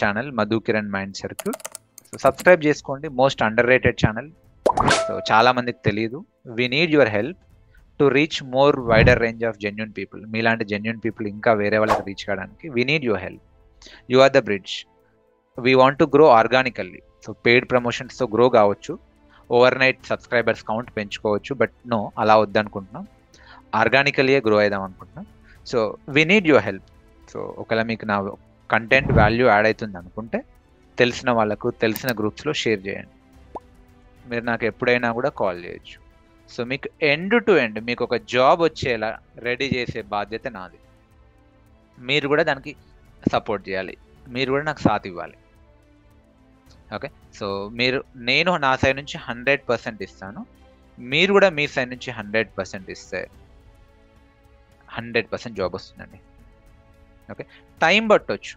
Channel Madhu Kiran mind circle. So subscribe చేసుకోండి. Most underrated channel. So చాలా మందికి తెలియదు. We need your help to reach more wider range of genuine people. మీలాంటి genuine people ఇంకా వేరే వాళ్ళకి రీచ్ కావడానికి we need your help. You are the bridge. We want to grow organically. So paid ప్రమోషన్స్తో grow కావచ్చు, overnight subscribers count పెంచుకోవచ్చు, but no, అలా వద్దనుకుంటున్నాం. ఆర్గానికల్లీయే గ్రో అయిదాం అనుకుంటున్నాం. So we need your help. So ఒకవేళ మీకు నా కంటెంట్ వాల్యూ యాడ్ అవుతుంది అనుకుంటే తెలిసిన వాళ్ళకు, తెలిసిన గ్రూప్స్లో షేర్ చేయండి. మీరు నాకు ఎప్పుడైనా కూడా కాల్ చేయొచ్చు. సో మీకు ఎండ్ టు ఎండ్ మీకు ఒక జాబ్ వచ్చేలా రెడీ చేసే బాధ్యత నాది. మీరు కూడా దానికి సపోర్ట్ చేయాలి, మీరు కూడా నాకు సాత్ ఇవ్వాలి. ఓకే, సో నేను నా సైడ్ నుంచి 100% ఇస్తాను, మీరు కూడా మీ సైడ్ నుంచి 100% ఇస్తే 100% జాబ్ వస్తుందండి. ఓకే, టైం పట్టొచ్చు,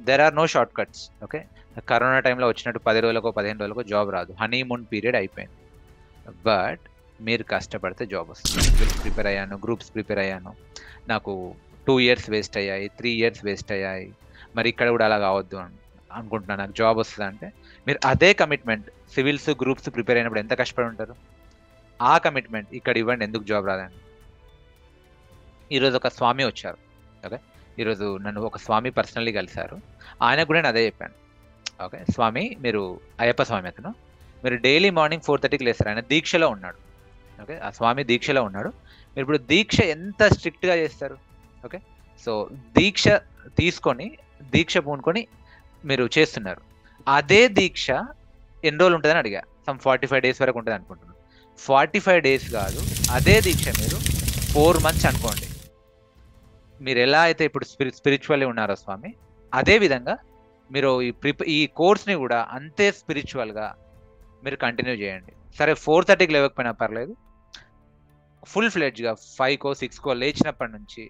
there are no short cuts. Okay, corona టైంలో వచ్చినట్టు 10 రోజులకో 15 రోజులకో జాబ్ రాదు. హనీమూన్ పీరియడ్ అయిపోయింది. బట్ మీరు కష్టపడితే జాబ్ వస్తుంది. ప్రిపేర్ అయ్యాను, గ్రూప్స్ ప్రిపేర్ అయ్యాను, నాకు 2 years వేస్ట్ అయ్యాయి, 3 years వేస్ట్ అయ్యాయి, మరి ఇక్కడ కూడా అలా కావద్దు అనుకుంటున్నాను, నాకు జాబ్ వస్తుంది అంటే మీరు అదే కమిట్మెంట్ సివిల్స్ గ్రూప్స్ ప్రిపేర్ అయినప్పుడు ఎంత కష్టపడి ఉంటారు, ఆ కమిట్మెంట్ ఇక్కడ ఇవ్వండి. ఎందుకు జాబ్ రాదండి? ఈరోజు ఒక స్వామి వచ్చారు. ఓకే, ఈరోజు నన్ను ఒక స్వామి పర్సనల్లీ కలిశారు. ఆయనకు కూడా నేను అదే చెప్పాను. ఓకే, స్వామి, మీరు అయ్యప్ప స్వామి అతను, మీరు డైలీ మార్నింగ్ 4:30కి లేస్తారు. ఆయన దీక్షలో ఉన్నాడు. ఓకే, ఆ స్వామి దీక్షలో ఉన్నాడు. మీరు ఇప్పుడు దీక్ష ఎంత స్ట్రిక్ట్గా చేస్తారు? ఓకే, సో దీక్ష తీసుకొని, దీక్ష పూనుకొని మీరు చేస్తున్నారు. అదే దీక్ష ఎన్ని రోజులు ఉంటుందని అడిగా. సమ్ 45 days వరకు ఉంటుంది అనుకుంటున్నాను. 45 days కాదు, అదే దీక్ష మీరు 4 months అనుకోండి. మీరు ఎలా అయితే ఇప్పుడు స్పిరిచువల్లీ ఉన్నారో స్వామి, అదే విధంగా మీరు ఈ కోర్స్ని కూడా అంతే స్పిరిచువల్గా మీరు కంటిన్యూ చేయండి. సరే 4:30కి లేవకపోయినా పర్లేదు, ఫుల్ ఫ్లెడ్జ్గా 5కో 6కో లేచినప్పటి నుంచి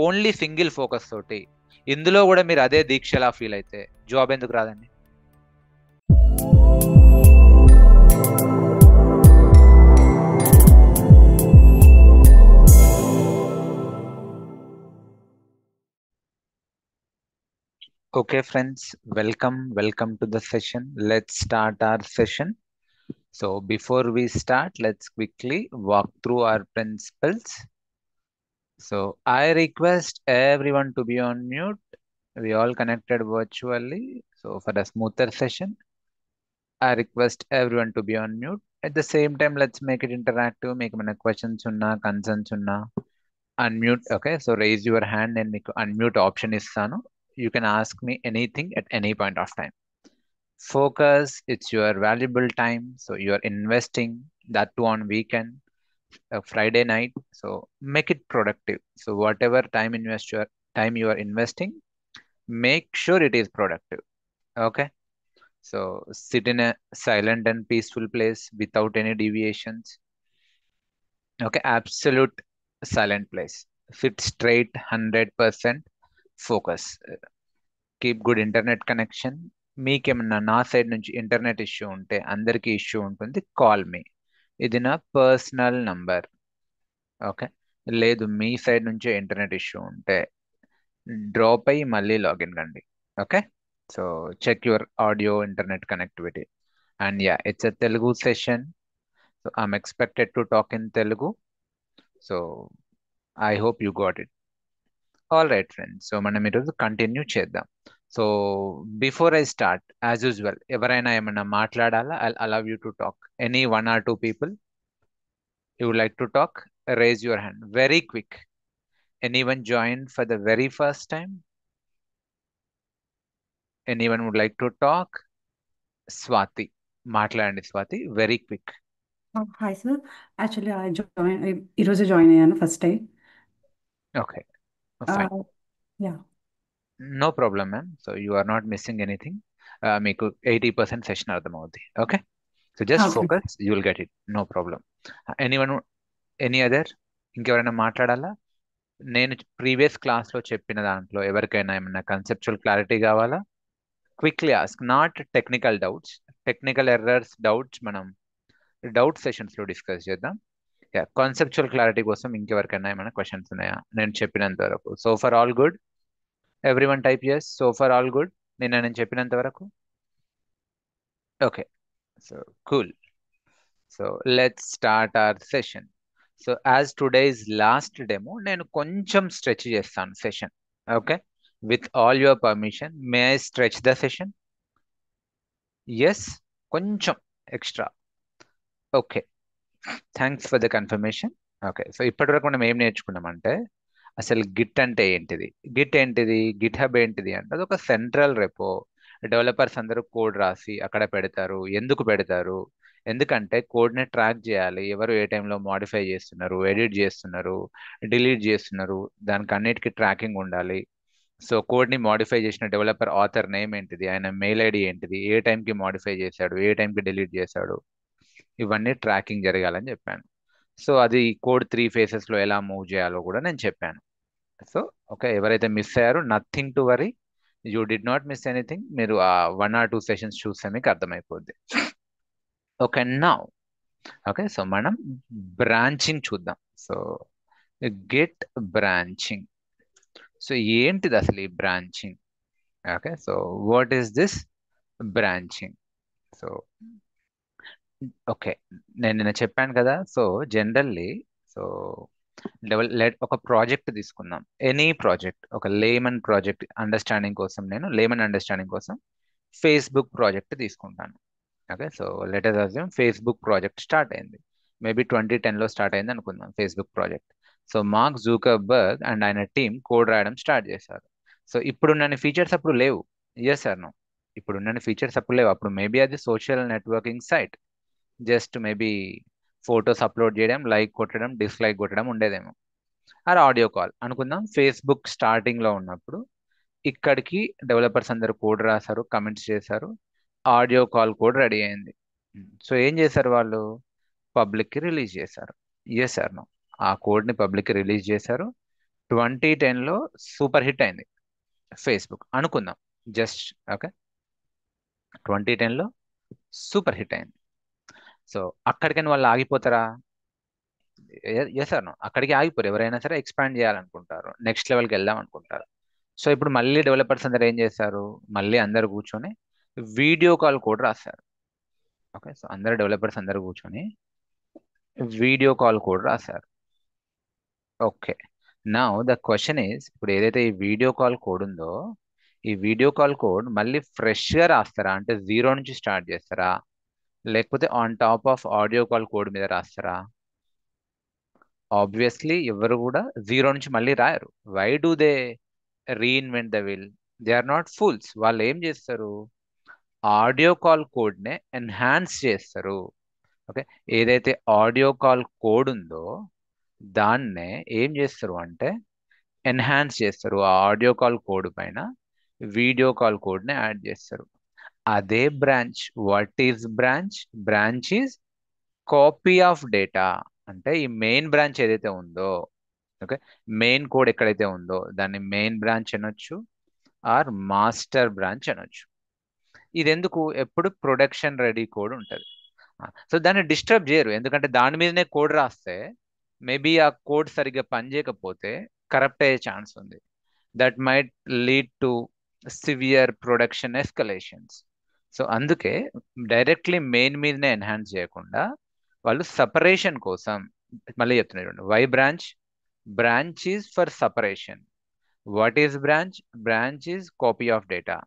ఓన్లీ సింగిల్ ఫోకస్ తోటి ఇందులో కూడా మీరు అదే దీక్షలా ఫీల్ అయితే జాబ్ ఎందుకు రాదండి? Okay friends, welcome to the session. Let's start our session. So before we start, let's quickly walk through our principles. So I request everyone to be on mute. We all connected virtually. So for the smoother session, I request everyone to be on mute. At the same time, let's make it interactive. Make mana questions unna, concerns unna, unmute. Okay, so raise your hand and make unmute option istanu. You can ask me anything at any point of time. Focus, it's your valuable time, so you're investing that too on weekend, Friday night, so make it productive. So whatever time you are investing, make sure it is productive. Okay, so sit in a silent and peaceful place without any deviations. Okay, absolute silent place. Sit straight, 100% focus. Keep good internet connection. మీకేమన్నా నా side నుంచి internet issue ఉంటే, అందరికీ issue ఉంటుంది, call me. ఇది నా personal number. Okay, లేదు మీ సైడ్ నుంచే ఇంటర్నెట్ ఇష్యూ ఉంటే డ్రాప్ అయ్యి మళ్ళీ లాగిన్ కండి. Okay, so check your audio internet connectivity. And yeah, it's a Telugu session, so I'm expected to talk in Telugu. So I hope you got it. All right friends, so మనం ఈరోజు continue చేద్దాం. So before I start, as usual, ఎవరైనా ఏమైనా మాట్లాడాలా? I allow you to talk. Any 1 or 2 people you would like to talk, raise your hand. Very quick. Anyone joined for the very first time? Anyone would like to talk? Swati, మాట్లాడండి Swati, very quick. Hi sir, actually ఈరోజు join అయ్యాను first time. Okay, fine, yeah, no problem ma'am. So you are not missing anything. మీకు 80% session అర్థమవుద్ది. Okay, so just okay. Focus, you will get it, no problem. Anyone, any other? ఇంకెవరైనా మాట్లాడాలా? నేను previous క్లాస్లో చెప్పిన దాంట్లో ఎవరికైనా ఏమైనా కన్సెప్చువల్ క్లారిటీ కావాలా? Quickly ask, not technical doubts. Technical errors, doubts మనం డౌట్ సెషన్స్లో డిస్కస్ చేద్దాం. కాన్సెప్చువల్ క్లారిటీ కోసం ఇంకెవరికైనా ఏమైనా క్వశ్చన్స్ ఉన్నాయా నేను చెప్పినంత వరకు? So for all good, everyone type yes. So for all good. నేను చెప్పినంత వరకు? Okay. So cool. So let's start our session. So as today's last demo నేను కొంచెం స్ట్రెచ్ చేస్తాను session. Okay, with all your permission may I stretch the session? Yes, కొంచెం extra. Okay, thanks for the confirmation. Okay, so ఇప్పటివరకు మనం ఏం నేర్చుకున్నామంటే అసలు Git అంటే ఏంటిది, గిట్ ఏంటిది, గిట్ హబ్ ఏంటిది అంటే అది ఒక సెంట్రల్ రెపో. డెవలపర్స్ అందరూ కోడ్ రాసి అక్కడ పెడతారు. ఎందుకు పెడతారు? ఎందుకంటే కోడ్ని ట్రాక్ చేయాలి, ఎవరు ఏ టైంలో మాడిఫై చేస్తున్నారు, ఎడిట్ చేస్తున్నారు, డిలీట్ చేస్తున్నారు, దానికి అన్నిటికీ ట్రాకింగ్ ఉండాలి. సో కోడ్ని మాడిఫై చేసిన డెవలపర్ ఆథర్ నేమ్ ఏంటిది, ఆయన మెయిల్ ఐడి ఏంటిది, ఏ టైంకి మాడిఫై చేశాడు, ఏ టైంకి డిలీట్ చేశాడు, ఇవన్నీ ట్రాకింగ్ జరగాలని చెప్పాను. సో అది కోడ్ 3 ఫేసెస్లో ఎలా మూవ్ చేయాలో కూడా నేను చెప్పాను. సో ఓకే, ఎవరైతే మిస్ అయ్యారో nothing to worry, you did not miss anything. మీరు ఆ 1 or 2 సెషన్స్ చూస్తే మీకు అర్థమైపోద్ది. ఓకే నా, ఓకే, సో మనం బ్రాంచింగ్ చూద్దాం. So get branching. సో ఏంటిది అసలు ఈ branching? Okay, so what is this branching? So okay, నేను నిన్న చెప్పాను కదా. సో జనరల్లీ, సో ఒక ప్రాజెక్ట్ తీసుకుందాం, ఎనీ ప్రాజెక్ట్, ఒక లేమన్ ప్రాజెక్ట్ అండర్స్టాండింగ్ కోసం, నేను లేమన్ అండర్స్టాండింగ్ కోసం ఫేస్బుక్ ప్రాజెక్ట్ తీసుకుంటాను. Okay, so let us assume Facebook project start అయింది. మేబీ 2010లో స్టార్ట్ అయింది అనుకుందాం Facebook project. So Mark Zuckerberg and ఆయన టీం కోడ్ రాయడం స్టార్ట్ చేశారు. సో ఇప్పుడున్న ఫీచర్స్ అప్పుడు లేవు. ఎస్ సార్ నో, ఇప్పుడున్న ఫీచర్స్ అప్పుడు లేవు. అప్పుడు మేబీ అది social networking site, just maybe photos upload చేయడం, లైక్ కొట్టడం, డిస్లైక్ కొట్టడం ఉండేదేమో. అది ఆడియో కాల్ అనుకుందాం. ఫేస్బుక్ స్టార్టింగ్ లో ఉన్నప్పుడు ఇక్కడికి డెవలపర్స్ అందరూ కోడ్ రాశారు, కమెంట్స్ చేశారు, ఆడియో కాల్ కోడ్ రెడీ అయింది. సో ఏం చేశారు వాళ్ళు? పబ్లిక్కి రిలీజ్ చేశారు. ఎస్ సార్ నో, ఆ కోడ్ని పబ్లిక్కి రిలీజ్ చేశారు. 2010లో సూపర్ హిట్ అయింది ఫేస్బుక్ అనుకుందాం, జస్ట్. ఓకే, 2010లో సూపర్ హిట్ అయింది. సో అక్కడికని వాళ్ళు ఆగిపోతారా? ఎస్ సార్ నో, అక్కడికి ఆగిపోరు. ఎవరైనా సరే ఎక్స్పాండ్ చేయాలనుకుంటారు, నెక్స్ట్ లెవెల్కి వెళ్దాం అనుకుంటారు. సో ఇప్పుడు మళ్ళీ డెవలపర్స్ అందరు ఏం చేశారు? మళ్ళీ అందరు కూర్చొని వీడియో కాల్ కోడ్ రాశారు. ఓకే, సో అందరు డెవలపర్స్ అందరు కూర్చొని వీడియో కాల్ కోడ్ రాశారు. ఓకే, నా ద క్వశ్చన్ ఈజ్, ఇప్పుడు ఏదైతే ఈ వీడియో కాల్ కోడ్ ఉందో, ఈ వీడియో కాల్ కోడ్ మళ్ళీ ఫ్రెష్గా రాస్తారా, అంటే జీరో నుంచి స్టార్ట్ చేస్తారా, లేకపోతే on top of audio call code మీద రాస్తారా? ఆబ్వియస్లీ ఎవరు కూడా జీరో నుంచి మళ్ళీ రాయరు. Why do they reinvent the wheel? They are not fools. వాళ్ళు ఏం చేస్తారు? ఆడియో కాల్ కోడ్నే ఎన్హాన్స్ చేస్తారు. ఓకే, ఏదైతే ఆడియో కాల్ కోడ్ ఉందో దాన్నే ఏం చేస్తారు అంటే ఎన్హాన్స్ చేస్తారు. ఆ ఆడియో కాల్ కోడ్ పైన వీడియో కాల్ కోడ్ని యాడ్ చేస్తారు. అదే branch. What is branch? Branch is copy of data. అంటే ఈ మెయిన్ బ్రాంచ్ ఏదైతే ఉందో, ఓకే, మెయిన్ కోడ్ ఎక్కడైతే ఉందో దాన్ని మెయిన్ బ్రాంచ్ అనొచ్చు, ఆర్ మాస్టర్ బ్రాంచ్ అనొచ్చు. ఇది ఎందుకు? ఎప్పుడు ప్రొడక్షన్ రెడీ కోడ్ ఉంటుంది. సో దాన్ని డిస్టర్బ్ చేయరు, ఎందుకంటే దాని మీదనే కోడ్ రాస్తే మేబీ ఆ కోడ్ సరిగ్గా పనిచేయకపోతే కరప్ట్ అయ్యే ఛాన్స్ ఉంది. That might lead to severe production escalations. So అందుకే డైరెక్ట్లీ మెయిన్ మీదనే ఎన్హాన్స్ చేయకుండా వాళ్ళు సపరేషన్ కోసం, మళ్ళీ చెప్తున్నారు, why branch? Branch is for separation. What is branch? Branch is copy of data.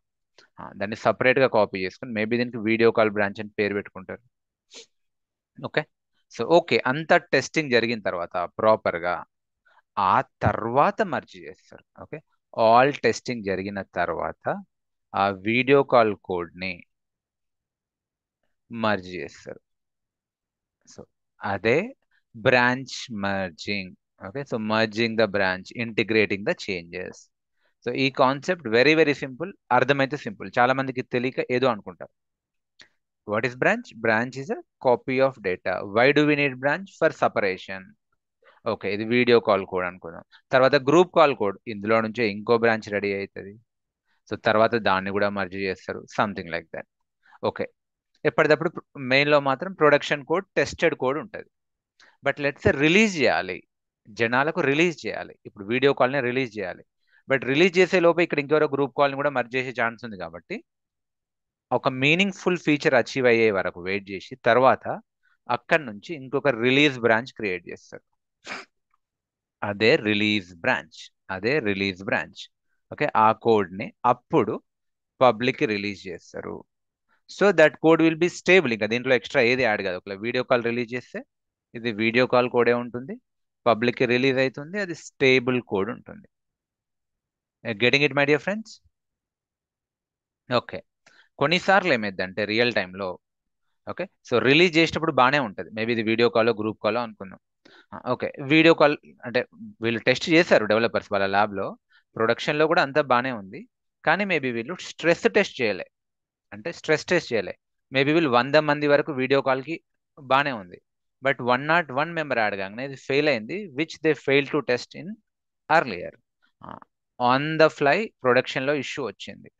దాన్ని సపరేట్గా కాపీ చేసుకుని మేబీ దీనికి వీడియో కాల్ బ్రాంచ్ అని పేరు పెట్టుకుంటారు. ఓకే, సో ఓకే, అంత టెస్టింగ్ జరిగిన తర్వాత ప్రాపర్గా ఆ తర్వాత మర్జ్ చేస్తారు. ఓకే, ఆల్ టెస్టింగ్ జరిగిన తర్వాత ఆ వీడియో కాల్ కోడ్ని మర్జ్ చేస్తారు. సో అదే branch merging. Okay, so merging the branch, integrating the changes. So ఈ కాన్సెప్ట్ వెరీ వెరీ సింపుల్. అర్థమైతే సింపుల్, చాలా మందికి తెలియక ఏదో అనుకుంటారు. What is branch? Branch is a copy of data. Why do we need branch? For separation. Okay, ఇది video call code అనుకుందాం. తర్వాత గ్రూప్ కాల్ కోడ్, ఇందులో నుంచే ఇంకో బ్రాంచ్ రెడీ అవుతుంది. సో తర్వాత దాన్ని కూడా మర్జ్ చేస్తారు, సంథింగ్ లైక్ దట్. ఓకే, ఎప్పటికప్పుడు మెయిన్లో మాత్రం ప్రొడక్షన్ కోడ్, టెస్టెడ్ కోడ్ ఉంటుంది. బట్ లెట్స్ రిలీజ్ చేయాలి, జనాలకు రిలీజ్ చేయాలి. ఇప్పుడు వీడియో కాల్ని రిలీజ్ చేయాలి. బట్ రిలీజ్ చేసే లోపే ఇక్కడ ఇంకెవరో గ్రూప్ కాల్ని కూడా మర్జ్ చేసే ఛాన్స్ ఉంది కాబట్టి ఒక మీనింగ్ఫుల్ ఫీచర్ అచీవ్ అయ్యే వరకు వెయిట్ చేసి తర్వాత అక్కడి నుంచి ఇంకొక రిలీజ్ బ్రాంచ్ క్రియేట్ చేస్తారు. అదే రిలీజ్ బ్రాంచ్. అదే రిలీజ్ బ్రాంచ్. ఓకే, ఆ కోడ్ని అప్పుడు పబ్లిక్కి రిలీజ్ చేస్తారు. So that code will be stable. ఇంకా దీంట్లో ఎక్స్ట్రా ఏది యాడ్ కాదు. ఒకవేళ వీడియో కాల్ రిలీజ్ చేస్తే ఇది వీడియో కాల్ కోడే ఉంటుంది, పబ్లిక్కి రిలీజ్ అవుతుంది, అది స్టేబుల్ కోడ్ ఉంటుంది. Getting it my dear friends? Okay. కొన్నిసార్లు ఏమైందంటే రియల్ టైంలో, ఓకే, సో రిలీజ్ చేసేటప్పుడు బాగానే ఉంటుంది. మేబీ ఇది వీడియో కాలో గ్రూప్ కాలో అనుకుందాం. ఓకే, వీడియో కాల్ అంటే వీళ్ళు టెస్ట్ చేశారు డెవలపర్స్ వాళ్ళ ల్యాబ్లో, ప్రొడక్షన్లో కూడా అంతా బాగానే ఉంది. కానీ మేబీ వీళ్ళు స్ట్రెస్ టెస్ట్ చేయలే. అంటే స్ట్రెస్ టెస్ట్ చేయలే. మేబీ వీళ్ళు 100 మంది వరకు వీడియో కాల్కి బాగానే ఉంది. బట్ 101 మెంబర్ యాడ్ కాగానే ఇది ఫెయిల్ అయింది, which they fail to test in earlier. On the fly ప్రొడక్షన్లో ఇష్యూ వచ్చింది.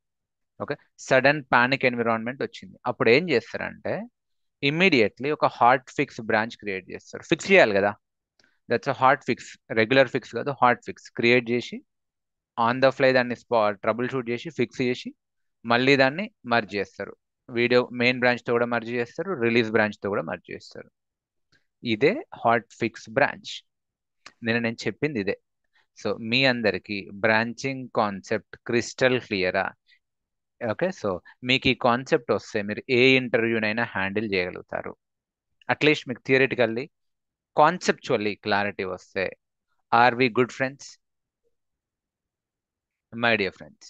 ఓకే, సడన్ పానిక్ ఎన్విరాన్మెంట్ వచ్చింది. అప్పుడు ఏం చేస్తారంటే ఇమ్మీడియట్లీ ఒక హాట్ ఫిక్స్ బ్రాంచ్ క్రియేట్ చేస్తారు. ఫిక్స్ చేయాలి కదా, that's a hot fix. Regular fix కాదు, హాట్ ఫిక్స్ క్రియేట్ చేసి ఆన్ ద ఫ్లై దాన్ని ట్రబుల్ షూట్ చేసి ఫిక్స్ చేసి మళ్ళీ దాన్ని మర్జ్ చేస్తారు. వీడియో మెయిన్ బ్రాంచ్తో కూడా మర్జ్ చేస్తారు, రిలీజ్ బ్రాంచ్తో కూడా మర్జ్ చేస్తారు. ఇదే హాట్ ఫిక్స్ బ్రాంచ్. నేను చెప్పింది ఇదే. సో మీ అందరికీ బ్రాంచింగ్ కాన్సెప్ట్ క్రిస్టల్ క్లియరా? ఓకే, సో మీకు ఈ కాన్సెప్ట్ వస్తే మీరు ఏ ఇంటర్వ్యూనైనా హ్యాండిల్ చేయగలుగుతారు. అట్లీస్ట్ మీకు థియరిటికల్లీ కాన్సెప్చువల్లీ క్లారిటీ వస్తే. Are we good friends? My dear friends,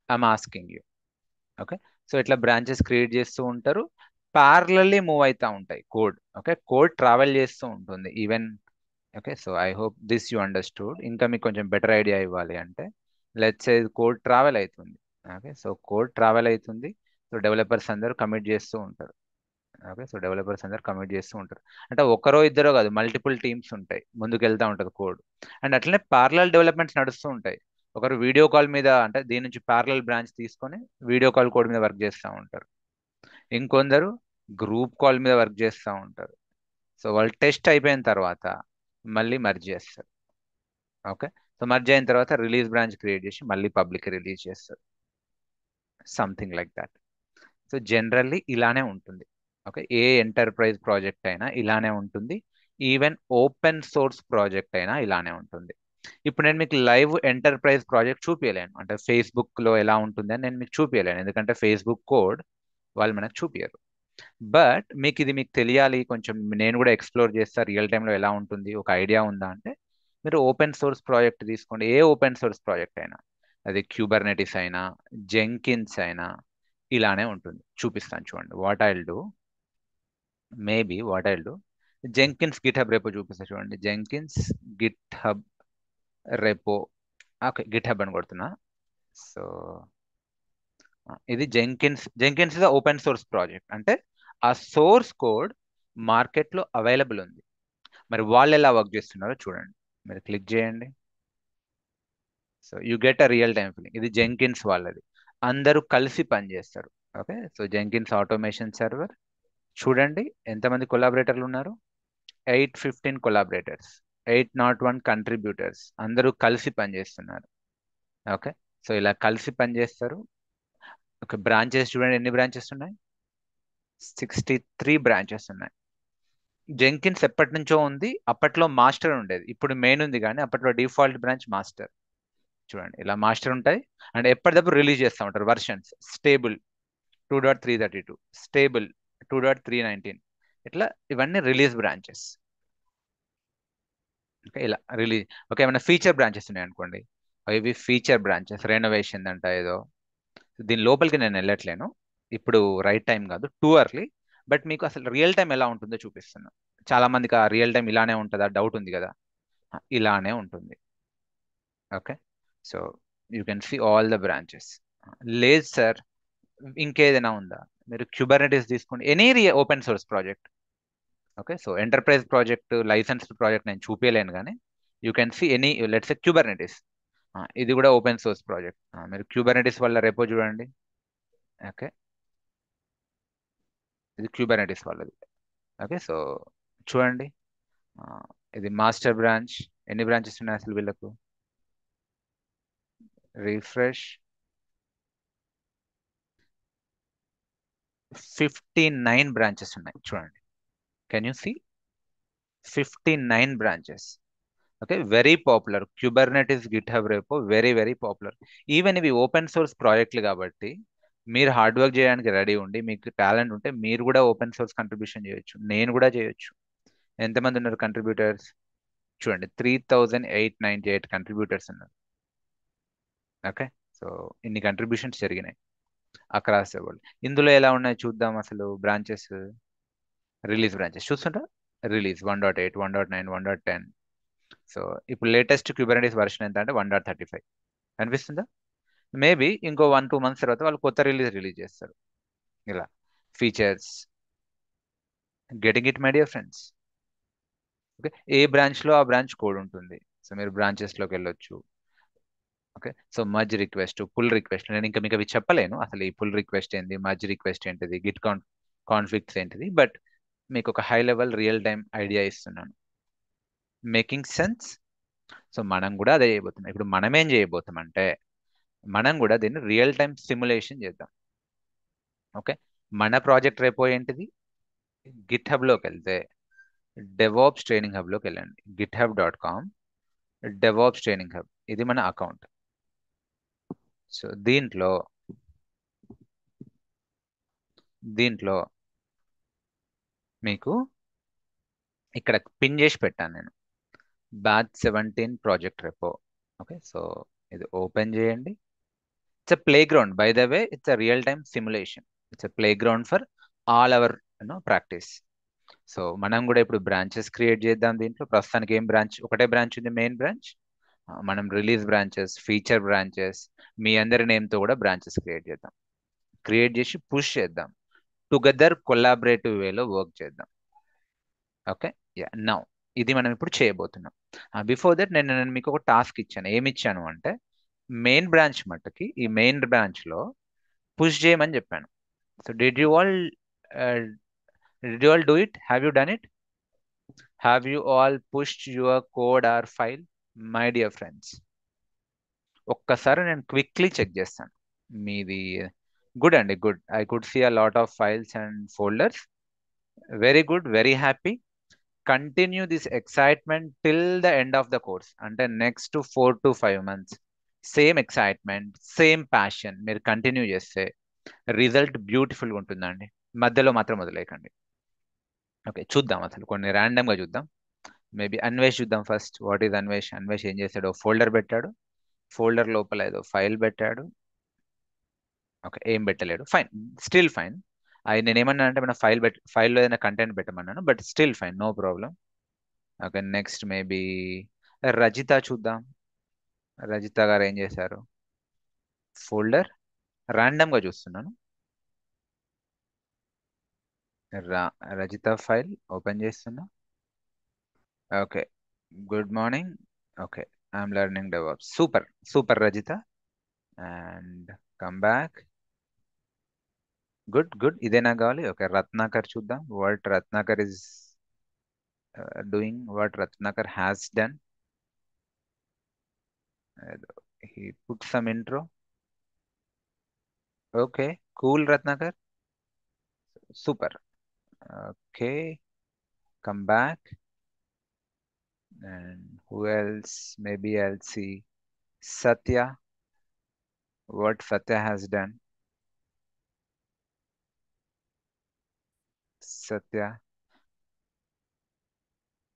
I'm asking you. Okay, so ఇట్లా బ్రాంచెస్ క్రియేట్ చేస్తూ ఉంటారు, ప్యారలల్లీ మూవ్ అవుతూ ఉంటాయి కోడ్. ఓకే, కోడ్ ట్రావెల్ చేస్తూ ఉంటుంది even. Okay, so I hope this you understood. ఇంకా మీకు కొంచెం బెటర్ ఐడియా ఇవ్వాలి అంటే లెట్స్ సే కోడ్ ట్రావెల్ అవుతుంది. ఓకే, సో కోడ్ ట్రావెల్ అవుతుంది, సో డెవలపర్స్ అందరూ కమిట్ చేస్తూ ఉంటారు. ఓకే, సో డెవలపర్స్ అందరు కమిట్ చేస్తూ ఉంటారు. అంటే ఒకరో ఇద్దరో కాదు, మల్టిపుల్ టీమ్స్ ఉంటాయి, ముందుకు వెళ్తూ ఉంటుంది కోడ్. అండ్ అట్లనే ప్యారలల్ డెవలప్మెంట్స్ నడుస్తూ ఉంటాయి. ఒకరు వీడియో కాల్ మీద, అంటే దీని నుంచి ప్యారలల్ బ్రాంచ్ తీసుకొని వీడియో కాల్ కోడ్ మీద వర్క్ చేస్తూ ఉంటారు. ఇంకొందరు గ్రూప్ కాల్ మీద వర్క్ చేస్తూ ఉంటారు. సో వాళ్ళు టెస్ట్ అయిపోయిన తర్వాత మళ్ళీ మర్జ్ చేస్తారు. ఓకే, సో మర్జ్ అయిన తర్వాత రిలీజ్ బ్రాంచ్ క్రియేట్ చేసి మళ్ళీ పబ్లిక్ రిలీజ్ చేస్తారు. Something like that. So generally ఇలానే ఉంటుంది. ఓకే, ఏ ఎంటర్ప్రైజ్ ప్రాజెక్ట్ అయినా ఇలానే ఉంటుంది. ఈవెన్ ఓపెన్ సోర్స్ ప్రాజెక్ట్ అయినా ఇలానే ఉంటుంది. ఇప్పుడు నేను మీకు లైవ్ ఎంటర్ప్రైజ్ ప్రాజెక్ట్ చూపించలేను, అంటే ఫేస్బుక్లో ఎలా ఉంటుంది అని నేను మీకు చూపించలేను, ఎందుకంటే ఫేస్బుక్ కోడ్ వాళ్ళు మనకు చూపించరు. బట్ మీకు తెలియాలి కొంచెం, నేను కూడా ఎక్స్ప్లోర్ చేస్తా రియల్ టైంలో ఎలా ఉంటుంది, ఒక ఐడియా ఉందా అంటే మీరు ఓపెన్ సోర్స్ ప్రాజెక్ట్ తీసుకోండి. ఏ ఓపెన్ సోర్స్ ప్రాజెక్ట్ అయినా, అది క్యూబర్నెటిస్ అయినా జెంకిన్స్ అయినా ఇలానే ఉంటుంది. చూపిస్తాను చూడండి. What I'll do Jenkins Git hub repo చూపిస్తా చూడండి. Jenkins Git hub repo. Okay, Git hub అని కొడుతున్నా. సో ఇది Jenkins is open source project. అంటే ఆ సోర్స్ కోడ్ మార్కెట్లో అవైలబుల్ ఉంది. మరి వాళ్ళు ఎలా వర్క్ చేస్తున్నారో చూడండి. మీరు క్లిక్ చేయండి. So you get a real time feeling. ఇది జెంకిన్స్ వాళ్ళది, అందరూ కలిసి పనిచేస్తారు. Okay, so Jenkins automation server చూడండి ఎంతమంది కొలాబరేటర్లు ఉన్నారు. 815 కొలాబరేటర్స్, 801 కంట్రిబ్యూటర్స్, అందరూ కలిసి పనిచేస్తున్నారు. ఓకే, సో ఇలా కలిసి పనిచేస్తారు. ఓకే, బ్రాంచెస్ చూడండి, ఎన్ని బ్రాంచెస్ ఉన్నాయి? 63 బ్రాంచెస్ ఉన్నాయి. జెంకిన్స్ ఎప్పటి నుంచో ఉంది, అప్పట్లో మాస్టర్ ఉండేది, ఇప్పుడు మెయిన్ ఉంది, కానీ అప్పట్లో డిఫాల్ట్ బ్రాంచ్ మాస్టర్. చూడండి ఇలా మాస్టర్ ఉంటాయి, అండ్ ఎప్పటికప్పుడు రిలీజ్ చేస్తూ ఉంటారు వర్షన్స్. స్టేబుల్ 2.332, స్టేబుల్ 2.319, ఇట్లా ఇవన్నీ రిలీజ్ బ్రాంచెస్. ఓకే, ఇలా రిలీజ్. ఓకే, ఏమైనా ఫీచర్ బ్రాంచెస్ ఉన్నాయి అనుకోండి, ఇవి ఫీచర్ బ్రాంచెస్. రెనోవేషన్ అంట ఏదో, దీని లోపలికి నేను వెళ్ళట్లేను ఇప్పుడు, రైట్ టైం కాదు, టూ అర్లీ. బట్ మీకు అసలు రియల్ టైం ఎలా ఉంటుందో చూపిస్తున్నాను. చాలా మందికి ఆ రియల్ టైం ఇలానే ఉంటుందా డౌట్ ఉంది కదా. ఇలానే ఉంటుంది. Okay, so you can see all the branches. లేదు సార్ ఇంకేదైనా ఉందా, మీరు క్యూబర్నెటిస్ తీసుకోండి, any open source project. Okay, so enterprise project licensed project నేను చూపించలేను, కానీ you can see any, let's a Kubernetes. ఇది కూడా ఓపెన్ సోర్స్ ప్రాజెక్ట్. మీరు క్యూబర్నెటిస్ వల్ల రెపో చూడండి. ఓకే, ఇది క్యూబర్నెటిస్ వాళ్ళది. ఓకే, సో చూడండి. ఆ, ఇది మాస్టర్ బ్రాంచ్. ఎన్ని బ్రాంచెస్ ఉన్నాయి అసలు వీళ్ళకు? రిఫ్రెష్. 59 బ్రాంచెస్ ఉన్నాయి చూడండి. Can you see? 59 branches. Okay, very popular. Kubernetes, GitHub repo very very popular. Even ఇవి ఓపెన్ సోర్స్ ప్రాజెక్టులు కాబట్టి మీరు హార్డ్ వర్క్ చేయడానికి రెడీ ఉండి మీకు టాలెంట్ ఉంటే మీరు కూడా ఓపెన్ సోర్స్ కంట్రిబ్యూషన్ చేయొచ్చు, నేను కూడా చేయొచ్చు. ఎంతమంది ఉన్నారు కంట్రిబ్యూటర్స్? చూడండి, 3898 కంట్రిబ్యూటర్స్ ఉన్నారు. ఓకే, సో ఇన్ని కంట్రిబ్యూషన్స్ జరిగినాయి అక్రాస్ ద వరల్డ్. ఇందులో ఎలా ఉన్నాయి చూద్దాం. అసలు బ్రాంచెస్, రిలీజ్ బ్రాంచెస్ చూస్తుంటా. రిలీజ్ 1.8, 1.9, 1.10. సో ఇప్పుడు లేటెస్ట్ క్యూబర్నెటిస్ వర్షన్ ఎంత అంటే 1.35 కనిపిస్తుందా? మేబీ ఇంకో 1-2 మంత్స్ తర్వాత వాళ్ళు కొత్త రిలీజ్ చేస్తారు. ఇలా features, getting it my dear friends. Okay, ఏ బ్రాంచ్ లో ఆ బ్రాంచ్ కోడ్ ఉంటుంది. సో మీరు బ్రాంచెస్ లోకి వెళ్ళొచ్చు. Okay, so merge request, pull request, నేను ఇంకా మీకు అవి చెప్పలేను అసలు. ఈ పుల్ రిక్వెస్ట్ ఏంది, మర్జ్ రిక్వెస్ట్ ఏంటిది, గిట్ కాన్ఫ్లిక్ట్స్ ఏంటిది, బట్ మీకు ఒక high level real time idea ఇస్తున్నాను. Making sense? సో మనం కూడా అదే చేయబోతున్నాం. ఇప్పుడు మనం ఏం చేయబోతాం అంటే మనం కూడా దీన్ని రియల్ టైం సిమ్యులేషన్ చేద్దాం. ఓకే, మన ప్రాజెక్ట్ రేపో ఏంటిది? గిట్ హబ్లోకి వెళ్తే డెవాప్స్ ట్రైనింగ్ హబ్లోకి వెళ్ళండి. github.com డెవాప్స్ ట్రైనింగ్ హబ్, ఇది మన అకౌంట్. సో దీంట్లో మీకు ఇక్కడ పిన్ చేసి పెట్టాను నేను, batch 17 project repo. Okay, so ఇది ఓపెన్ చేయండి. It's a play ground, by the way it's a real time simulation. It's a play ground for all our practice. So మనం కూడా ఇప్పుడు బ్రాంచెస్ క్రియేట్ చేద్దాం. దీంట్లో ప్రస్తుతానికి ఏం బ్రాంచ్, ఒకటే బ్రాంచ్ ఉంది, మెయిన్ బ్రాంచ్. మనం రిలీజ్ బ్రాంచెస్, ఫీచర్ బ్రాంచెస్, మీ అందరి నేమ్తో కూడా బ్రాంచెస్ క్రియేట్ చేద్దాం. క్రియేట్ చేసి పుష్ చేద్దాం. టుగెదర్ కొలాబరేటివ్ వేలో వర్క్ చేద్దాం. ఓకే, యా, నౌ ఇది మనం ఇప్పుడు చేయబోతున్నాం. బిఫోర్ దట్ నేను మీకు ఒక టాస్క్ ఇచ్చాను. ఏమి ఇచ్చాను అంటే మెయిన్ బ్రాంచ్ మట్టుకి ఈ మెయిన్ బ్రాంచ్ లో పుష్ చేయమని చెప్పాను. So did you all do it? Have you done it? Have you all pushed your code or file? My dear friends, ఒక్కసారి నేను క్విక్లీ చెక్ చేస్తాను మీది. గుడ్ అండి, good. I could see a lot of files and folders. Very good, very happy. Continue this excitement till the end of the course. అంటే next 4 to 5 months same excitement, same passion మీరు continue చేస్తే result బ్యూటిఫుల్గా ఉంటుందండి. మధ్యలో మాత్రం వదిలేయకండి. Okay, చూద్దాం అసలు కొన్ని ర్యాండమ్గా చూద్దాం. మేబీ అన్వేష్ చూద్దాం first. What is Anvesh? Anvesh ఏం చేశాడు? ఫోల్డర్ పెట్టాడు. ఫోల్డర్ లోపల ఏదో ఫైల్ పెట్టాడు. ఓకే, ఏం పెట్టలేడు, ఫైన్, స్టిల్ ఫైన్. అది నేను ఏమన్నా అంటే మన ఫైల్లో ఏదైనా కంటెంట్ పెట్టమన్నాను, but still fine, no problem. Okay, next maybe Rajitha చూద్దాం. రజిత గారు ఏం చేశారు? ఫోల్డర్ గా చూస్తున్నాను. రా రజిత ఫైల్ ఓపెన్ చేస్తున్నా. Okay, good morning. Okay, I'm learning DevOps. Super super Rajitha. And come back. Good good, ఇదే నాకు కావాలి. ఓకే, రత్నాకర్ చూద్దాం. What Ratnakar is doing, what Ratnakar has done. He put some intro. Okay, cool Ratnakar, super. Okay, come back. And who else? Maybe I'll see Satya, what Satya has done. Satya.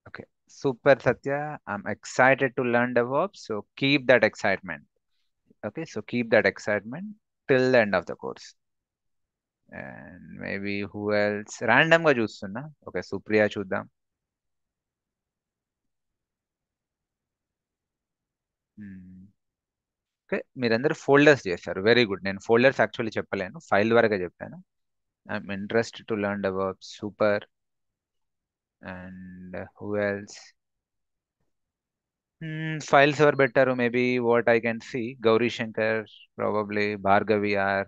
Okay, super Satya. I'm excited to learn DevOps. So keep that excitement. Okay, so keep that excitement till the end of the course. And maybe who else? Random గా చూస్తున్నా. Okay, Supriya చూద్దాం. Okay, మీరందరూ folders చేశారు, very good. నేను folders actually చెప్పలేను, file వరకే చెప్పాను. I'm interested to learn DevOps. Super. And who else? Files are better. Maybe what I can see, Gauri Shankar, probably Bhargavi are.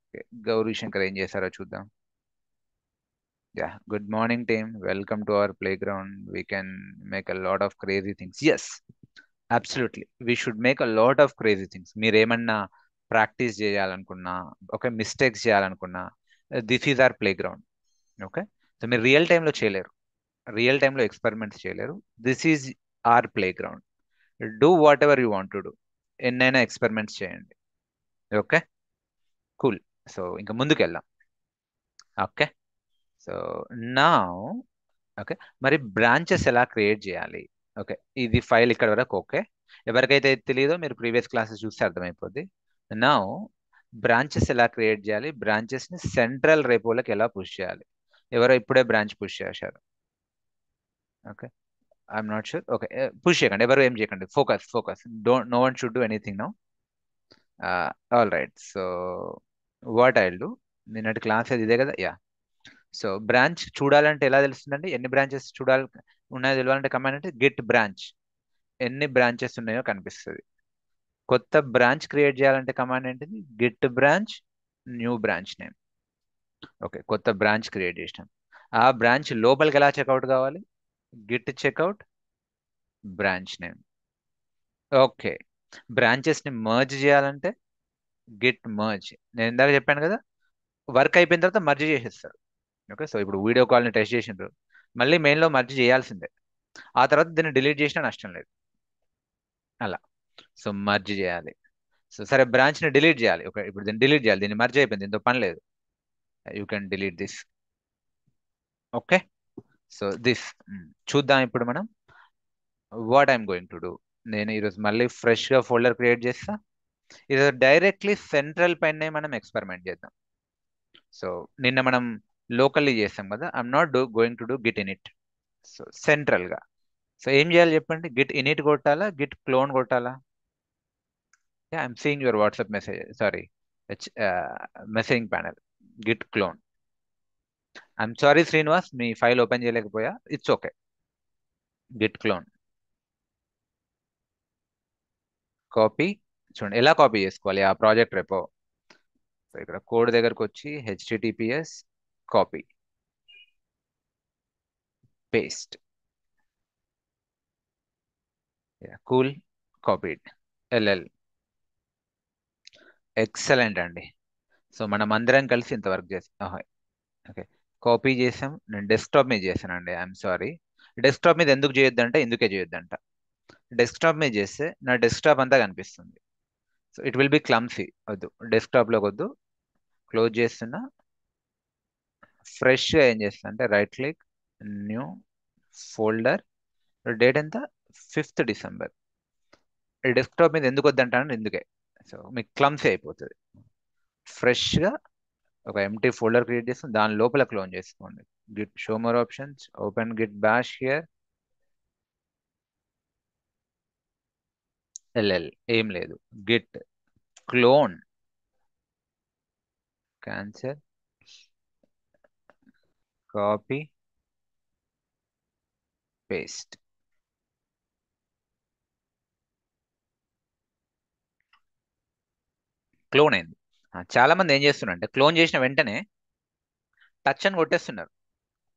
Okay, Gauri Shankar ఏం చేశారో చూద్దాం. Yeah, good morning team. Welcome to our playground. We can make a lot of crazy things. Yes. Absolutely we should make a lot of crazy things. మీరు ఏమన్నా practice చేయాలనుకున్నా, okay, mistakes చేయాలనుకున్నా, this is our playground. Okay, so మీరు real టైంలో చేయలేరు, real టైంలో experiments చేయలేరు. This is our playground. Do whatever you want to do. ఎన్నైనా ఎక్స్పెరిమెంట్స్ చేయండి. Okay, cool. సో ఇంకా ముందుకెళ్దాం. ఓకే, సో నా ఓకే, మరి బ్రాంచెస్ ఎలా క్రియేట్ చేయాలి? ఓకే, ఇది ఫైల్ ఇక్కడ వరకు ఓకే. ఎవరికైతే ఇది తెలియదో మీరు ప్రీవియస్ క్లాసెస్ చూస్తే అర్థమైపోద్ది. నా బ్రాంచెస్ ఎలా క్రియేట్ చేయాలి, బ్రాంచెస్ ని సెంట్రల్ రేపోలోకి ఎలా పుష్ చేయాలి? ఎవరో ఇప్పుడే బ్రాంచ్ పుష్ చేశారు. Okay, I'm not sure. Okay, push చేయకండి, ఎవరు ఏం చేయకండి. Focus focus, don't, no one should do anything now. All right. So what I do, నిన్నటి క్లాస్ ఇదే కదా, యా. సో బ్రాంచ్ చూడాలంటే ఎలా తెలుస్తుందండి? ఎన్ని బ్రాంచెస్ చూడాలి ఉన్నాయో తెలియాలంటే కమాండ్ అంటే గిట్ బ్రాంచ్. ఎన్ని బ్రాంచెస్ ఉన్నాయో కనిపిస్తుంది. కొత్త బ్రాంచ్ క్రియేట్ చేయాలంటే కమాండ్ ఏంటిది? Git branch new branch name. Okay, కొత్త బ్రాంచ్ క్రియేట్ చేసినాం. ఆ బ్రాంచ్ లోపలికి ఎలా చెక్అవుట్ కావాలి? Git checkout branch name. Okay, branches ని మర్జ్ చేయాలంటే గిట్ మర్జ్. నేను ఇందాక చెప్పాను కదా, వర్క్ అయిపోయిన తర్వాత మర్జ్ చేసేస్తారు. ఓకే, సో ఇప్పుడు వీడియో కాల్ని టెస్ట్ చేసిండ్రు, మళ్ళీ మెయిన్లో మర్జ్ చేయాల్సిందే. ఆ తర్వాత దీన్ని డిలీట్ చేసినా నష్టం లేదు. అలా, సో మర్జ్ చేయాలి. సో సరే, బ్రాంచ్ని డిలీట్ చేయాలి. ఓకే, ఇప్పుడు దీన్ని డిలీట్ చేయాలి, దీన్ని మర్జ్ అయిపోయింది, దీంతో పని లేదు. You can delete this. Okay, so this. చూద్దాం ఇప్పుడు మనం what I'm going to do. నేను ఈరోజు మళ్ళీ ఫ్రెష్గా ఫోల్డర్ క్రియేట్ చేస్తా. ఈరోజు డైరెక్ట్లీ సెంట్రల్ పైనే మనం ఎక్స్పెరిమెంట్ చేద్దాం. సో నిన్న మనం లోకల్లీ చేస్తాం కదా, I'm not going to do git init. So సెంట్రల్గా. సో ఏం చేయాలి చెప్పండి? గిట్ ఇనిట్ కొట్టాలా, గిట్ క్లోన్ కొట్టాలా? Yeah, I'm seeing your WhatsApp message. Sorry, it's messaging panel. Git clone. I'm sorry, Srinivas, మీ ఫైల్ ఓపెన్ చేయలేకపోయా. It's okay. Git clone. Copy. చూడండి ఎలా కాపీ చేసుకోవాలి ఆ ప్రాజెక్ట్ రెపో. సో ఇక్కడ కోడ్ దగ్గరకు వచ్చి https copy paste. Cool, copied. Ll. Excellent అండి. సో మనం అందరం కలిసి ఇంత వర్క్ చేస్తాం. ఓకే, కాపీ చేసాం. నేను డెస్క్టాప్ మీద చేశానండి, ఐఎమ్ సారీ. డెస్క్టాప్ మీద ఎందుకు చేయొద్దంటే ఇందుకే చేయొద్దంట. డెస్క్టాప్ మీద చేస్తే నా డెస్క్టాప్ అంతా కనిపిస్తుంది. So it will be clumsy. వద్దు, డెస్క్టాప్లోకి వద్దు. క్లోజ్ చేస్తున్నా. ఫ్రెష్గా ఏం చేస్తున్నా అంటే right click, new folder. Date ఎంత? 5th December. డెస్క్టాప్ మీద ఎందుకు వద్దంటాను ఇందుకే. సో మీకు క్లమ్సీ అయిపోతుంది. ఫ్రెష్గా ఒక ఎంటీ ఫోల్డర్ క్రియేట్ చేస్తాం, దాని లోపల క్లోన్ చేసుకోండి. Git show more options, open git bash here. LL ఏం లేదు, గిట్ క్లోన్, క్యాన్సర్, కాపీ పేస్ట్. క్లోన్ అయింది. చాలా మంది ఏం చేస్తున్నారంటే క్లోన్ చేసిన వెంటనే టచ్ అని కొట్టేస్తున్నారు.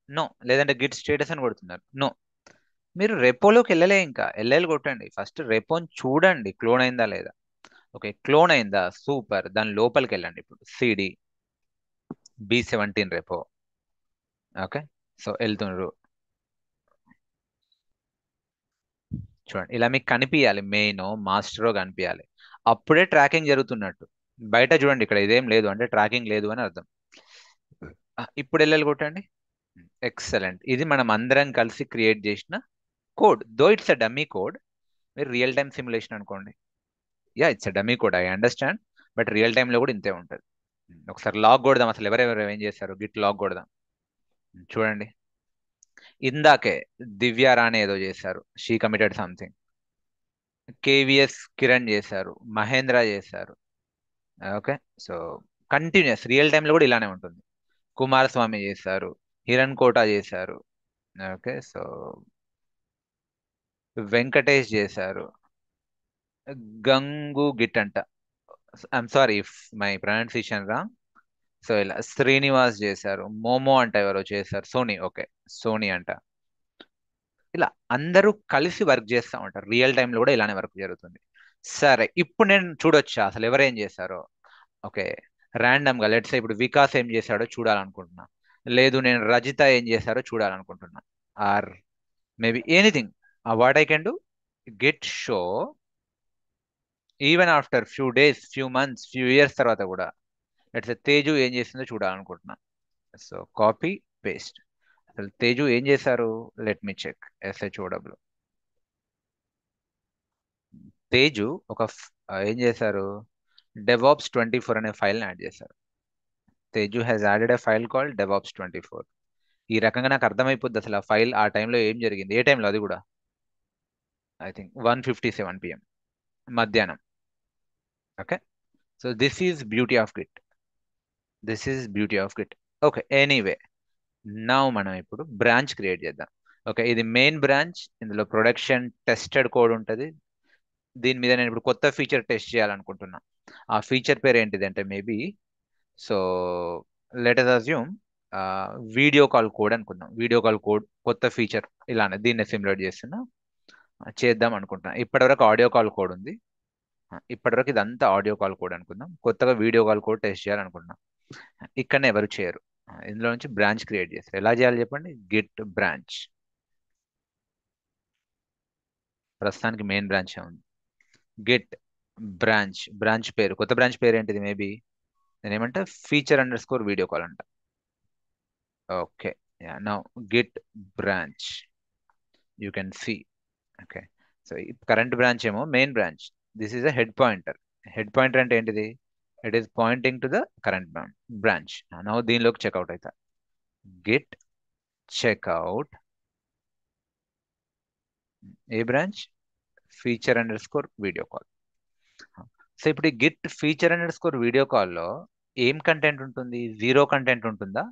నో, లేదంటే గిట్ స్టేటస్ అని కొడుతున్నారు. నో, మీరు రెపోలోకి వెళ్ళలే, ఇంకా ఎల్ఎల్ కొట్టండి. ఫస్ట్ రెపోని చూడండి క్లోన్ అయిందా లేదా. ఓకే, క్లోన్ అయిందా, సూపర్. దాని లోపలికి వెళ్ళండి. ఇప్పుడు CD B17 repo. Okay, so వెళ్తున్నారు. చూడండి ఇలా మీకు కనిపించాలి, మెయిన్ మాస్టరో కనిపించాలి. అప్పుడే ట్రాకింగ్ జరుగుతున్నట్టు. బయట చూడండి, ఇక్కడ ఇదేం లేదు అంటే ట్రాకింగ్ లేదు అని అర్థం. ఇప్పుడు ఎల్ఎల్ కొట్టండి. ఎక్సలెంట్. ఇది మనం అందరం కలిసి క్రియేట్ చేసిన code. Though it's a dummy code. మీరు రియల్ టైమ్ సిమ్యులేషన్ అనుకోండి. Yeah, it's a dummy code, I understand. But real టైంలో కూడా ఇంతే ఉంటుంది. ఒకసారి లాగ్ కొడదాం, అసలు ఎవరెవరు ఏం చేస్తారు. గిట్ లాగ్ కొడదాం. చూడండి, ఇందాకే దివ్య రాణి ఏదో చేశారు, she committed something. KVS Kiran చేశారు, మహేంద్ర చేశారు. ఓకే, సో కంటిన్యూస్ రియల్ టైంలో కూడా ఇలానే ఉంటుంది. కుమారస్వామి చేశారు, హిరణ్ కోట చేశారు. ఓకే, సో వెంకటేష్ చేశారు, గంగు గిట్ అంట. I'm sorry if my pronunciation wrong. So ఇలా శ్రీనివాస్ చేశారు, మోమో అంట ఎవరో చేశారు, సోనీ. ఓకే, సోనీ అంట. ఇలా అందరూ కలిసి వర్క్ చేస్తూ ఉంటారు. రియల్ టైంలో కూడా ఇలానే వర్క్ జరుగుతుంది. సరే, ఇప్పుడు నేను చూడొచ్చా అసలు ఎవరేం చేశారో? ఓకే, ర్యాండమ్గా లెట్స్ ఇప్పుడు వికాస్ ఏం చేశాడో చూడాలనుకుంటున్నా. లేదు, నేను రజిత ఏం చేశారో చూడాలనుకుంటున్నా. Or maybe anything. What I can do, get show even after few days, few months, few years తర్వాత కూడా లెట్స్ తేజు ఏం చేసిందో చూడాలనుకుంటున్నా. So copy, paste. అసలు తేజు ఏం చేశారు? Let me check. SHOW Teju ఏం చేశారు? DevOps 24 అనే ఫైల్ని యాడ్ చేశారు. Teju has added a file called DevOps 24. ఈ రకంగా నాకు అర్థమైపోద్ది అసలు ఆ ఫైల్ ఆ టైంలో ఏం జరిగింది, ఏ టైంలో, అది కూడా ఐ థింక్ 1:57 PM మధ్యాహ్నం. Okay, so this is beauty of Git. This is beauty of Git. Okay, anyway, now మనం ఇప్పుడు బ్రాంచ్ క్రియేట్ చేద్దాం. ఓకే, ఇది మెయిన్ బ్రాంచ్. ఇందులో ప్రొడక్షన్ టెస్టెడ్ కోడ్ ఉంటుంది. దీని మీద నేను ఇప్పుడు కొత్త ఫీచర్ టెస్ట్ చేయాలనుకుంటున్నా. ఆ ఫీచర్ పేరు ఏంటిది అంటే maybe, so let us assume video call code అనుకుందాం. వీడియో కాల్ కోడ్ కొత్త ఫీచర్ ఇలానే దీన్ని సిమ్యులేట్ చేస్తున్నా. చేద్దాం అనుకుంటున్నా. ఇప్పటివరకు ఆడియో కాల్ కోడ్ ఉంది. ఇప్పటివరకు ఇదంతా ఆడియో కాల్ కోడ్ అనుకుందాం. కొత్తగా వీడియో కాల్ కోడ్ టెస్ట్ చేయాలనుకుంటున్నాం. ఇక్కడనే ఎవరు చేయరు. ఇందులో నుంచి బ్రాంచ్ క్రియేట్ చేస్తారు. ఎలా చేయాలి చెప్పండి? Git branch. ప్రస్తుతానికి మెయిన్ బ్రాంచ్ ఉంది. Git branch. బ్రాంచ్ పేరు, కొత్త బ్రాంచ్ పేరు ఏంటిది? మేబీ నేను ఏమంటా, feature_video call అంట. Okay, now git branch you can see. Okay, so current branch ఏమో main branch. This is a head pointer. Head pointer అంటే ఏంటిది? It is pointing to the current branch. Now దీనిలోకి checkout అవుతా. Git checkout ఏ branch? feature_video call. So ఇప్పుడు ఈ Git feature_video call లో ఏం కంటెంట్ ఉంటుంది? జీరో కంటెంట్ ఉంటుందా,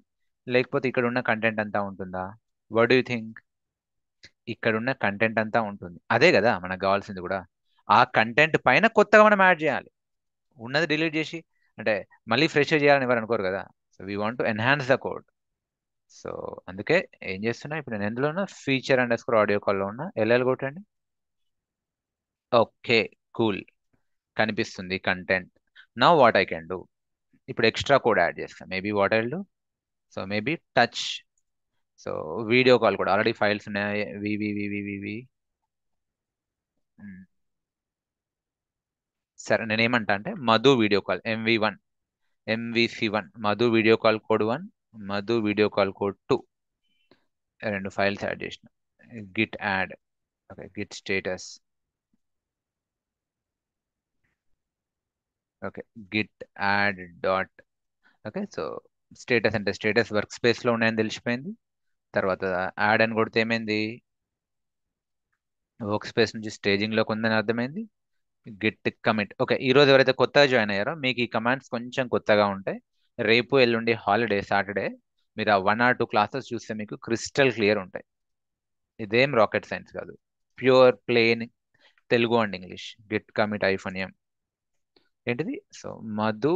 లేకపోతే ఇక్కడ ఉన్న కంటెంట్ అంతా ఉంటుందా? What do think? ఇక్కడ ఉన్న కంటెంట్ అంతా ఉంటుంది. అదే కదా మనకు కావాల్సింది కూడా. ఆ కంటెంట్ పైన కొత్తగా మనం యాడ్ చేయాలి. ఉన్నది డిలీట్ చేసి అంటే మళ్ళీ ఫ్రెష్ చేయాలని ఎవరు అనుకోరు కదా. So we want to enhance the code. So అందుకే ఏం చేస్తున్నా, ఇప్పుడు నేను ఎందులో ఉన్నా, feature_audio call లో ఉన్నా. ఎల్ఎల్ కొట్టండి. ఓకే, కూల్, కనిపిస్తుంది content. Now what I can do, ఇప్పుడు ఎక్స్ట్రా కోడ్ యాడ్ చేస్తాను. Maybe what I do, so maybe touch. So video call కూడా ఆల్రెడీ ఫైల్స్ ఉన్నాయి. వి. సరే, నేను ఏమంటా అంటే Madhu video call MV1, MVC1, Madhu video call code 1, Madhu video call code 2, రెండు files add చేసిన. Git add. Okay, Git status. Okay, git add dot. Okay, so status అంటే status work space లో ఉన్నాయని తెలిసిపోయింది. తర్వాత యాడ్ అని కొడితే ఏమైంది? వర్క్ స్పేస్ నుంచి స్టేజింగ్ లోకి ఉందని అర్థమైంది. Git commit. ఓకే, ఈ రోజు ఎవరైతే కొత్తగా జాయిన్ అయ్యారో మీకు ఈ కమాండ్స్ కొంచెం కొత్తగా ఉంటాయి. రేపు ఎల్లుండి హాలిడే, సాటర్డే. మీరు ఆ 1 or 2 క్లాసెస్ చూస్తే మీకు క్రిస్టల్ క్లియర్ ఉంటాయి. ఇదేం రాకెట్ సైన్స్ కాదు, pure plain Telugu and English. Git commit -m ఏంటిది? So Madhu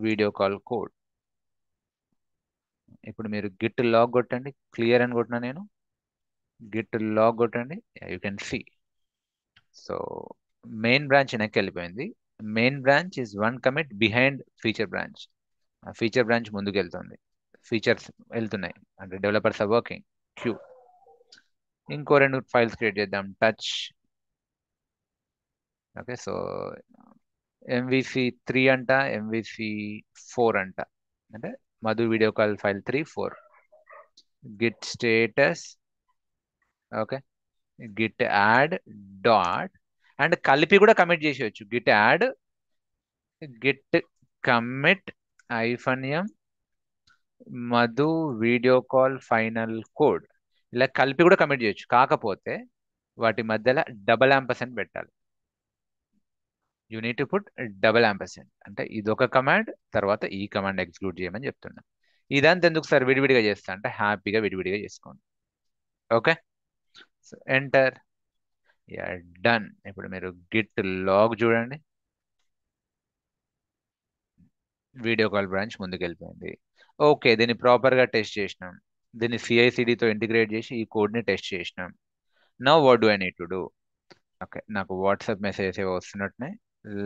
video call code. ఇప్పుడు మీరు గిట్ లాగ్ కొట్టండి. క్లియర్ అని కొట్టినా నేను. గిట్ లాగ్ కొట్టండి. You can see. So main branch వెనక్కి వెళ్ళిపోయింది. Main branch is 1 commit behind feature branch. Feature branch ముందుకు వెళ్తుంది. ఫీచర్స్ వెళ్తున్నాయి అంటే డెవలపర్స్ ఆర్ వర్కింగ్. క్యూ. ఇంకో రెండు ఫైల్స్ క్రియేట్ చేద్దాం. టచ్. ఓకే, సో MVC3 అంట, MVC4 అంట. అంటే Madhu video call file 3, 4. Git status. Okay, git add dot. And కలిపి కూడా కమిట్ చేసేయచ్చు. Git add, git commit -m Madhu video call final code. ఇలా కలిపి కూడా కమిట్ చేయొచ్చు. కాకపోతే వాటి మధ్యలో డబల్ & పెట్టాలి. You need to put double & అంటే ఇదొక కమాండ్, తర్వాత ఈ కమాండ్ ఎగ్జిక్యూట్ చేయమని చెప్తున్నా. ఇదంతా ఎందుకు సార్ విడివిడిగా చేస్తా అంటే, హ్యాపీగా విడివిడిగా చేసుకోండి. Okay, so enter. Yeah, done. ఇప్పుడు మీరు గిట్ లాగ్ చూడండి. వీడియో కాల్ బ్రాంచ్ ముందుకు వెళ్ళిపోయింది. ఓకే, దీన్ని ప్రాపర్గా టెస్ట్ చేసినాం. దీన్ని CI/CD తో ఇంటిగ్రేట్ చేసి ఈ కోడ్ని టెస్ట్ చేసినాం. Now what do I need to do? Okay, నాకు వాట్సాప్ మెసేజెస్ ఏవో వస్తున్నట్టున్నాయి.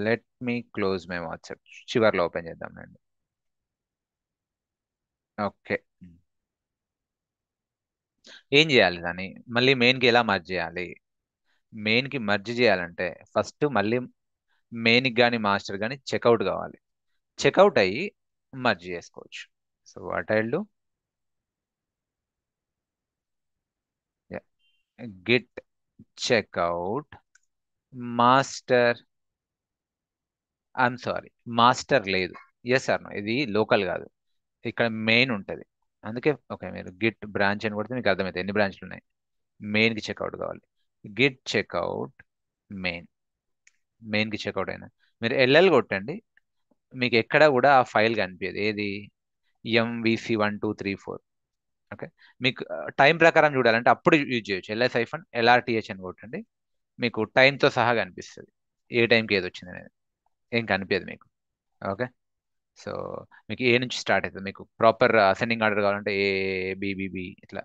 Let me close my WhatsApp. చివర్లో ఓపెన్ చేద్దాం అండి. ఓకే, ఏం చేయాలి దాన్ని? మళ్ళీ మెయిన్కి ఎలా మర్జ్ చేయాలి? మెయిన్కి మర్జ్ చేయాలంటే ఫస్ట్ మళ్ళీ మెయిన్కి కానీ మాస్టర్ కానీ చెక్అవుట్ కావాలి. చెక్అవుట్ అయ్యి మర్జ్ చేసుకోవచ్చు. So what I do, git checkout master. I'm sorry, master లేదు. ఎస్ సార్, ఇది లోకల్ కాదు, ఇక్కడ మెయిన్ ఉంటుంది. అందుకే ఓకే, మీరు గిట్ బ్రాంచ్ అని కొడితే మీకు అర్థమవుతుంది ఎన్ని బ్రాంచ్లు ఉన్నాయి. మెయిన్కి చెక్అవుట్ కావాలి. Git checkout main. మెయిన్కి చెక్అవుట్ అయినా మీరు ఎల్ఎల్ కొట్టండి. మీకు ఎక్కడ కూడా ఆ ఫైల్ కనిపించదు. ఏది? MVC1234. ఓకే, మీకు టైం ప్రకారం చూడాలంటే అప్పుడు యూజ్ చేయొచ్చు. LS-LRTH అని కొట్టండి. మీకు టైంతో సహా కనిపిస్తుంది, ఏ టైంకి ఏది వచ్చింది అనేది. ఏం కనిపించదు మీకు. ఓకే, సో మీకు ఏ నుంచి స్టార్ట్ అవుతుంది. మీకు ప్రాపర్ అసెండింగ్ ఆర్డర్ కావాలంటే ABBB ఇట్లా,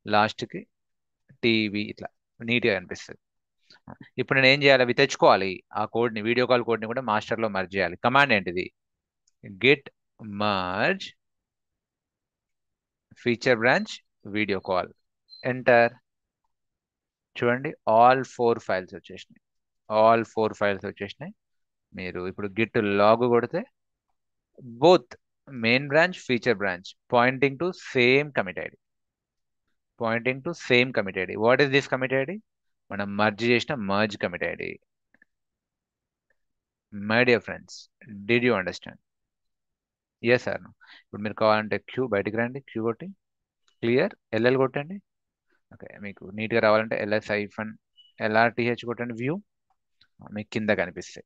లాస్ట్కి TV ఇట్లా నీట్గా కనిపిస్తుంది. ఇప్పుడు నేను ఏం చేయాలి? అవి తెచ్చుకోవాలి. ఆ కోడ్ని, వీడియో కాల్ కోడ్ని కూడా మాస్టర్లో మర్జ్ చేయాలి. కమాండ్ ఏంటిది? Git merge feature branch video call. Enter. చూడండి, ఆల్ 4 ఫైల్స్ వచ్చేసినాయి. మీరు ఇప్పుడు గిట్ లాగ్ కొడితే both main branch, feature branch pointing to same commit ID. What is this commit ID? మనం మర్జ్ చేసిన merge commit ID. My dear friends, did you understand? Yes sir. ఇప్పుడు మీరు కావాలంటే queue బయటికి రండి, క్యూ కొట్టి clear LL కొట్టండి. Okay, మీకు నీట్గా రావాలంటే LS-LRTH కొట్టండి. వ్యూ మీకు కింద కనిపిస్తాయి,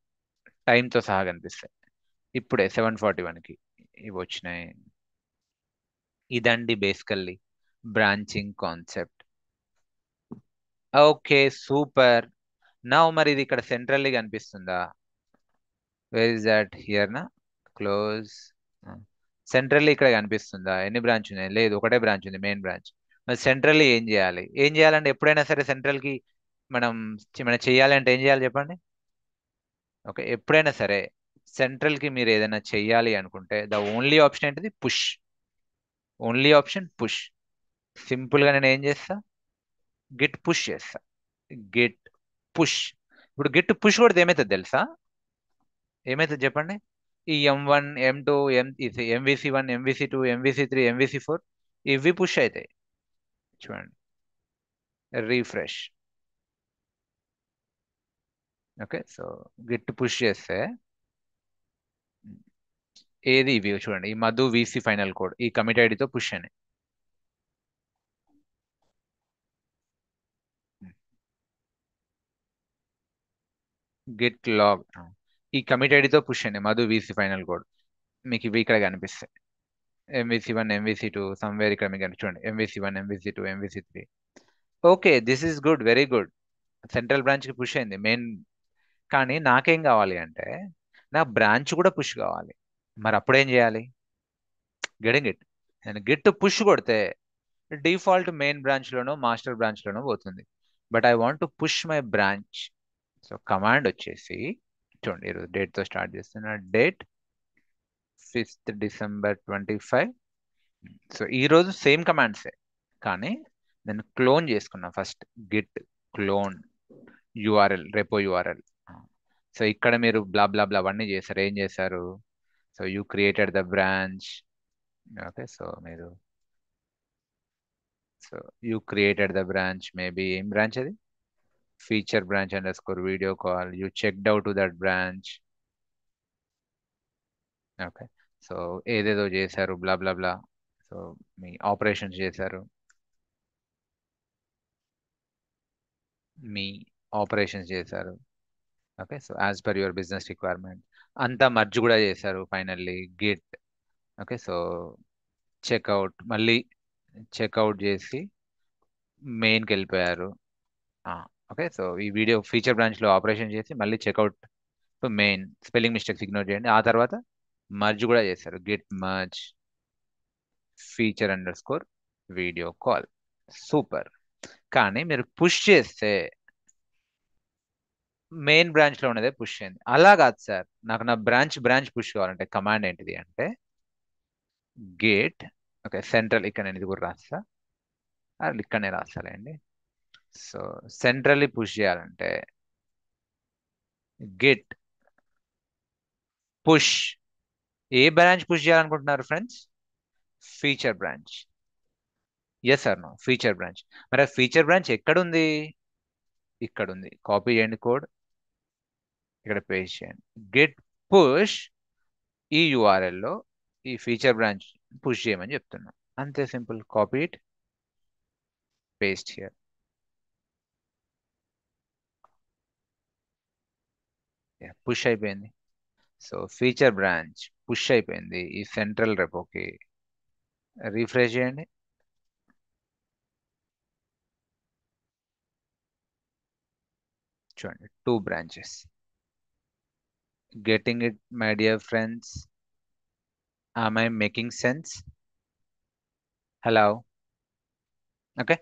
టైంతో సహా కనిపిస్తాయి. ఇప్పుడే 7:41కి ఇవి వచ్చినాయి. ఇదండి basically branching concept. Okay, super. నా మరి ఇది ఇక్కడ సెంట్రల్లీ కనిపిస్తుందా? Where is that? హియర్ నా? క్లోజ్. సెంట్రల్లీ ఇక్కడ కనిపిస్తుందా? ఎన్ని బ్రాంచ్ ఉన్నాయి? లేదు, ఒకటే బ్రాంచ్ ఉంది, మెయిన్ బ్రాంచ్. మరి సెంట్రల్లీ ఏం చేయాలి? ఏం చేయాలంటే ఎప్పుడైనా సరే సెంట్రల్కి మనం మనం చేయాలంటే ఏం చేయాలి చెప్పండి? ఓకే, ఎప్పుడైనా సరే సెంట్రల్కి మీరు ఏదైనా చెయ్యాలి అనుకుంటే ద ఓన్లీ ఆప్షన్ ఏంటిది? పుష్. Only option push. సింపుల్గా నేను ఏం చేస్తా? గిట్ పుష్ చేస్తా. Git push. ఇప్పుడు గిట్ పుష్ కొడితే ఏమవుతుంది తెలుసా? ఏమవుతుంది చెప్పండి? ఈ M1 M2 MVC1 MVC2 MVC3 MVC4 ఇవి పుష్ అవుతాయి. చూడండి, refresh. Okay, so git push చేస్తే ఏది? ఇవి చూడండి, ఈ మధు VC ఫైనల్ కోడ్ ఈ కమిట్ ఐడితో పుష్ అని. గిట్ లాగ్ ఈ కమిట్ ఐడితో పుష్ అని మధు VC ఫైనల్ కోడ్. మీకు ఇవి ఇక్కడ కనిపిస్తాయి. MVC1 MVC2 సమ్వేర్ ఇక్కడ మీకు చూడండి, MVC1 MVC2 MVC3. Okay, this is good, very good. Central బ్రాంచ్కి పుష్ అయింది మెయిన్. కానీ నాకేం కావాలి అంటే నా బ్రాంచ్ కూడా పుష్ కావాలి. మరి అప్పుడేం చేయాలి? Getting it? నేను గిట్ పుష్ కొడితే డిఫాల్ట్ మెయిన్ బ్రాంచ్లోనో మాస్టర్ బ్రాంచ్లోనో పోతుంది. But I want to push my branch. So command వచ్చేసి చూడండి, ఈరోజు డేట్తో స్టార్ట్ చేస్తున్నా. Date 5th December 25. సో ఈరోజు సేమ్ కమాండ్సే, కానీ నేను క్లోన్ చేసుకున్నా. First Git clone repo URL. So ఇక్కడ మీరు బ్లా బ్లా బ్లా అవన్నీ చేశారు. ఏం చేశారు? So you created the branch. Okay, so you created the branch. Maybe ఏం బ్రాంచ్ అది? Feature branch underscore video call. You checked out to that branch. Okay, so ఏదేదో చేశారు, బ్లా బ్లా బ్లా. సో మీ operations చేశారు, మీ operations చేశారు. Okay, so as per your business requirement అంతా merge కూడా చేశారు. Finally git. Okay, so checkout, మళ్ళీ చెక్అవుట్ చేసి మెయిన్కి వెళ్ళిపోయారు. ఓకే, సో ఈ వీడియో ఫీచర్ బ్రాంచ్లో ఆపరేషన్ చేసి మళ్ళీ checkout main. Spelling mistakes ignore చేయండి. ఆ తర్వాత మర్జ్ కూడా చేశారు. Git merge feature underscore video call. Super. కానీ మీరు పుష్ చేస్తే మెయిన్ బ్రాంచ్ లో ఉన్నదే పుష్ అయింది. అలా కాదు సార్, నాకు నా బ్రాంచ్ పుష్ కావాలంటే కమాండ్ ఏంటిది అంటే గేట్, ఓకే సెంట్రల్, ఇక్కడ నేను ఇది కూడా రాస్తా, ఇక్కడనే రాస్తాలేండి. సో సెంట్రల్లీ పుష్ చేయాలంటే గెట్ పుష్. ఏ బ్రాంచ్ పుష్ చేయాలనుకుంటున్నారు friends? Feature branch. Yes sir, no feature branch. మరి ఆ ఫీచర్ బ్రాంచ్ ఎక్కడుంది? ఇక్కడ ఉంది. కాపీ చేయండి కోడ్, ఇక్కడ పేస్ట్ చేయండి. గెట్ పుష్, ఈ యూఆర్ఎల్ లో ఈ ఫీచర్ బ్రాంచ్ పుష్ చేయమని చెప్తున్నా. అంతే simple. Copy it, paste here. Push అయిపోయింది. సో ఫీచర్ బ్రాంచ్ పుష్ అయిపోయింది ఈ సెంట్రల్ రెపోకి. రీఫ్రెష్ చేయండి. చూడండి, 2 branches. Getting it my dear friends? am I making sense? Hello? Okay.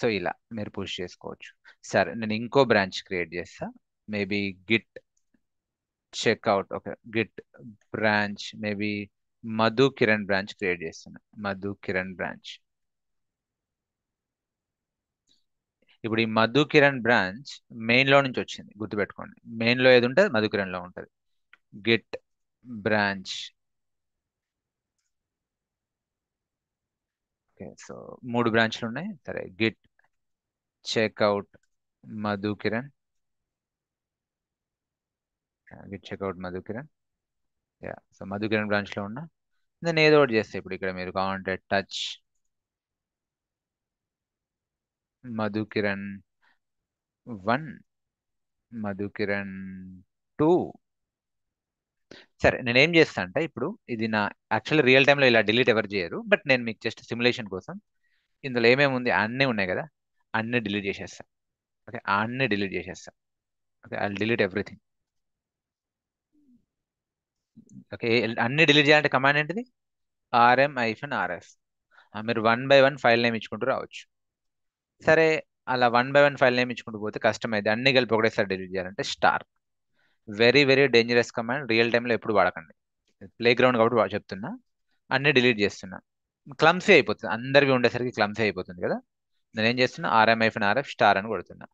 So ఇలా మీరు పుష్ చేసుకోవచ్చు. సరే, నేను ఇంకో బ్రాంచ్ క్రియేట్ చేస్తా. Maybe git checkout, okay git branch, maybe Madhu Kiran branch create చేస్తున్నా. మధు కిరణ్ బ్రాంచ్. ఇప్పుడు ఈ మధు కిరణ్ బ్రాంచ్ మెయిన్ లో నుంచి వచ్చింది, గుర్తుపెట్టుకోండి. మెయిన్ లో ఏది ఉంటుంది మధు కిరణ్ లో ఉంటుంది. Git branch. ఓకే, సో 3 బ్రాంచ్లు ఉన్నాయి. సరే, git checkout Madhu Kiran, git checkout Madhu Kiran. Yeah, so Madhu Kiran branch లో ఉన్నా. నేను ఏదో ఒకటి చేస్తే, ఇప్పుడు ఇక్కడ మీరు కావాలంటే టచ్ మధు కిరణ్ 1, మధు కిరణ్ 2. సరే, నేను ఏం చేస్తా అంటే ఇప్పుడు ఇది నా యాక్చువల్లీ రియల్ టైంలో ఇలా డిలీట్ ఎవరు చేయరు, బట్ నేను మీకు జస్ట్ సిమ్యులేషన్ కోసం ఇందులో ఏమేమి ఉంది అన్నీ ఉన్నాయి కదా, అన్నీ డిలీట్ చేసేస్తా. ఓకే, అన్నీ డిలీట్ చేసేస్తా. Okay, I delete everything. Okay, అన్ని డిలీట్ చేయాలంటే కమాండ్ ఏంటిది? rm-rf. మీరు 1 by 1 ఫైల్ నేమ్ ఇచ్చుకుంటూ రావచ్చు. సరే, అలా 1 by 1 ఫైల్ నేమ్ ఇచ్చుకుంటూ పోతే కష్టం అయితే అన్ని కలిపి ఒకటేసారి డిలీట్ చేయాలంటే star. Very very dangerous command, real టైంలో ఎప్పుడు వాడకండి. ప్లే గ్రౌండ్ కాబట్టి చెప్తున్నా. అన్ని డిలీట్ చేస్తున్నా. క్లమ్సీ అయిపోతుంది, అందరివి ఉండేసరికి క్లమ్సీ అయిపోతుంది కదా. నేను ఏం చేస్తున్నా, rm-rf స్టార్ అని కొడుతున్నా.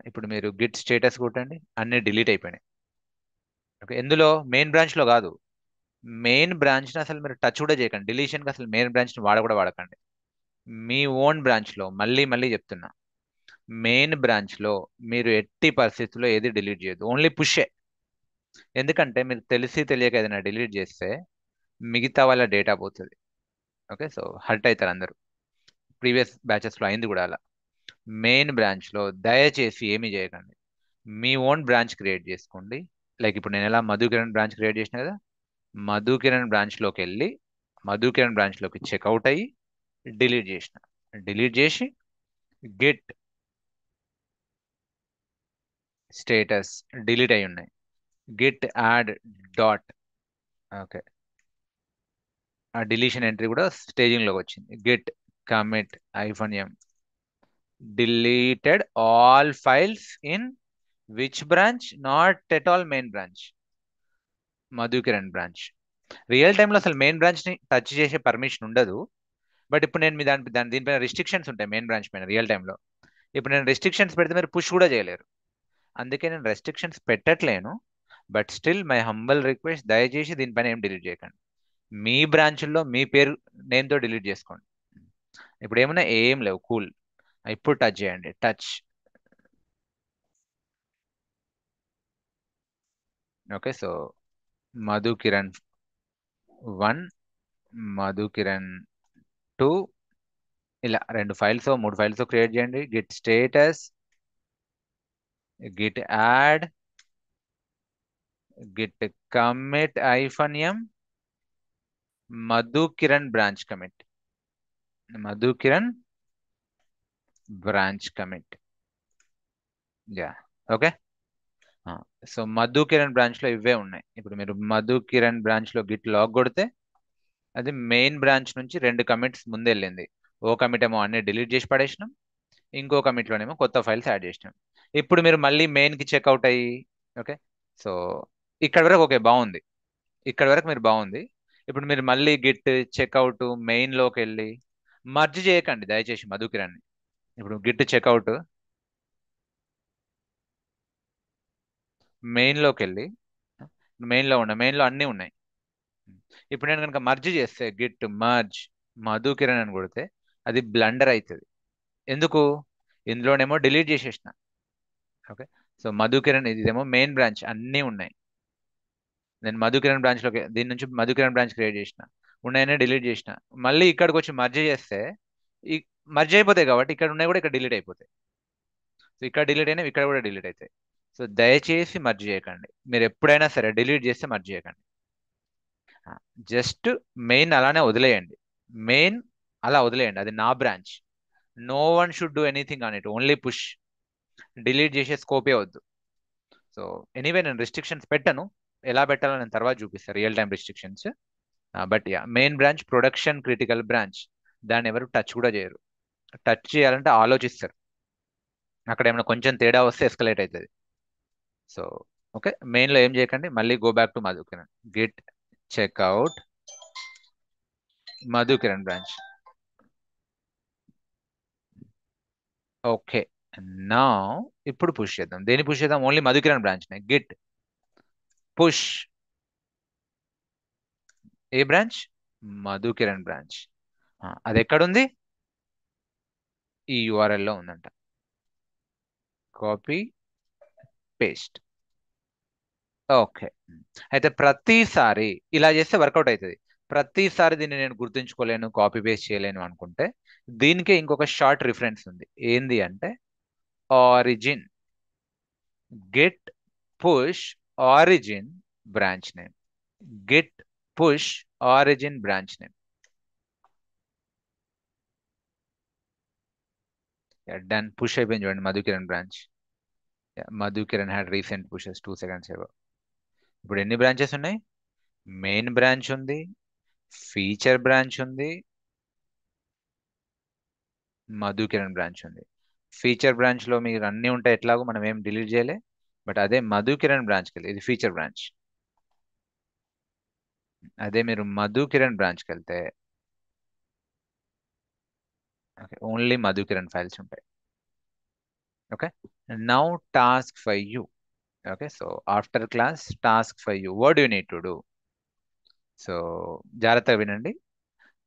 ఇప్పుడు మీరు గిట్ స్టేటస్ కొట్టండి, అన్ని డిలీట్ అయిపోయినాయి. ఓకే, ఎందులో? మెయిన్ బ్రాంచ్ లో కాదు. మెయిన్ బ్రాంచ్ ని అసలు మీరు టచ్ కూడా చేయకండి. డిలీషన్ కి అసలు మెయిన్ బ్రాంచ్ ని కూడా వాడకండి. మీ ఓన్ బ్రాంచ్ లో మళ్ళీ మళ్ళీ చెప్తున్నా, మెయిన్ బ్రాంచ్ లో మీరు ఎట్టి పరిస్థితుల్లో ఏది డిలీట్ చేయదు, ఓన్లీ పుషే. ఎందుకంటే మీరు తెలిసి తెలియక ఏదైనా డిలీట్ చేస్తే మిగతా వాళ్ళ డేటా పోతుంది. ఓకే, సో హర్ట్ అవుతారు అందరూ. ప్రీవియస్ బ్యాచెస్ లో అయింది కూడా అలా. మెయిన్ బ్రాంచ్ లో దయచేసి ఏమీ చేయకండి. మీ ఓన్ బ్రాంచ్ క్రియేట్ చేసుకోండి. లైక్ ఇప్పుడు నేను ఎలా మధు కిరణ్ బ్రాంచ్ క్రియేట్ చేసిన కదా, మధు కిరణ్ బ్రాంచ్ లోకి వెళ్ళి మధు కిరణ్ బ్రాంచ్ లోకి చెక్అవుట్ అయ్యి డిలీట్ చేసిన. డిలీట్ చేసి గెట్ స్టేటస్ డిలీట్ అయి ఉన్నాయి. గెట్ యాడ్ డాట్, ఓకే ఆ డిలీషన్ ఎంట్రీ కూడా స్టేజింగ్ లోకి వచ్చింది. Get commit -m deleted all files in which branch? Not at all main branch, Madhu Kiran branch. Real టైంలో అసలు మెయిన్ బ్రాంచ్ ని టచ్ చేసే పర్మిషన్ ఉండదు. బట్ ఇప్పుడు నేను మీ దీనిపైన రిస్ట్రిక్షన్స్ ఉంటాయి మెయిన్ బ్రాంచ్ పైన రియల్ టైంలో. ఇప్పుడు నేను రెస్ట్రిక్షన్స్ పెడితే మీరు పుష్ కూడా చేయలేరు. అందుకే నేను రెస్ట్రిక్షన్స్ పెట్టట్లేను. But still my humble request, దయచేసి దీనిపైన ఏం డిలీట్ చేయకండి. మీ బ్రాంచ్లో మీ పేరు నేమ్తో డిలీట్ చేసుకోండి. ఇప్పుడు ఏమన్నా ఏం లేవు, కూల్. ఇప్పుడు టచ్ చేయండి, touch. Okay, so Madhu Kiran 1, Madhu Kiran 2, ఇలా 2 ఫైల్స్ 3 ఫైల్స్ క్రియేట్ చేయండి. Git status, Git add, git commit -m Madhu Kiran branch commit, Madhu Kiran branch commit. Yeah, okay. So Madhu Kiran branch లో ఇవే ఉన్నాయి. ఇప్పుడు మీరు మధు కిరణ్ బ్రాంచ్ లో గిట్ లాగ్ కొడితే అది మెయిన్ బ్రాంచ్ నుంచి 2 కమిట్స్ ముందు వెళ్ళింది. ఓ కమిట్ ఏమో అన్ని డిలీట్ చేసి పడేసినాం, ఇంకో కమిట్లోనేమో కొత్త ఫైల్స్ యాడ్ చేసినాం. ఇప్పుడు మీరు మళ్ళీ మెయిన్కి చెక్అవుట్ అయ్యి, ఓకే, సో ఇక్కడ వరకు ఓకే బాగుంది, ఇక్కడ వరకు మీరు బాగుంది. ఇప్పుడు మీరు మళ్ళీ గిట్ చెక్అవుట్ మెయిన్లోకి వెళ్ళి మర్జ్ చేయకండి దయచేసి మధుకిరణ్. ఇప్పుడు గిట్ చెక్అవుట్ మెయిన్లోకి వెళ్ళి, మెయిన్లో అన్నీ ఉన్నాయి. ఇప్పుడు నేను కనుక మర్జ్ చేస్తే గిట్ మర్జ్ మధుకిరణ్ అని కొడితే అది బ్లండర్ అవుతుంది. ఎందుకు? ఇందులోనేమో డిలీట్ చేసేసిన. ఓకే, సో మధుకిరణ్ ఇదేమో మెయిన్ బ్రాంచ్ అన్నీ ఉన్నాయి. నేను మధుకిరణ్ బ్రాంచ్లోకి దీని నుంచి మధుకిరణ్ బ్రాంచ్ క్రియేట్ చేసిన, ఉన్నాయనే డిలీట్ చేసిన. మళ్ళీ ఇక్కడికి వచ్చి మర్జ్ చేస్తే ఈ మర్జ్ అయిపోతాయి కాబట్టి ఇక్కడ ఉన్నాయి కూడా ఇక్కడ డిలీట్ అయిపోతాయి. సో ఇక్కడ డిలీట్ అయినా ఇక్కడ కూడా డిలీట్ అవుతాయి. సో దయచేసి మర్జ్ చేయకండి. మీరు ఎప్పుడైనా సరే డిలీట్ చేస్తే మర్జ్ చేయకండి. జస్ట్ మెయిన్ అలానే వదిలేయండి. మెయిన్ అలా వదిలేయండి, అది నా branch. No one should do anything on it, only push. Delete చేసే స్కోపే వద్దు. సో ఎనీవే నేను రిస్ట్రిక్షన్స్ పెట్టను, ఎలా పెట్టాలో నేను తర్వాత చూపిస్తాను, real time restrictions. But yeah, main branch production critical branch, దాన్ని ఎవరు టచ్ కూడా చేయరు. టచ్ చేయాలంటే ఆలోచిస్తారు, అక్కడ ఏమైనా కొంచెం తేడా వస్తే ఎస్కలేట్ అవుతుంది. సో ఓకే, మెయిన్లో ఏం చేయకండి. మళ్ళీ go back to Madhukiran, git checkout Madhukiran branch. Okay, నా ఇప్పుడు పుష్ చేద్దాం. దేని పుష్ చేద్దాం? ఓన్లీ మధుకిరణ్ బ్రాంచ్ ని. గిట్ పుష్ ఏ బ్రాంచ్? మధుకిరణ్ బ్రాంచ్. అది ఎక్కడుంది? ఈ URL లో ఉందంట. Copy paste. ఓకే, అయితే ప్రతిసారి ఇలా చేస్తే వర్కౌట్ అవుతుంది. ప్రతిసారి దీన్ని నేను గుర్తుంచుకోలేను, కాపీ పేస్ట్ చేయలేను అనుకుంటే దీనికే ఇంకొక షార్ట్ రిఫరెన్స్ ఉంది. ఏంది అంటే origin. Get push origin branch name. Get push origin branch name. Done, push అయిపోయింది చూడండి Madhukiran branch. Madhukiran had recent pushes 2 seconds ago. ఇప్పుడు ఎన్ని బ్రాంచెస్ ఉన్నాయి? మెయిన్ బ్రాంచ్ ఉంది, ఫీచర్ బ్రాంచ్ ఉంది, మధుకిరణ్ బ్రాంచ్ ఉంది. ఫీచర్ బ్రాంచ్ లో మీరు అన్ని ఉంటాయి ఎట్లాగో, మనం ఏం డిలీట్ చేయలే. బట్ అదే మధుకిరణ్ బ్రాంచ్కి వెళ్ళి, ఇది ఫీచర్ బ్రాంచ్, అదే మీరు మధుకిరణ్ బ్రాంచ్కి వెళ్తే ఓకే, ఓన్లీ మధుకిరణ్ ఫైల్స్ ఉంటాయి. Okay, now task for you. Okay, so after class task for you, what you need to do. So జాగ్రత్తగా వినండి.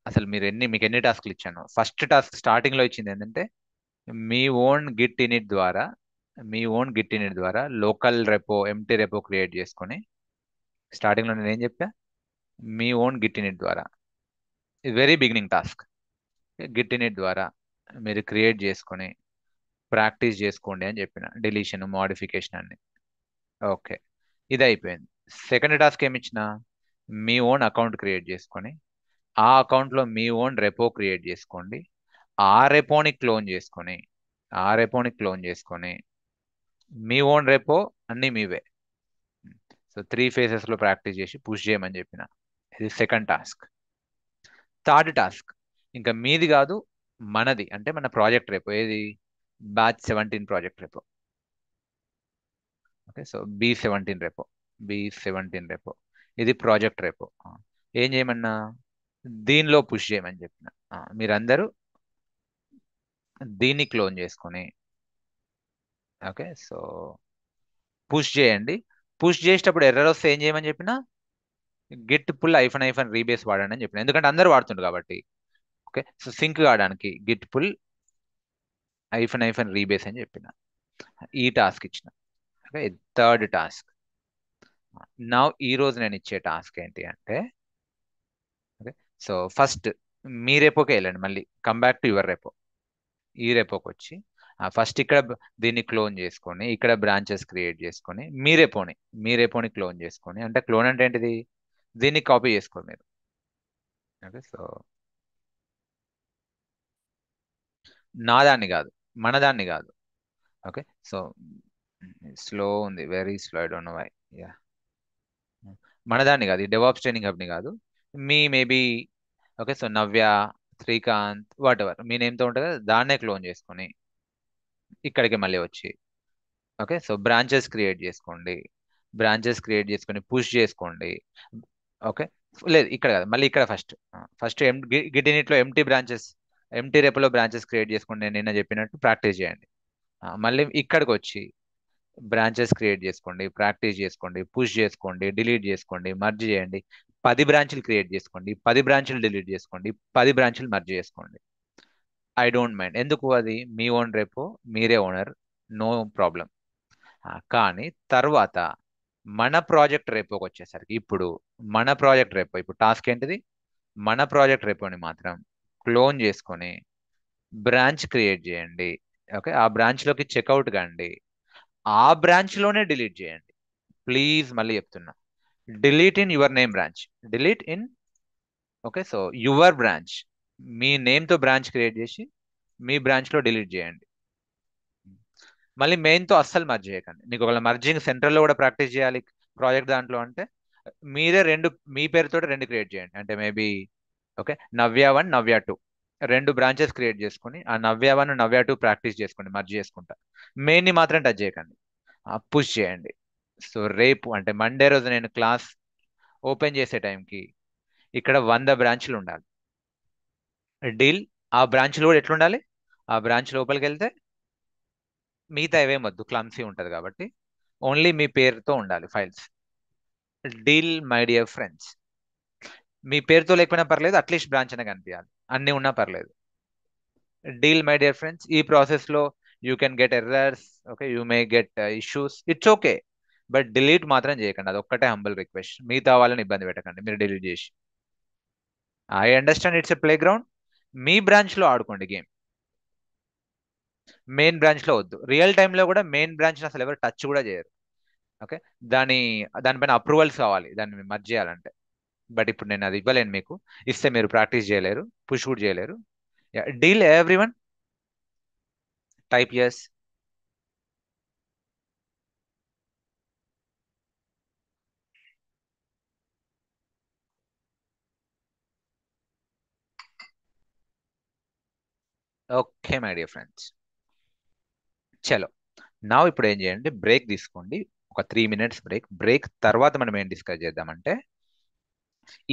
అసలు మీకు ఎన్ని టాస్క్లు ఇచ్చాను. ఫస్ట్ టాస్క్ స్టార్టింగ్ లో ఇచ్చింది ఏంటంటే మీ ఓన్ గిట్ ఇనిట్ ద్వారా, local repo empty repo create చేసుకొని, స్టార్టింగ్ లో నేను ఏం చెప్పా? మీ ఓన్ గిట్ ఇనిట్ ద్వారా, ఇది very beginning task. Git in it ద్వారా మీరు క్రియేట్ చేసుకొని ప్రాక్టీస్ చేసుకోండి అని చెప్పిన, డిలీషన్ మోడిఫికేషన్ అన్ని. ఓకే, ఇది అయిపోయింది. సెకండ్ టాస్క్ ఏమి ఇచ్చిన? మీ ఓన్ అకౌంట్ క్రియేట్ చేసుకొని ఆ అకౌంట్లో మీ ఓన్ రెపో క్రియేట్ చేసుకోండి. ఆ రెపోని క్లోన్ చేసుకొని, మీ ఓన్ రెపో అన్నీ మీవే. సో 3 phases లో ప్రాక్టీస్ చేసి పుష్ చేయమని చెప్పిన. ఇది సెకండ్ టాస్క్. థర్డ్ టాస్క్ ఇంకా మీది కాదు, మనది, అంటే మన ప్రాజెక్ట్ రెపో. ఏది? Batch 17 project repo. Okay, so B 17 repo ఇది ప్రాజెక్ట్ రెపో. ఏం చేయమన్నా? దీనిలో పుష్ చేయమని చెప్పిన. మీరందరూ దీన్ని క్లోన్ చేసుకొని, ఓకే, సో పుష్ చేయండి. పుష్ చేసేటప్పుడు ఎర్రర్ వస్తే ఏం చేయమని చెప్పిన? Git pull hyphen hyphen rebase వాడండి అని చెప్పిన, ఎందుకంటే అందరూ వాడుతుండ్రు కాబట్టి. ఓకే, సో సింక్ కావడానికి Git pull hyphen hyphen rebase అని చెప్పిన. ఈ టాస్క్ ఇచ్చిన. Okay, third task. నా ఈ రోజు నేను ఇచ్చే టాస్క్ ఏంటి అంటే, ఓకే, సో ఫస్ట్ మీ రెపోకే వెళ్ళండి. మళ్ళీ come back to your repo. ఈ రెపోకి వచ్చి ఫస్ట్ ఇక్కడ దీన్ని క్లోన్ చేసుకొని, ఇక్కడ బ్రాంచెస్ క్రియేట్ చేసుకొని, మీ రెపోని క్లోన్ చేసుకొని, అంటే క్లోన్ అంటే ఏంటిది? దీన్ని కాపీ చేసుకోండి మీరు. ఓకే, సో నా దాన్ని కాదు, మన దాన్ని కాదు. ఓకే, సో స్లో ఉంది, very slow, I don't know why. Yeah, మన దాన్ని కాదు, ఈ డెవాప్స్ ట్రైనింగ్ హబ్ని కాదు. మీ maybe, okay, so Navya, Srikanth, whatever మీ నేమ్తో ఉంటుంది కదా, దాన్నే క్లోన్ చేసుకొని ఇక్కడికి మళ్ళీ వచ్చి ఓకే. సో బ్రాంచెస్ క్రియేట్ చేసుకోండి. బ్రాంచెస్ క్రియేట్ చేసుకొని పుష్ చేసుకోండి. ఓకే. లేదు ఇక్కడ కాదు, మళ్ళీ ఇక్కడ ఫస్ట్ గిట్ ఇనిట్లో ఎంటీ రేపులో బ్రాంచెస్ క్రియేట్ చేసుకోండి. నేను నిన్న చెప్పినట్టు ప్రాక్టీస్ చేయండి. మళ్ళీ ఇక్కడికి వచ్చి బ్రాంచెస్ క్రియేట్ చేసుకోండి, ప్రాక్టీస్ చేసుకోండి, పుష్ చేసుకోండి, డిలీట్ చేసుకోండి, మర్జ్ చేయండి. 10 బ్రాంచ్లు క్రియేట్ చేసుకోండి, 10 బ్రాంచ్లు డిలీట్ చేసుకోండి, 10 బ్రాంచ్లు మర్జ్ చేసుకోండి. I don't mind. ఎందుకు? అది మీ ఓన్ రేపో, మీరే ఓనర్, నో ప్రాబ్లం. కానీ తర్వాత మన ప్రాజెక్ట్ రేపోకి వచ్చేసరికి మన ప్రాజెక్ట్ రేపో ఇప్పుడు టాస్క్ ఏంటిది? మన ప్రాజెక్ట్ రేపోని మాత్రం క్లోన్ చేసుకొని బ్రాంచ్ క్రియేట్ చేయండి. ఓకే. ఆ బ్రాంచ్ లోకి చెక్అవుట్ కండి. ఆ బ్రాంచ్ లోనే డిలీట్ చేయండి. ప్లీజ్ మళ్ళీ చెప్తున్నా, delete in your name branch. Delete in, okay, so your branch. Me name తో బ్రాంచ్ క్రియేట్ చేసి మీ బ్రాంచ్ లో డిలీట్ చేయండి. మళ్ళీ మెయిన్ తో అస్సలు మర్జ్ చేయకండి. మీకు ఒకవేళ మర్జింగ్ సెంట్రల్ లో కూడా ప్రాక్టీస్ చేయాలి ప్రాజెక్ట్ దాంట్లో అంటే, మీరే రెండు మీ పేరుతో రెండు క్రియేట్ చేయండి. అంటే మేబీ ఓకే, నవ్య 1 నవ్య 2 రెండు బ్రాంచెస్ క్రియేట్ చేసుకుని ఆ నవ్య 1 నవ్య 2 ప్రాక్టీస్ చేసుకోండి మర్జ్ చేసుకుంటా. మెయిన్ ని మాత్రం టచ్ చేయకండి. పుష్ చేయండి. సో రేపు అంటే మండే రోజు నేను క్లాస్ ఓపెన్ చేసే టైంకి ఇక్కడ 100 బ్రాంచ్లు ఉండాలి. డీల్. ఆ బ్రాంచ్లు కూడా ఎట్లుండాలి? ఆ బ్రాంచ్ లోపలికి వెళ్తే మిగతా ఏవేం వద్దు, క్లమ్సీ ఉంటుంది కాబట్టి ఓన్లీ మీ పేరుతో ఉండాలి files. Deal my dear friends. మీ పేరుతో లేకపోయినా పర్లేదు, అట్లీస్ట్ బ్రాంచ్ అనే కనిపించాలి. అన్ని ఉన్నా పర్లేదు. Deal my dear friends. ఈ ప్రాసెస్ లో you can get errors, okay, you may get issues, it's okay. But delete మాత్రం చేయకండి. అది ఒక్కటే హంబల్ రిక్వెస్ట్. మిగతా వాళ్ళని ఇబ్బంది పెట్టకండి మీరు డిలీట్ చేసి. I understand it's a play ground. Me branch లో ఆడుకోండి గేమ్, మెయిన్ బ్రాంచ్ లో వద్దు. రియల్ టైమ్ లో కూడా మెయిన్ బ్రాంచ్ అసలు ఎవరు టచ్ కూడా చేయరు. ఓకే. దాని దానిపైన అప్రూవల్స్ కావాలి దాన్ని మర్జ్ చేయాలంటే. బట్ ఇప్పుడు నేను అది ఇవ్వలేను మీకు. ఇస్తే మీరు ప్రాక్టీస్ చేయలేరు, పుష్ కూడా చేయలేరు. Deal everyone, type yes. Okay my dear friends, చలో. నా ఇప్పుడు ఏం చేయండి, బ్రేక్ తీసుకోండి. ఒక 3 minutes బ్రేక్ తర్వాత మనం ఏం డిస్కస్ చేద్దామంటే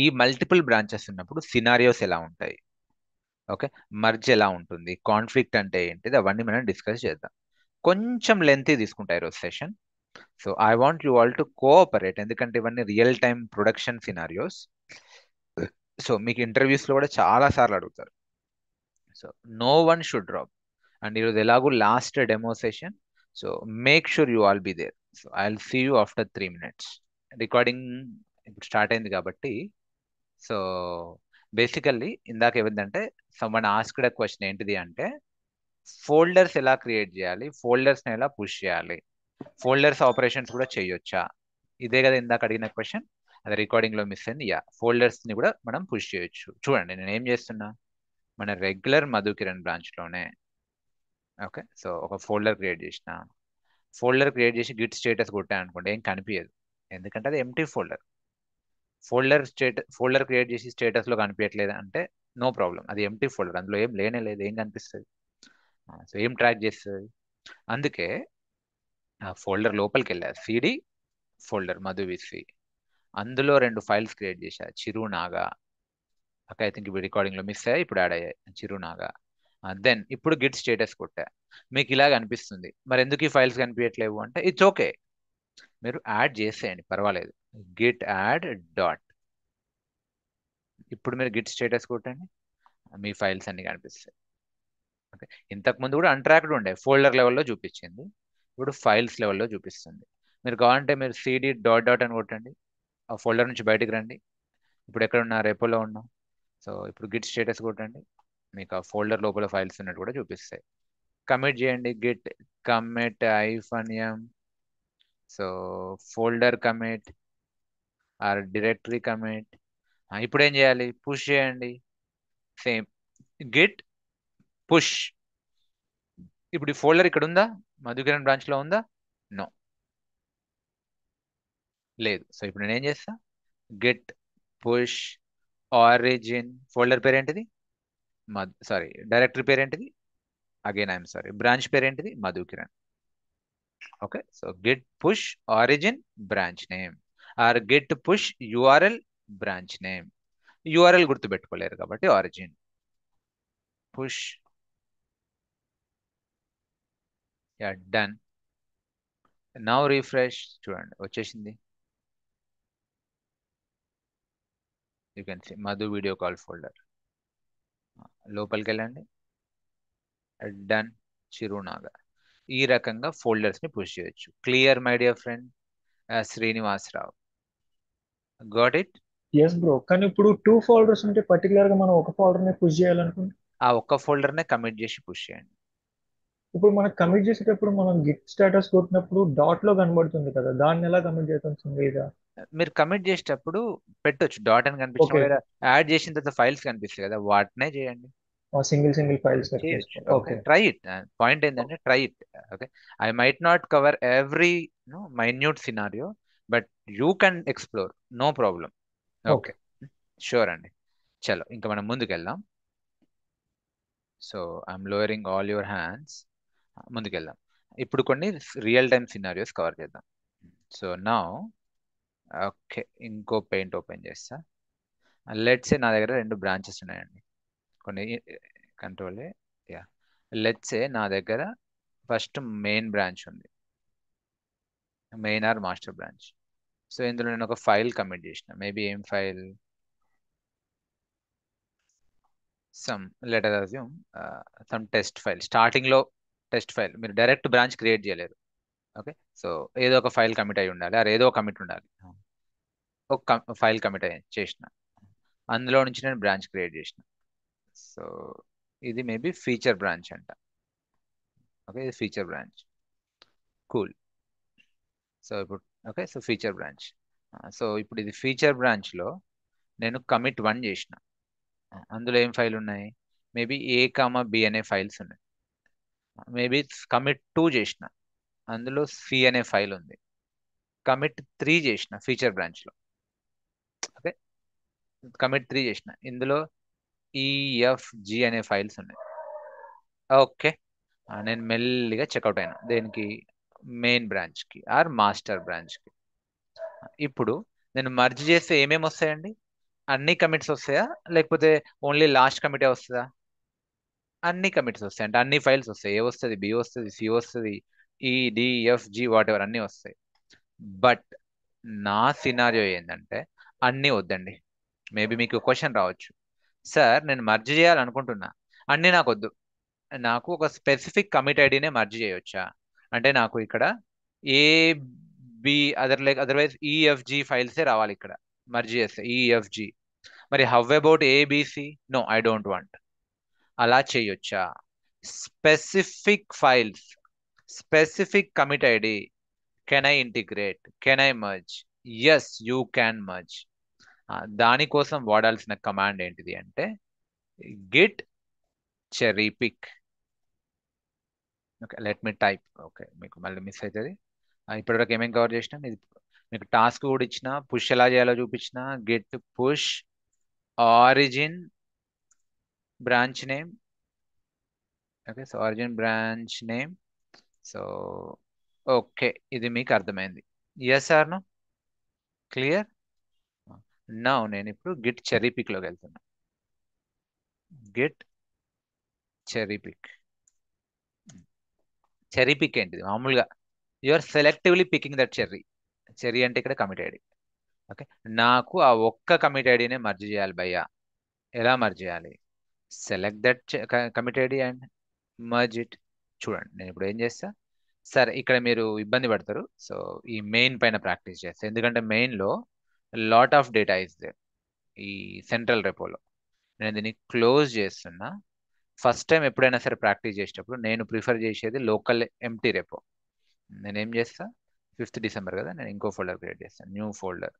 ఈ మల్టిపుల్ బ్రాంచెస్ ఉన్నప్పుడు సినారియోస్ ఎలా ఉంటాయి, ఓకే, మర్జ్ ఎలా ఉంటుంది, కాన్ఫ్లిక్ట్ అంటే ఏంటిది, అవన్నీ మనం డిస్కస్ చేద్దాం. కొంచెం లెంతీ తీసుకుంటా ఈరోజు session. So I want you all to cooperate, ఎందుకంటే ఇవన్నీ real time production scenarios. So మీకు ఇంటర్వ్యూస్ లో కూడా చాలా సార్లు అడుగుతారు. So no one should drop. And ఈరోజు ఎలాగో last demo session. So make sure you all be there. So I will see you after 3 minutes. Recording ఇప్పుడు స్టార్ట్ అయింది కాబట్టి. సో బేసికల్లీ ఇందాక ఏమిందంటే సమ్మన్ ఆస్క్డ్ అ క్వశ్చన్ ఏంటిది అంటే folders ఎలా క్రియేట్ చేయాలి, ఫోల్డర్స్ ఎలా పుష్ చేయాలి, ఫోల్డర్స్ ఆపరేషన్స్ కూడా చేయొచ్చా. ఇదే కదా ఇందాక అడిగిన క్వశ్చన్. అది రికార్డింగ్ లో మిస్ అయింది. ఫోల్డర్స్ ని కూడా మనం పుష్ చేయొచ్చు. చూడండి నేను ఏం చేస్తున్నా, మన రెగ్యులర్ మధుకిరణ్ బ్రాంచ్ లోనే ఓకే. సో ఒక ఫోల్డర్ క్రియేట్ చేసిన, ఫోల్డర్ క్రియేట్ చేసి గిట్ స్టేటస్ కొట్టా అనుకోండి, ఏం కనిపించదు. ఎందుకంటే అది ఎంటీ ఫోల్డర్. ఫోల్డర్ క్రియేట్ చేసి స్టేటస్ లో కనిపించట్లేదు అంటే నో ప్రాబ్లం, అది ఎంటీ ఫోల్డర్, అందులో ఏం లేనే లేదు, ఏం కనిపిస్తుంది. సో ఏం ట్రాక్ చేస్తుంది. అందుకే ఆ ఫోల్డర్ లోపలికి వెళ్ళా, సిడి ఫోల్డర్ మధువిసి, అందులో రెండు ఫైల్స్ క్రియేట్ చేశా, చిరునాగా. ఓకే, ఐ థింక్ ఇప్పుడు రికార్డింగ్ లో మిస్ అయ్యాయి, ఇప్పుడు యాడ్ అయ్యాయి చిరునాగా. దెన్ ఇప్పుడు గిట్ స్టేటస్ కొట్టా. మీకు ఇలాగ అనిపిస్తుంది మరి ఎందుకు ఈ ఫైల్స్ కనిపించట్లేవు అంటే ఇట్స్ ఓకే, మీరు యాడ్ చేసేయండి పర్వాలేదు. Git add dot. ఇప్పుడు మీరు గిట్ స్టేటస్ కొట్టండి, మీ ఫైల్స్ అన్ని కనిపిస్తాయి. ఓకే. ఇంతకు ముందు కూడా అన్ట్రాక్డ్ ఉండే, ఫోల్డర్ లెవెల్లో చూపించింది, ఇప్పుడు ఫైల్స్ లెవెల్లో చూపిస్తుంది. మీరు కావాలంటే మీరు సిడి డాట్ డాట్ అని కొట్టండి, ఆ ఫోల్డర్ నుంచి బయటికి రండి. ఇప్పుడు ఎక్కడ ఉన్నా, రేపోలో ఉన్నాం. సో ఇప్పుడు గిట్ స్టేటస్ కొట్టండి, మీకు ఆ ఫోల్డర్ లోపల ఫైల్స్ ఉన్నట్టు కూడా చూపిస్తాయి. కమిట్ చేయండి, git commit -m. So folder commit or directory commit. ఇప్పుడు ఏం చేయాలి, పుష్ చేయండి. Same git push. ఇప్పుడు ఈ ఫోల్డర్ ఇక్కడ ఉందా, మధుకిరణ్ బ్రాంచ్ లో ఉందా? నో, లేదు. సో ఇప్పుడు నేను ఏం చేస్తా, గిట్ పుష్ ఆరిజిన్. ఫోల్డర్ పేరు ఏంటిది, సారీ డైరెక్టరీ పేరు ఏంటిది, అగైన్ ఐఎమ్ సారీ, బ్రాంచ్ పేరు ఏంటిది? Madhukiran. Okay, so git push origin branch name, or git push URL branch name. URL గుర్తుపెట్టుకోలేరు కాబట్టి origin push. Yeah, done. Now refresh, చూడండి వచ్చేసింది. You can see Madhu video call folder. లోపలికి వెళ్ళండి, డన్. చిరునాగా. ఈ రకంగా ఫోల్డర్స్ ని పుష్ చేయొచ్చు. Clear my dear friend Srinivasarao. Got it? Yes bro, కానీ ఇప్పుడు 2 ఫోల్డర్స్ ఉంటే పర్టికులర్ గా మనం ఒక ఫోల్డర్ ని పుష్ చేయాలనుకుంటే ఆ ఒక్క ఫోల్డర్ నే కమిట్ చేసి పుష్ చేయండి. ఇప్పుడు మనం కమిట్ చేసేటప్పుడు మనం గిట్ స్టేటస్ కొట్టినప్పుడు డాట్ లో కనబడుతుంది కదా, దాన్ని ఎలా కమిట్ చేస్తాం సింగిల్ గా? మీరు కమిట్ చేసేటప్పుడు పెట్టొచ్చు, డాట్ అని కనిపించిన ఓకే, లేదా యాడ్ చేసిన తర్వాత ఫైల్స్ కనిపిస్తాయి కదా, వాటినే చేయండి. సింగిల్ సింగిల్ ఫైల్స్ కట్ చేయొచ్చు. చేసుకోవాలి. Okay, okay. Try it. Point ఏంటంటే try it. Okay, I might not cover every minute scenario, but you can explore, no problem. Okay. Okay, sure అండి. చలో ఇంకా మనం ముందుకెళ్దాం. So I'm lowering all your hands. ముందుకెళ్దాం. ఇప్పుడు కొన్ని రియల్ టైమ్ సినారియోస్ కవర్ చేద్దాం. సో నౌ, ఓకే, ఇంకో పెయింట్ ఓపెన్ చేస్తా. లెట్స్ నా దగ్గర రెండు బ్రాంచెస్ ఉన్నాయండి. కొన్ని కంట్రోల్, యా. లెట్స్ నా దగ్గర ఫస్ట్ మెయిన్ బ్రాంచ్ ఉంది, main or master branch. So ఇందులో నేను ఒక ఫైల్ కమిట్ చేసిన, మేబీ ఏం file, some letter assume some test file. Starting లో టెస్ట్ ఫైల్, మీరు డైరెక్ట్ బ్రాంచ్ క్రియేట్ చేయలేరు. ఓకే, సో ఏదో ఒక ఫైల్ కమిట్ అయి ఉండాలి, అది ఏదో కమిట్ ఉండాలి. ఒక ఫైల్ కమిట్ అయ్యి చేసిన, అందులో నుంచి నేను బ్రాంచ్ క్రియేట్ చేసిన. సో ఇది మేబీ ఫీచర్ బ్రాంచ్ అంట. ఓకే, ఇది ఫీచర్ బ్రాంచ్. కూల్. సో ఇప్పుడు, okay, so feature branch. So ఇప్పుడు ఇది ఫీచర్ బ్రాంచ్ లో నేను కమిట్ 1 చేసిన. అందులో ఏం ఫైల్ ఉన్నాయి? మేబీ ఏ కామా బి అనే ఫైల్స్ ఉన్నాయి. మేబీ కమిట్ 2 చేసిన, అందులో సి అనే ఫైల్ ఉంది. కమిట్ 3 చేసిన ఫీచర్ బ్రాంచ్ లో. ఓకే, కమిట్ 3 చేసిన, ఇందులో ఈఎఫ్జి అనే ఫైల్స్ ఉన్నాయి. ఓకే, నేను మెల్లిగా చెక్అవుట్ అయినా దేనికి? మెయిన్ బ్రాంచ్ కి ఆర్ మాస్టర్ బ్రాంచ్ కి. ఇప్పుడు నేను మర్జ్ చేస్తే ఏమేమి వస్తాయండి? అన్ని కమిట్స్ వస్తాయా, లేకపోతే ఓన్లీ లాస్ట్ కమిటే వస్తుందా? అన్ని కమిట్స్ వస్తాయి, అంటే అన్ని ఫైల్స్ వస్తాయి. ఏ వస్తుంది? బి వస్తుంది, సి వస్తుంది, ఈడిఎఫ్జి వాట్ ఎవర్ అన్ని వస్తాయి. బట్ నా సినారియో ఏంటంటే అన్నీ వద్దండి. మేబీ మీకు క్వశ్చన్ రావచ్చు, సార్ నేను మర్జ్ చేయాలనుకుంటున్నా, అన్నీ నాకు వద్దు, నాకు ఒక స్పెసిఫిక్ కమిట్ ఐడినే మర్జ్ చేయొచ్చా? అంటే నాకు ఇక్కడ ఏ బి అదర్వైజ్ ఈఎఫ్జి ఫైల్సే రావాలి ఇక్కడ మర్జ్ చేస్తే ఈఎఫ్జి. మరి how about ABC? No, I don't want. అలా చేయొచ్చా? Specific files, specific commit ID, can I integrate, can I merge? Yes, you can merge. దానికోసం వాడాల్సిన కమాండ్ ఏంటిది అంటే git cherry pick. Okay, let me type. Okay, మీకు మళ్ళీ miss అవుతుంది. ఇప్పటివరకు ఏమేమి కవర్ చేసినా, ఇది మీకు టాస్క్ కూడా ఇచ్చిన, పుష్ ఎలా చేయాలో చూపించిన. Git push origin branch name. Okay, so origin branch name. So okay, ఇది మీకు అర్థమైంది. Yes or no? క్లియర్? నా నేను ఇప్పుడు గిట్ చెరీ పిక్ లోకి వెళ్తున్నా. Git cherry pick. Cherry pick ఏంటిది? మామూలుగా you are selectively picking that cherry. Cherry అంటే ఇక్కడ కమిట్ ఐడి. ఓకే, నాకు ఆ ఒక్క కమిట్ ఐడినే మర్జ్ చేయాలి భయ్యా. ఎలా మర్జ్ చేయాలి? Select that commit ID and merge it. చూడండి నేను ఇప్పుడు ఏం చేస్తా. సరే, ఇక్కడ మీరు ఇబ్బంది పడతారు, సో ఈ మెయిన్ పైన ప్రాక్టీస్ చేస్తా, ఎందుకంటే మెయిన్ లో lot of data is there. ఈ సెంట్రల్ రెపోలో నేను దీన్ని క్లోజ్ చేస్తున్నా. ఫస్ట్ టైం ఎప్పుడైనా సరే ప్రాక్టీస్ చేసేటప్పుడు నేను ప్రిఫర్ చేసేది లోకల్ ఎంటీ రెపో. నేను ఏం చేస్తా, 5th డిసెంబర్ కదా, నేను ఇంకో ఫోల్డర్ క్రియేట్ చేస్తాను, న్యూ ఫోల్డర్.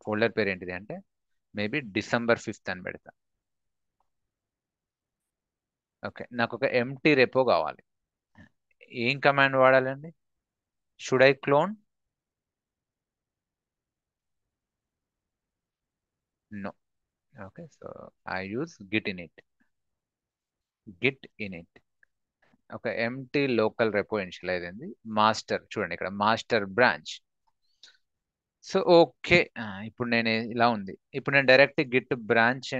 ఫోల్డర్ పేరు ఏంటిది అంటే మేబీ December 5th అని పెడతా. ఓకే, నాకు ఒక ఎంటీ రెపో కావాలి. ఏం కమాండ్ వాడాలండి? Should I clone? No. Okay, so I use git init. Git init. ఒక ఎంటీ లోకల్ రెపో ఇనిషియలైజ్ అయింది. మాస్టర్ చూడండి ఇక్కడ మాస్టర్ బ్రాంచ్. సో ఓకే, ఇప్పుడు నేను ఇలా ఉంది. ఇప్పుడు నేను డైరెక్ట్ గిట్ బ్రాంచ్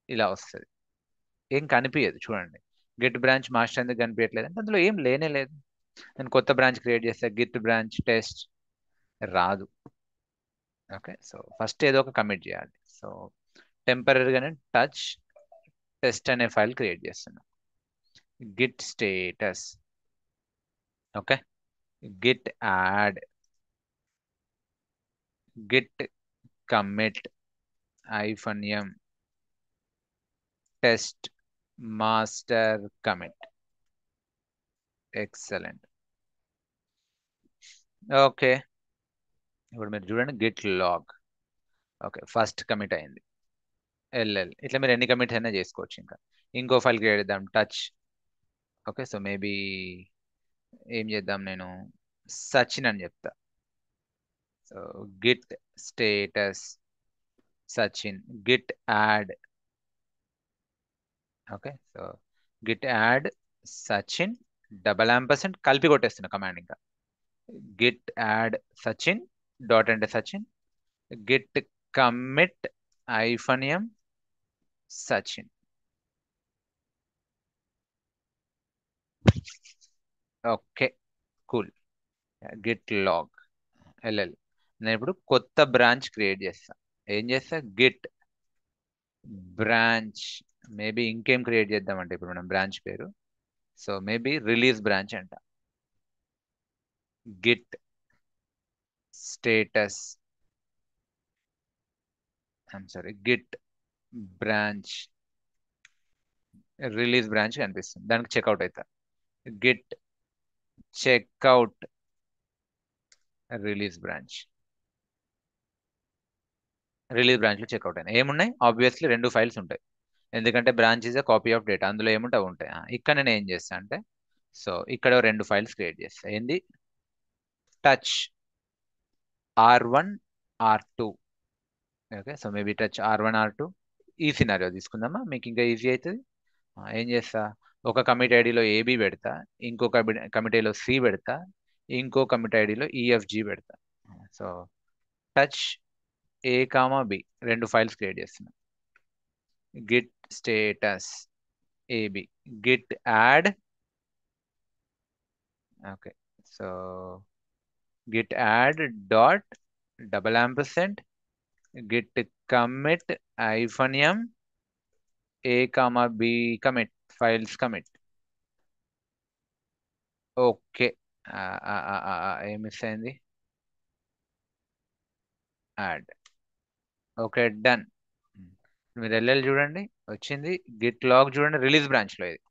ఇలా వస్తుంది, ఏం కనిపించదు. చూడండి గిట్ బ్రాంచ్ మాస్టర్ ఎందుకు కనిపించట్లేదు అంటే అందులో ఏం లేనే లేదు. నేను కొత్త బ్రాంచ్ క్రియేట్ చేస్తే గిట్ బ్రాంచ్ టెస్ట్ రాదు. ఓకే, సో ఫస్ట్ ఏదో ఒక కమిట్ చేయాలి. సో టెంపరీగానే టచ్ టెస్ట్ అనే ఫైల్ క్రియేట్ చేస్తున్నాం. Git status, okay, git add, git commit -m test master commit. Excellent. Okay, ఇప్పుడు మీరు చూడండి git log. Okay, first commit అయింది ఎల్ఎల్. ఇట్లా మీరు ఎన్ని కమిట్స్ అయినా చేసుకోవచ్చు. ఇంకా ఇంకో ఫైల్ క్రియేట్ చేద్దాం టచ్. ఓకే, సో మేబీ ఏం చేద్దాం, నేను సచిన్ అని చెప్తా. So git status Sachin, git add. Okay, so git add Sachin && కలిపి కొట్టేస్తున్నా కమాండ్. ఇంకా గిట్ యాడ్ సచిన్ డాట్ అంటే Sachin, git commit -m Sachin. Okay cool. Git log LL. నేను ఇప్పుడు కొత్త బ్రాంచ్ క్రియేట్ చేస్తా. ఏం చేస్తా, గిట్ బ్రాంచ్. మేబీ ఇంకేం క్రియేట్ చేద్దామంటే ఇప్పుడు మనం బ్రాంచ్ పేరు, సో మేబీ రిలీజ్ బ్రాంచ్ అంట. Git status, sorry, git branch release branch కనిపిస్తుంది, దానికి చెక్అవుట్ అవుతా. Git checkout release branch. Release బ్రాంచ్లో చెక్అవుట్ అయినా ఏమున్నాయి, ఆబ్వియస్లీ 2 ఫైల్స్ ఉంటాయి, ఎందుకంటే branch is a copy of data. అందులో ఏముంటే అవి ఉంటాయి. ఇక్కడ నేను ఏం చేస్తా అంటే, సో ఇక్కడ 2 ఫైల్స్ క్రియేట్ చేస్తా. ఏంది, touch r1 r2. Okay, so maybe touch r1 r2. ఈ సినారియో తీసుకుందామా, మీకు ఇంకా ఈజీ అవుతుంది. ఏం చేస్తా, ఒక కమిట్ ఐడిలో ఏబి పెడతా, ఇంకో కమిట్ ఐడిలో సి పెడతా, ఇంకో కమిట్ ఐడిలో ఈఎఫ్జి పెడతా. So touch a, b 2 files create చేస్తున్నా. Git status AB, git add. Okay, so git add dot && git commit -m a, b commit files commit. Okay, ఏం miss అయింది, add. Okay done. మీరు ll చూడండి వచ్చింది. Git log చూడండి release బ్రాంచ్లో, ఇది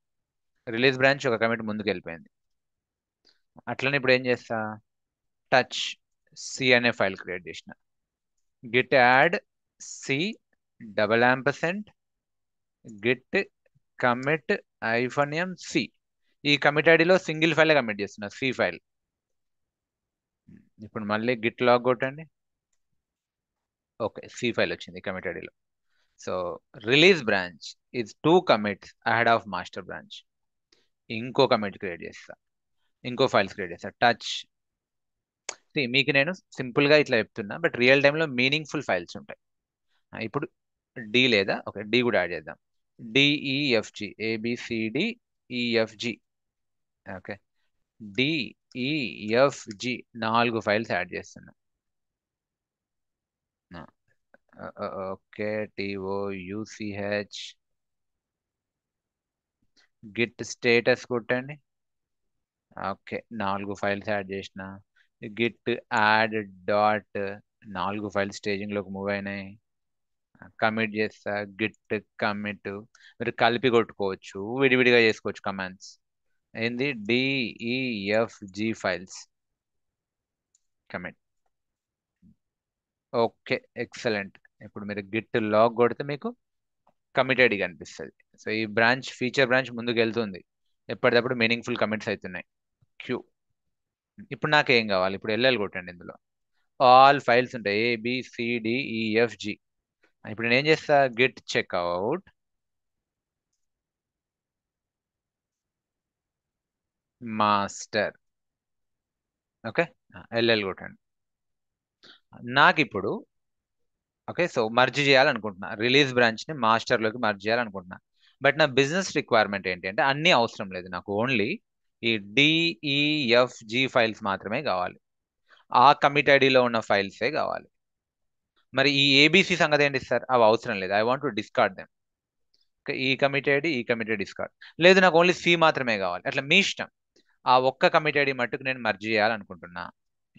release branch ఒక కమిట్ ముందుకు వెళ్ళిపోయింది. అట్లనే ఇప్పుడు ఏం చేస్తా, టచ్ సి అనే ఫైల్ క్రియేట్ చేసిన. Git add C && git commit -m C. ఈ కమిట్ ఐడిలో సింగిల్ ఫైల్ కమిట్ చేస్తున్నా, సి ఫైల్. ఇప్పుడు మళ్ళీ గిట్ లాగ్ కొట్టండి. ఓకే, సి ఫైల్ వచ్చింది కమిట్ ఐడిలో. So release branch is 2 commits ahead of master branch. ఇంకో కమిట్ క్రియేట్ చేస్తా, ఇంకో ఫైల్స్ క్రియేట్ చేస్తా. టచ్. మీకు నేను సింపుల్ గా ఇట్లా చెప్తున్నా, బట్ రియల్ టైంలో మీనింగ్ఫుల్ ఫైల్స్ ఉంటాయి. ఇప్పుడు డి లేదా, ఓకే డి కూడా యాడ్ చేద్దాం. DEFG ABCDEFG. Okay, DEFG 4 files add చేస్తున్నా. Okay, TOUCH. గిట్ స్టేటస్ కొట్టండి. ఓకే, 4 ఫైల్స్ యాడ్ చేసిన. Git add dot 4 files staging లోకి మూవ్ అయినాయి. కమిట్ చేస్తా, గిట్ కమిట్. మీరు కలిపి కొట్టుకోవచ్చు, విడివిడిగా చేసుకోవచ్చు కమాండ్స్. ఏంది, DEFG files commit. Okay excellent. ఇప్పుడు మీరు గిట్ లాగ్ కొడితే మీకు కమిట్ ఐడి కనిపిస్తుంది. సో ఈ బ్రాంచ్ ఫీచర్ బ్రాంచ్ ముందుకు వెళ్తుంది, ఎప్పటికప్పుడు మీనింగ్ఫుల్ కమిట్స్ అవుతున్నాయి. క్యూ. ఇప్పుడు నాకు ఏం కావాలి, ఇప్పుడు ఎల్ఎల్ కొట్టండి. ఇందులో ఆల్ ఫైల్స్ ఉంటాయి ABCDEFG. ఇప్పుడు నేను ఏం చేస్తా, git checkout master. Okay, LL కొట్టండి. నాకు ఇప్పుడు ఓకే, సో మర్జ్ చేయాలనుకుంటున్నా, రిలీజ్ బ్రాంచ్ని మాస్టర్లోకి మర్జ్ చేయాలనుకుంటున్నా. బట్ నా బిజినెస్ రిక్వైర్మెంట్ ఏంటి అంటే అన్నీ అవసరం లేదు, నాకు ఓన్లీ ఈ డిఈఎఫ్జి ఫైల్స్ మాత్రమే కావాలి. ఆ కమిట్ ఐడిలో ఉన్న ఫైల్సే కావాలి. మరి ఈ ఏబిసి సంగతి ఏంటి సార్? అవి అవసరం లేదు, I want to discard them. ఈ కమిట్ ఐడి, ఈ కమిట్ ఐడి డిస్కార్డ్. లేదు, నాకు ఓన్లీ సి మాత్రమే కావాలి. అట్లా మీ ఇష్టం. ఆ ఒక్క కమిట్ ఐడి మట్టుకు నేను మర్జ్ చేయాలనుకుంటున్నా.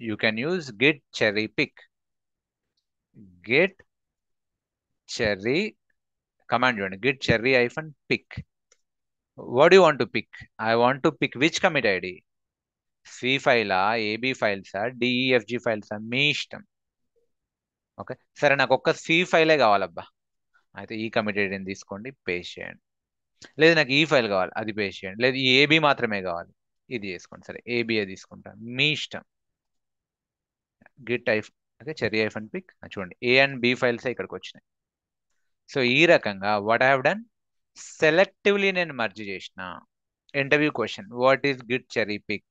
You can use git cherry pick. Git cherry command చూడండి, git cherry hyphen pick. What you want to pick? I want to pick which commit ID? C ఫైలా, ఏబి ఫైల్సా, డిఈఎఫ్జి ఫైల్సా? మీ ఇష్టం. Okay, సరే, నాకు ఒక్క సి ఫైలే కావాలబ్బా. అయితే ఈ కమిట్ ఐడిని తీసుకోండి, పేస్ట్ చేయండి. లేదు, నాకు ఈ ఫైల్ కావాలి, అది పేస్ట్ చేయండి. లేదు, ఈ ఏబి మాత్రమే కావాలి, ఇది చేసుకోండి. సరే, ఏబిఏ తీసుకుంటాను, మీ ఇష్టం. Git if okay, cherry hyphen pick. చూడండి, ఏ అండ్ బి ఫైల్స్ ఇక్కడికి వచ్చినాయి. సో ఈ రకంగా what I have done, selectively నేను మర్జ్ చేసిన. Interview question, what is git cherry pick?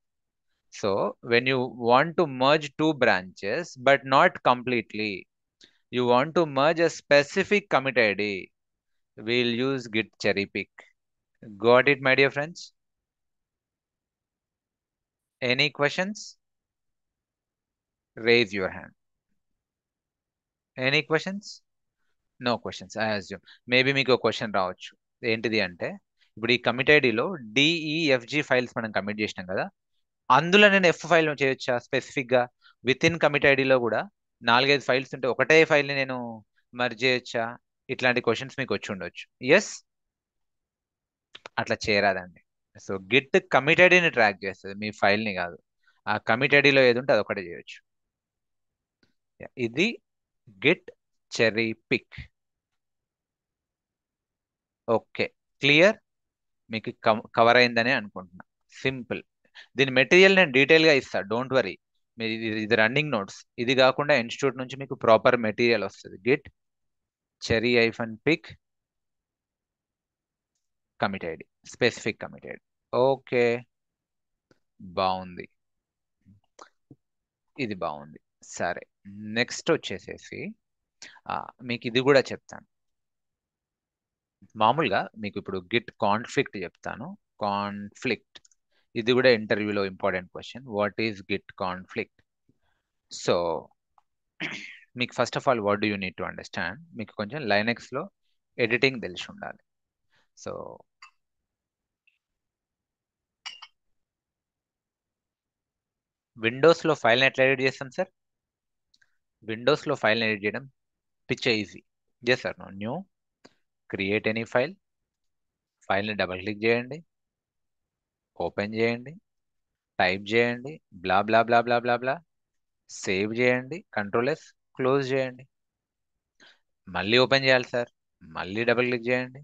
So when you want to merge two branches but not completely, you want to merge a specific commit ID, we'll use git cherry pick. Got it, my dear friends? Any questions? Raise your hand. Any questions? No questions, I assume. Maybe మీకు question రావచ్చు. ఏంటిది అంటే, ఇప్పుడు ఈ commit ఐడిలో DEFG files మనం commit చేసినాం కదా, అందులో నేను ఎఫ్ ఫైల్ చేయొచ్చా స్పెసిఫిక్గా? విత్ ఇన్ కమిట్ ఐడిలో కూడా 4-5 ఫైల్స్ ఉంటే ఒకటే ఫైల్ని నేను మర్జ్ చేయొచ్చా? ఇట్లాంటి క్వశ్చన్స్ మీకు వచ్చి ఉండొచ్చు. ఎస్, అట్లా చేయరాదండి. సో గిట్ కమిట్ ఐడిని ట్రాక్ చేస్తుంది, మీ ఫైల్ని కాదు. ఆ కమిట్ ఐడిలో ఏది ఉంటే అదొకటే చేయొచ్చు. ఇది git cherry pick. Okay, clear? మీకు కవర్ అయిందని అనుకుంటున్నా. సింపుల్. దీని మెటీరియల్ నేను డీటెయిల్గా ఇస్తాను, డోంట్ వరీ. మీరు ఇది రన్నింగ్ నోట్స్. ఇది కాకుండా ఇన్స్టిట్యూట్ నుంచి మీకు ప్రాపర్ మెటీరియల్ వస్తుంది. Git cherry hyphen pick commit ID, specific commit ID. Okay, బాగుంది, ఇది బాగుంది. సరే, నెక్స్ట్ వచ్చేసేసి మీకు ఇది కూడా చెప్తాను. మామూలుగా మీకు ఇప్పుడు గిట్ కాన్ఫ్లిక్ట్ చెప్తాను. కాన్ఫ్లిక్ట్ ఇది కూడా ఇంటర్వ్యూలో important question. What is git conflict? So మీకు first of all what do you need to understand, మీకు కొంచెం లైనెక్స్లో ఎడిటింగ్ తెలిసి ఉండాలి. సో విండోస్లో ఫైల్ని ఎట్లా ఎడిట్ చేస్తాం సార్? విండోస్లో ఫైల్ని ఎడిట్ చేయడం పిచ్చ easy. Sir no, new, create any file, ఫైల్ని డబల్ క్లిక్ చేయండి, ఓపెన్ చేయండి, టైప్ చేయండి, blah blah blah blah blah blah, save చేయండి, కంట్రోల్ S, క్లోజ్ చేయండి. మళ్ళీ ఓపెన్ చేయాలి సార్, మళ్ళీ డబుల్ క్లిక్ చేయండి,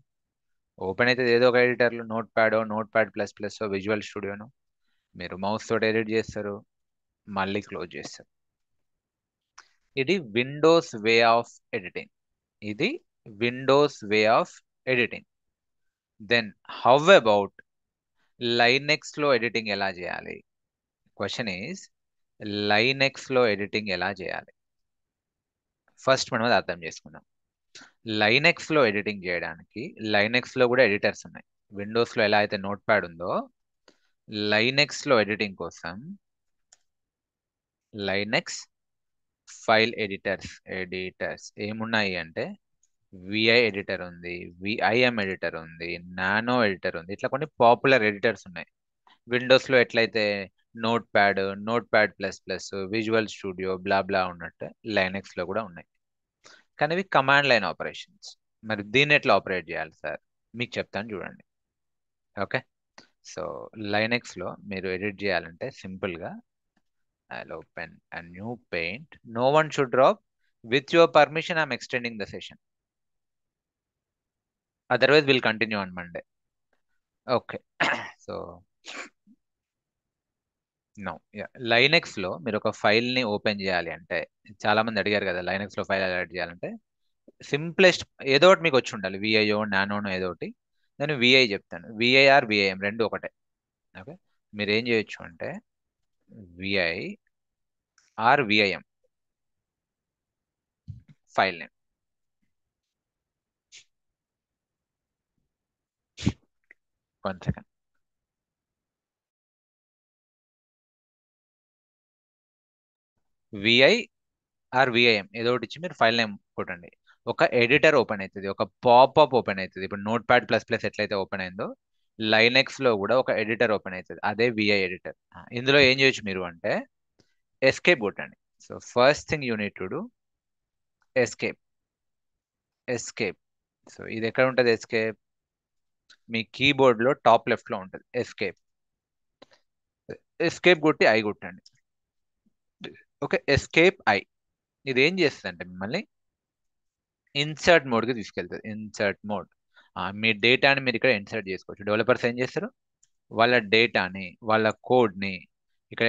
ఓపెన్ అయితే ఏదో ఒక ఎడిటర్లో నోట్ ప్యాడో, note pad plus plus, Visual స్టూడియోను మీరు మౌస్ తోటి ఎడిట్ చేస్తారు, మళ్ళీ క్లోజ్ చేస్తారు. ఇది విండోస్ వే ఆఫ్ ఎడిటింగ్. ఇది Windows way of editing. Then how about లైనెక్స్లో ఎడిటింగ్ ఎలా చేయాలి? క్వశ్చన్ ఈజ్, లైనెక్స్లో ఎడిటింగ్ ఎలా చేయాలి? ఫస్ట్ మనం అది అర్థం చేసుకుందాం. లైనెక్స్లో ఎడిటింగ్ చేయడానికి లైనెక్స్లో కూడా ఎడిటర్స్ ఉన్నాయి. విండోస్లో ఎలా అయితే నోట్ ప్యాడ్ ఉందో, లైనెక్స్లో ఎడిటింగ్ కోసం లైనెక్స్ ఫైల్ ఎడిటర్స్ ఏమున్నాయి అంటే, విఐ ఎడిటర్ ఉంది, విఐఎం ఎడిటర్ ఉంది, నానో ఎడిటర్ ఉంది. ఇట్లా కొన్ని పాపులర్ ఎడిటర్స్ ఉన్నాయి. విండోస్లో ఎట్లయితే note pad plus plus, Visual Studio blah blah ఉన్నట్టు లైనెక్స్లో కూడా ఉన్నాయి. కానీ ఇవి కమాండ్ లైన్ ఆపరేషన్స్. మరి దీన్ని ఎట్లా ఆపరేట్ చేయాలి సార్? మీకు చెప్తాను చూడండి. ఓకే, సో లైనెక్స్లో మీరు ఎడిట్ చేయాలంటే సింపుల్గా I'll open a new paint. No one should drop. With your permission, I'm extending the session. Otherwise, we'll continue on Monday. Okay. So, no. Yeah. లైనెక్స్లో మీరు ఒక ఫైల్ని ఓపెన్ చేయాలి అంటే, చాలా మంది అడిగారు కదా లైనెక్స్లో ఫైల్ యాడ్ చేయాలంటే, సింప్లెస్ట్ ఏదో ఒకటి మీకు వచ్చి ఉండాలి, విఐఓ నానోనో ఏదో ఒకటి. నేను విఐ చెప్తాను, విఐఆర్ విఐఎం రెండు ఒకటే. ఓకే, మీరు ఏం చేయొచ్చు అంటే VI or VIM file name. One second. VI or VIM ఏదో ఒకటి ఇచ్చి మీరు ఫైల్ నేమ్ కొట్టండి. ఒక ఎడిటర్ ఓపెన్ అవుతుంది, ఒక పాపప్ ఓపెన్ అవుతుంది. ఇప్పుడు నోట్ ప్యాడ్ ప్లస్ ప్లస్ ఎట్లయితే ఓపెన్ అయిందో లైనెక్స్ లో కూడా ఒక ఎడిటర్ ఓపెన్ అవుతుంది, అదే విఐ ఎడిటర్. ఇందులో ఏం చేయొచ్చు మీరు అంటే ఎస్కేప్ కొట్టండి. So first thing you need to do escape. Escape. So ఇది ఎక్కడ ఉంటుంది ఎస్కేప్? మీ కీబోర్డ్ లో టాప్ లెఫ్ట్ లో ఉంటుంది ఎస్కేప్. ఎస్కేప్ కొట్టి ఐ కొట్టండి. Okay, escape I. ఇది ఏం చేస్తుంది అంటే మిమ్మల్ని ఇన్సర్ట్ మోడ్కి తీసుకెళ్తుంది. Insert mode. మీ డేటాని మీరు ఇక్కడ ఇన్సర్ట్ చేసుకోవచ్చు. డెవలపర్స్ ఏం చేస్తారు? వాళ్ళ డేటాని, వాళ్ళ కోడ్ని ఇక్కడ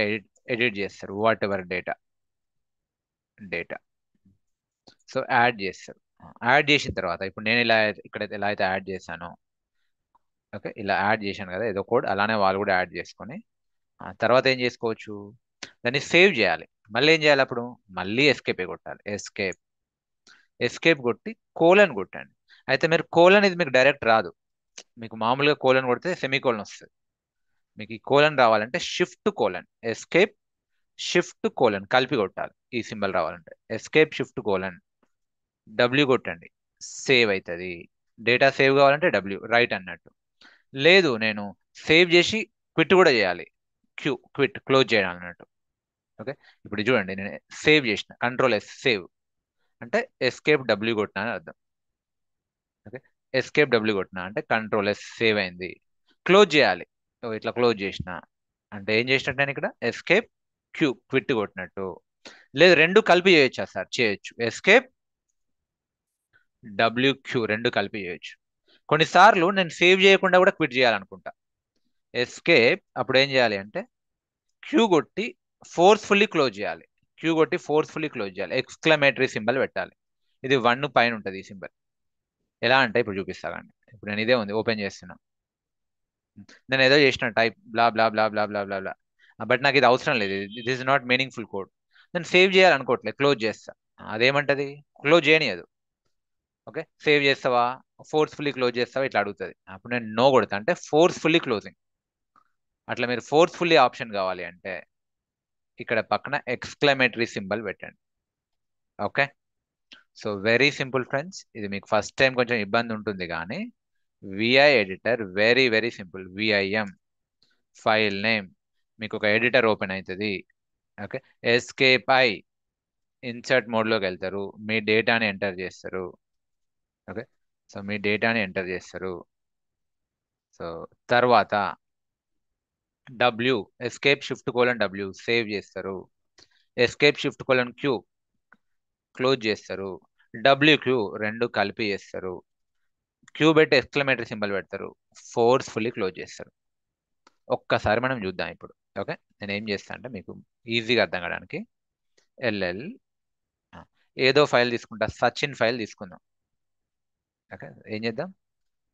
ఎడిట్ చేస్తారు. What ever data data so add చేస్తారు. యాడ్ చేసిన తర్వాత ఇప్పుడు నేను ఇలా ఇక్కడ ఎలా అయితే యాడ్ చేశానో, ఓకే ఇలా యాడ్ చేశాను కదా ఏదో కోడ్, అలానే వాళ్ళు కూడా యాడ్ చేసుకొని తర్వాత ఏం చేసుకోవచ్చు, దాన్ని సేవ్ చేయాలి. మళ్ళీ ఏం చేయాలి అప్పుడు? మళ్ళీ ఎస్కేప్ కొట్టాలి. ఎస్కేప్. ఎస్కేప్ కొట్టి కోలన్ కొట్టండి. అయితే మీరు కోలన్ ఇది మీకు డైరెక్ట్ రాదు. మీకు మామూలుగా కోలన్ కొడితే సెమీ కోలన్ వస్తుంది. మీకు ఈ కోలన్ రావాలంటే shift colon escape shift colon కలిపి కొట్టాలి ఈ సింబల్ రావాలంటే. ఎస్కేప్ షిఫ్ట్ కోలన్ డబ్ల్యూ కొట్టండి, సేవ్ అవుతుంది. డేటా సేవ్ కావాలంటే డబ్ల్యూ రైట్ అన్నట్టు. లేదు నేను సేవ్ చేసి క్విట్ కూడా చేయాలి, క్యూ క్విట్ క్లోజ్ చేయడం అన్నట్టు. ఓకే, ఇప్పుడు చూడండి నేను సేవ్ చేసిన, కంట్రోల్ ఎస్ సేవ్ అంటే ఎస్కేప్ డబ్ల్యూ కొట్టినా అని అర్థం. ఓకే, ఎస్కేప్ డబ్ల్యూ కొట్టినా అంటే కంట్రోల్ ఎస్ సేవ్ అయింది. క్లోజ్ చేయాలి. సో ఇట్లా క్లోజ్ చేసిన అంటే ఏం చేసినట్టు నేను ఇక్కడ ఎస్కేప్ క్యూ క్విట్ కొట్టినట్టు. లేదు రెండు కలిపి చేయొచ్చా సార్? చేయొచ్చు. ఎస్కేప్ డబ్ల్యూక్యూ రెండు కలిపి చేయొచ్చు. కొన్నిసార్లు నేను సేవ్ చేయకుండా కూడా క్విట్ చేయాలనుకుంటా. ఎస్కేప్ అప్పుడు ఏం చేయాలి అంటే క్యూ కొట్టి ఫోర్స్ఫుల్లీ క్లోజ్ చేయాలి. క్యూ కొట్టి ఫోర్స్ఫుల్లీ క్లోజ్ చేయాలి. ఎక్స్క్లమేటరీ సింబల్ పెట్టాలి. ఇది 1 పైన ఉంటుంది ఈ సింబల్. ఎలా అంటే ఇప్పుడు చూపిస్తానండి. ఇప్పుడు నేను ఇదే ఉంది ఓపెన్ చేస్తున్నా, నేను ఏదో చేసిన type blah blah blah blah blah blah blah, but నాకు ఇది అవసరం లేదు. It is not meaningful code. నేను సేవ్ చేయాలనుకోవట్లేదు, క్లోజ్ చేస్తా. అదేమంటది? క్లోజ్ చేయనియదు. ఓకే, సేవ్ చేస్తావా, ఫోర్స్ఫుల్లీ క్లోజ్ చేస్తావా ఇట్లా అడుగుతుంది. అప్పుడు నేను నో కొడతా, అంటే ఫోర్స్ఫుల్లీ క్లోజింగ్. అట్లా మీరు ఫోర్స్ఫుల్లీ ఆప్షన్ కావాలి అంటే ఇక్కడ పక్కన ఎక్స్క్లమేటరీ సింబల్ పెట్టండి. Okay, so very simple friends. ఇది మీకు ఫస్ట్ టైం కొంచెం ఇబ్బంది ఉంటుంది కానీ VI editor very very simple. VIM file name, మీకు ఒక ఎడిటర్ ఓపెన్ అవుతుంది. ఓకే, ఎస్కేప్ ఐ ఇన్సర్ట్ మోడ్లోకి వెళ్తారు, మీ డేటాని ఎంటర్ చేస్తారు. ఓకే, సో మీ డేటాని ఎంటర్ చేస్తారు. సో తర్వాత W escape shift colon W save చేస్తారు. Escape shift colon Q close చేస్తారు. డబ్ల్యూక్యూ రెండు కలిపి చేస్తారు. క్యూ పెట్టి ఎక్స్క్లమేటరీ సింబల్ పెడతారు, ఫోర్స్ఫుల్లీ క్లోజ్ చేస్తారు. ఒక్కసారి మనం చూద్దాం ఇప్పుడు. ఓకే, నేను ఏం చేస్తాను అంటే మీకు ఈజీగా అర్థం కావడానికి ఎల్ఎల్ ఏదో ఫైల్ తీసుకుంటా, సచిన్ ఫైల్ తీసుకుందాం. ఓకే, ఏం చేద్దాం,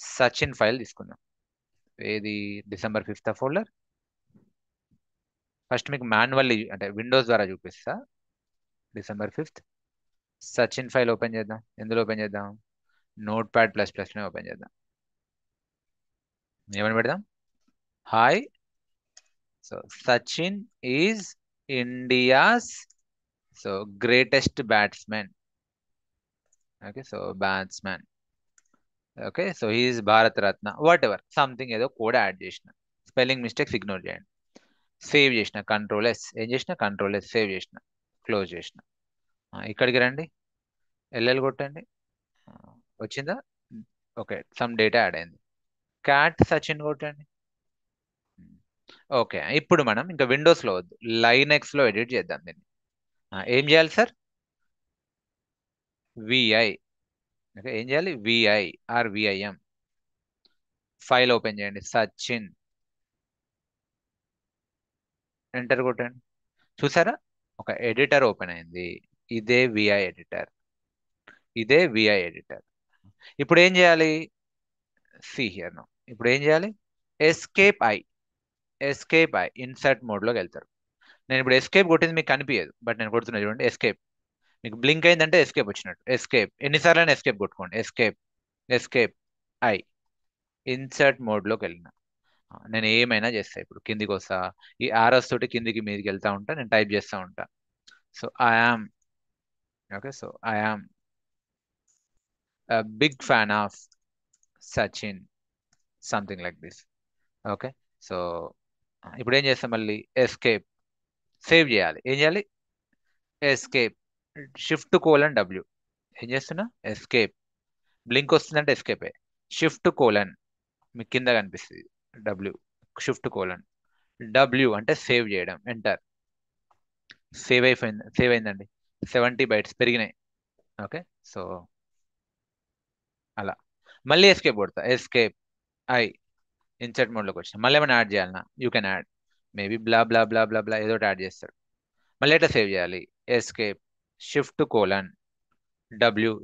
సచిన్ ఫైల్ తీసుకుందాం. ఏది December 5th ఫోల్డర్. ఫస్ట్ మీకు మాన్యువల్లీ అంటే విండోస్ ద్వారా చూపిస్తా. December 5th Sachin file open చేద్దాం. ఎందులో ఓపెన్ చేద్దాం? నోట్ ప్యాడ్ ప్లస్ ప్లస్నే ఓపెన్ చేద్దాం. ఏమని పెడదాం? Hi, so Sachin is India's so greatest batsmen. Okay, so batsmen. Okay, so he is Bharat Ratna whatever something ఏదో కోడ్ యాడ్ చేసిన. స్పెల్లింగ్ మిస్టేక్స్ ఇగ్నోర్ చేయండి. సేవ్ చేసిన, కంట్రోల్ ఎస్. ఏం చేసిన? Control S. సేవ్ చేసిన, క్లోజ్ చేసిన. ఇక్కడికి రండి, ఎల్ఎల్ కొట్టండి. ఆ, వచ్చిందా? ఓకే, సమ్ డేటా యాడ్ అయింది. క్యాట్ సచిన్ కొట్టండి. ఓకే, ఇప్పుడు మనం ఇంకా విండోస్లో వద్దు, లైనెక్స్లో ఎడిట్ చేద్దాం దీన్ని. ఏం చేయాలి సార్? విఐ. ఓకే, ఏం చేయాలి? VI or VIM file open చేయండి. సచిన్ ఎంటర్ కొట్టండి. చూసారా, ఒక ఎడిటర్ ఓపెన్ అయింది. ఇదే విఐ ఎడిటర్. ఇదే విఐ ఎడిటర్. ఇప్పుడు ఏం చేయాలి? See here no. ఇప్పుడు ఏం చేయాలి? Escape I. Escape I insert మోడ్లోకి వెళ్తారు. నేను ఇప్పుడు ఎస్కేప్ కొట్టింది మీకు కనిపించదు, బట్ నేను కొడుతున్నా చూడండి ఎస్కేప్. మీకు బ్లింక్ అయిందంటే ఎస్కేప్ వచ్చినట్టు. ఎస్కేప్ ఎన్నిసార్లు అయినా ఎస్కేప్ కొట్టుకోండి. ఎస్కేప్ ఎస్కేప్ ఐ ఇన్సర్ట్ మోడ్లోకి వెళ్ళిన. నేను ఏమైనా చేస్తా. ఇప్పుడు కిందికి వస్తా, ఈ ఆర్ఎస్ తోటి కిందికి మీదికి వెళ్తా ఉంటా, నేను టైప్ చేస్తూ ఉంటా. So I am okay, so I am big fan of Sachin, something like this. Okay, so ఇప్పుడు ఏం చేస్తాం, మళ్ళీ ఎస్కేప్ సేవ్ చేయాలి. ఏం చేయాలి? Escape Shift:W. ఏం చేస్తున్నా? ఎస్కేప్. బ్లింక్ వస్తుందంటే ఎస్కేప్. Shift:, మీకు కింద కనిపిస్తుంది డబ్ల్యూ. Shift:, అంటే సేవ్ చేయడం. ఎంటర్. సేవ్ అయిందండి. 70 బైట్స్ పెరిగినాయి. ఓకే, సో అలా. మళ్ళీ ఎస్కేప్ కొడతా. ఎస్కేప్ ఐ ఇన్సర్ట్ మోడ్లోకి వచ్చిన. మళ్ళీ ఏమైనా యాడ్ చేయాలన్నా you can add. Maybe blah blah blah blah బ్లా ఏదో ఒకటి యాడ్ చేస్తాడు. మళ్ళీ ఎట్లా సేవ్ చేయాలి? ఎస్కేప్ Shift:,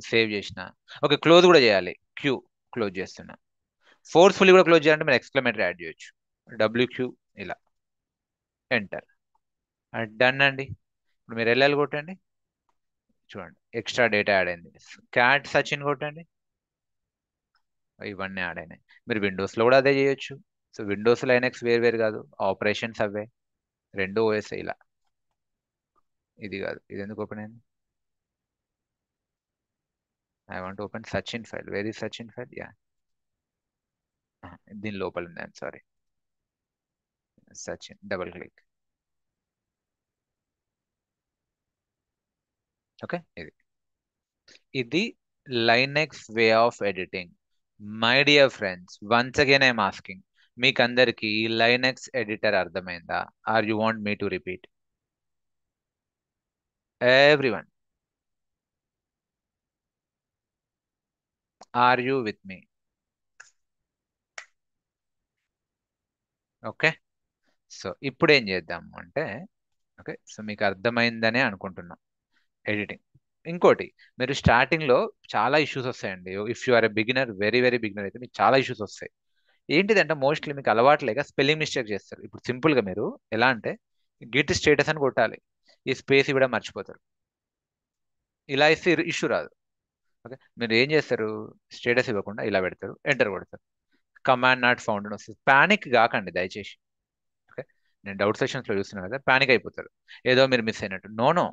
సేవ్ చేసిన. ఓకే, క్లోజ్ కూడా చేయాలి. క్యూ క్లోజ్ చేస్తున్నా. ఫోర్స్ఫుల్లీ కూడా క్లోజ్ చేయాలంటే మీరు ఎక్స్క్లమేటరీ యాడ్ చేయొచ్చు. WQ ఇలా. ఎంటర్. డన్ అండి. ఇప్పుడు మీరు ఎల్ఎల్ కొట్టండి. చూడండి ఎక్స్ట్రా డేటా యాడ్ అయింది. క్యాట్ సచిన్ కొట్టండి. ఇవన్నీ యాడ్ అయినాయి. మీరు విండోస్లో కూడా అదే చేయొచ్చు. సో విండోస్ లైనక్స్ వేరు వేరు కాదు, ఆపరేషన్స్ అవే. రెండు ఓఎస్ ఇలా. ఇది కాదు, ఇది ఎందుకు ఓపెన్ అయింది? I want open Sachin file. Very Sachin file. Yeah, దీని లోపల ఉంది. I'm sorry. Sachin double click. Okay, ఇది Linux way of editing. My dear friends, once again I'm asking, మీకు అందరికి లైనెక్స్ ఎడిటర్ అర్థమైందా? Are you want me to repeat? Everyone, are you with me? Okay, so ఇప్పుడు ఏం చేద్దాము అంటే, okay, so మీకు అర్థమైందనే అనుకుంటున్నా ఎడిటింగ్. ఇంకోటి, మీరు స్టార్టింగ్లో చాలా ఇష్యూస్ వస్తాయండి. If you are a beginner, very very beginner అయితే మీకు చాలా ఇష్యూస్ వస్తాయి. ఏంటిదంటే మోస్ట్లీ మీకు అలవాటు లేక స్పెల్లింగ్ మిస్టేక్ చేస్తారు. ఇప్పుడు సింపుల్గా మీరు ఎలా అంటే గిట్ స్టేటస్ అని కొట్టాలి, ఈ స్పేస్ ఇవ్వడం మర్చిపోతారు. ఇలా ఇస్తే ఇష్యూ రాదు. ఓకే, మీరు ఏం చేస్తారు? స్టేటస్ ఇవ్వకుండా ఇలా పెడతారు, ఎంటర్ కొడతారు. కమాండ్ నాట్ ఫౌండ్ అని వస్తుంది. ప్యానిక్ కాకండి దయచేసి. ఓకే, నేను డౌట్ సెషన్స్లో చూస్తున్నాను కదా, ప్యానిక్ అయిపోతారు ఏదో మీరు మిస్ అయినట్టు. నో నో,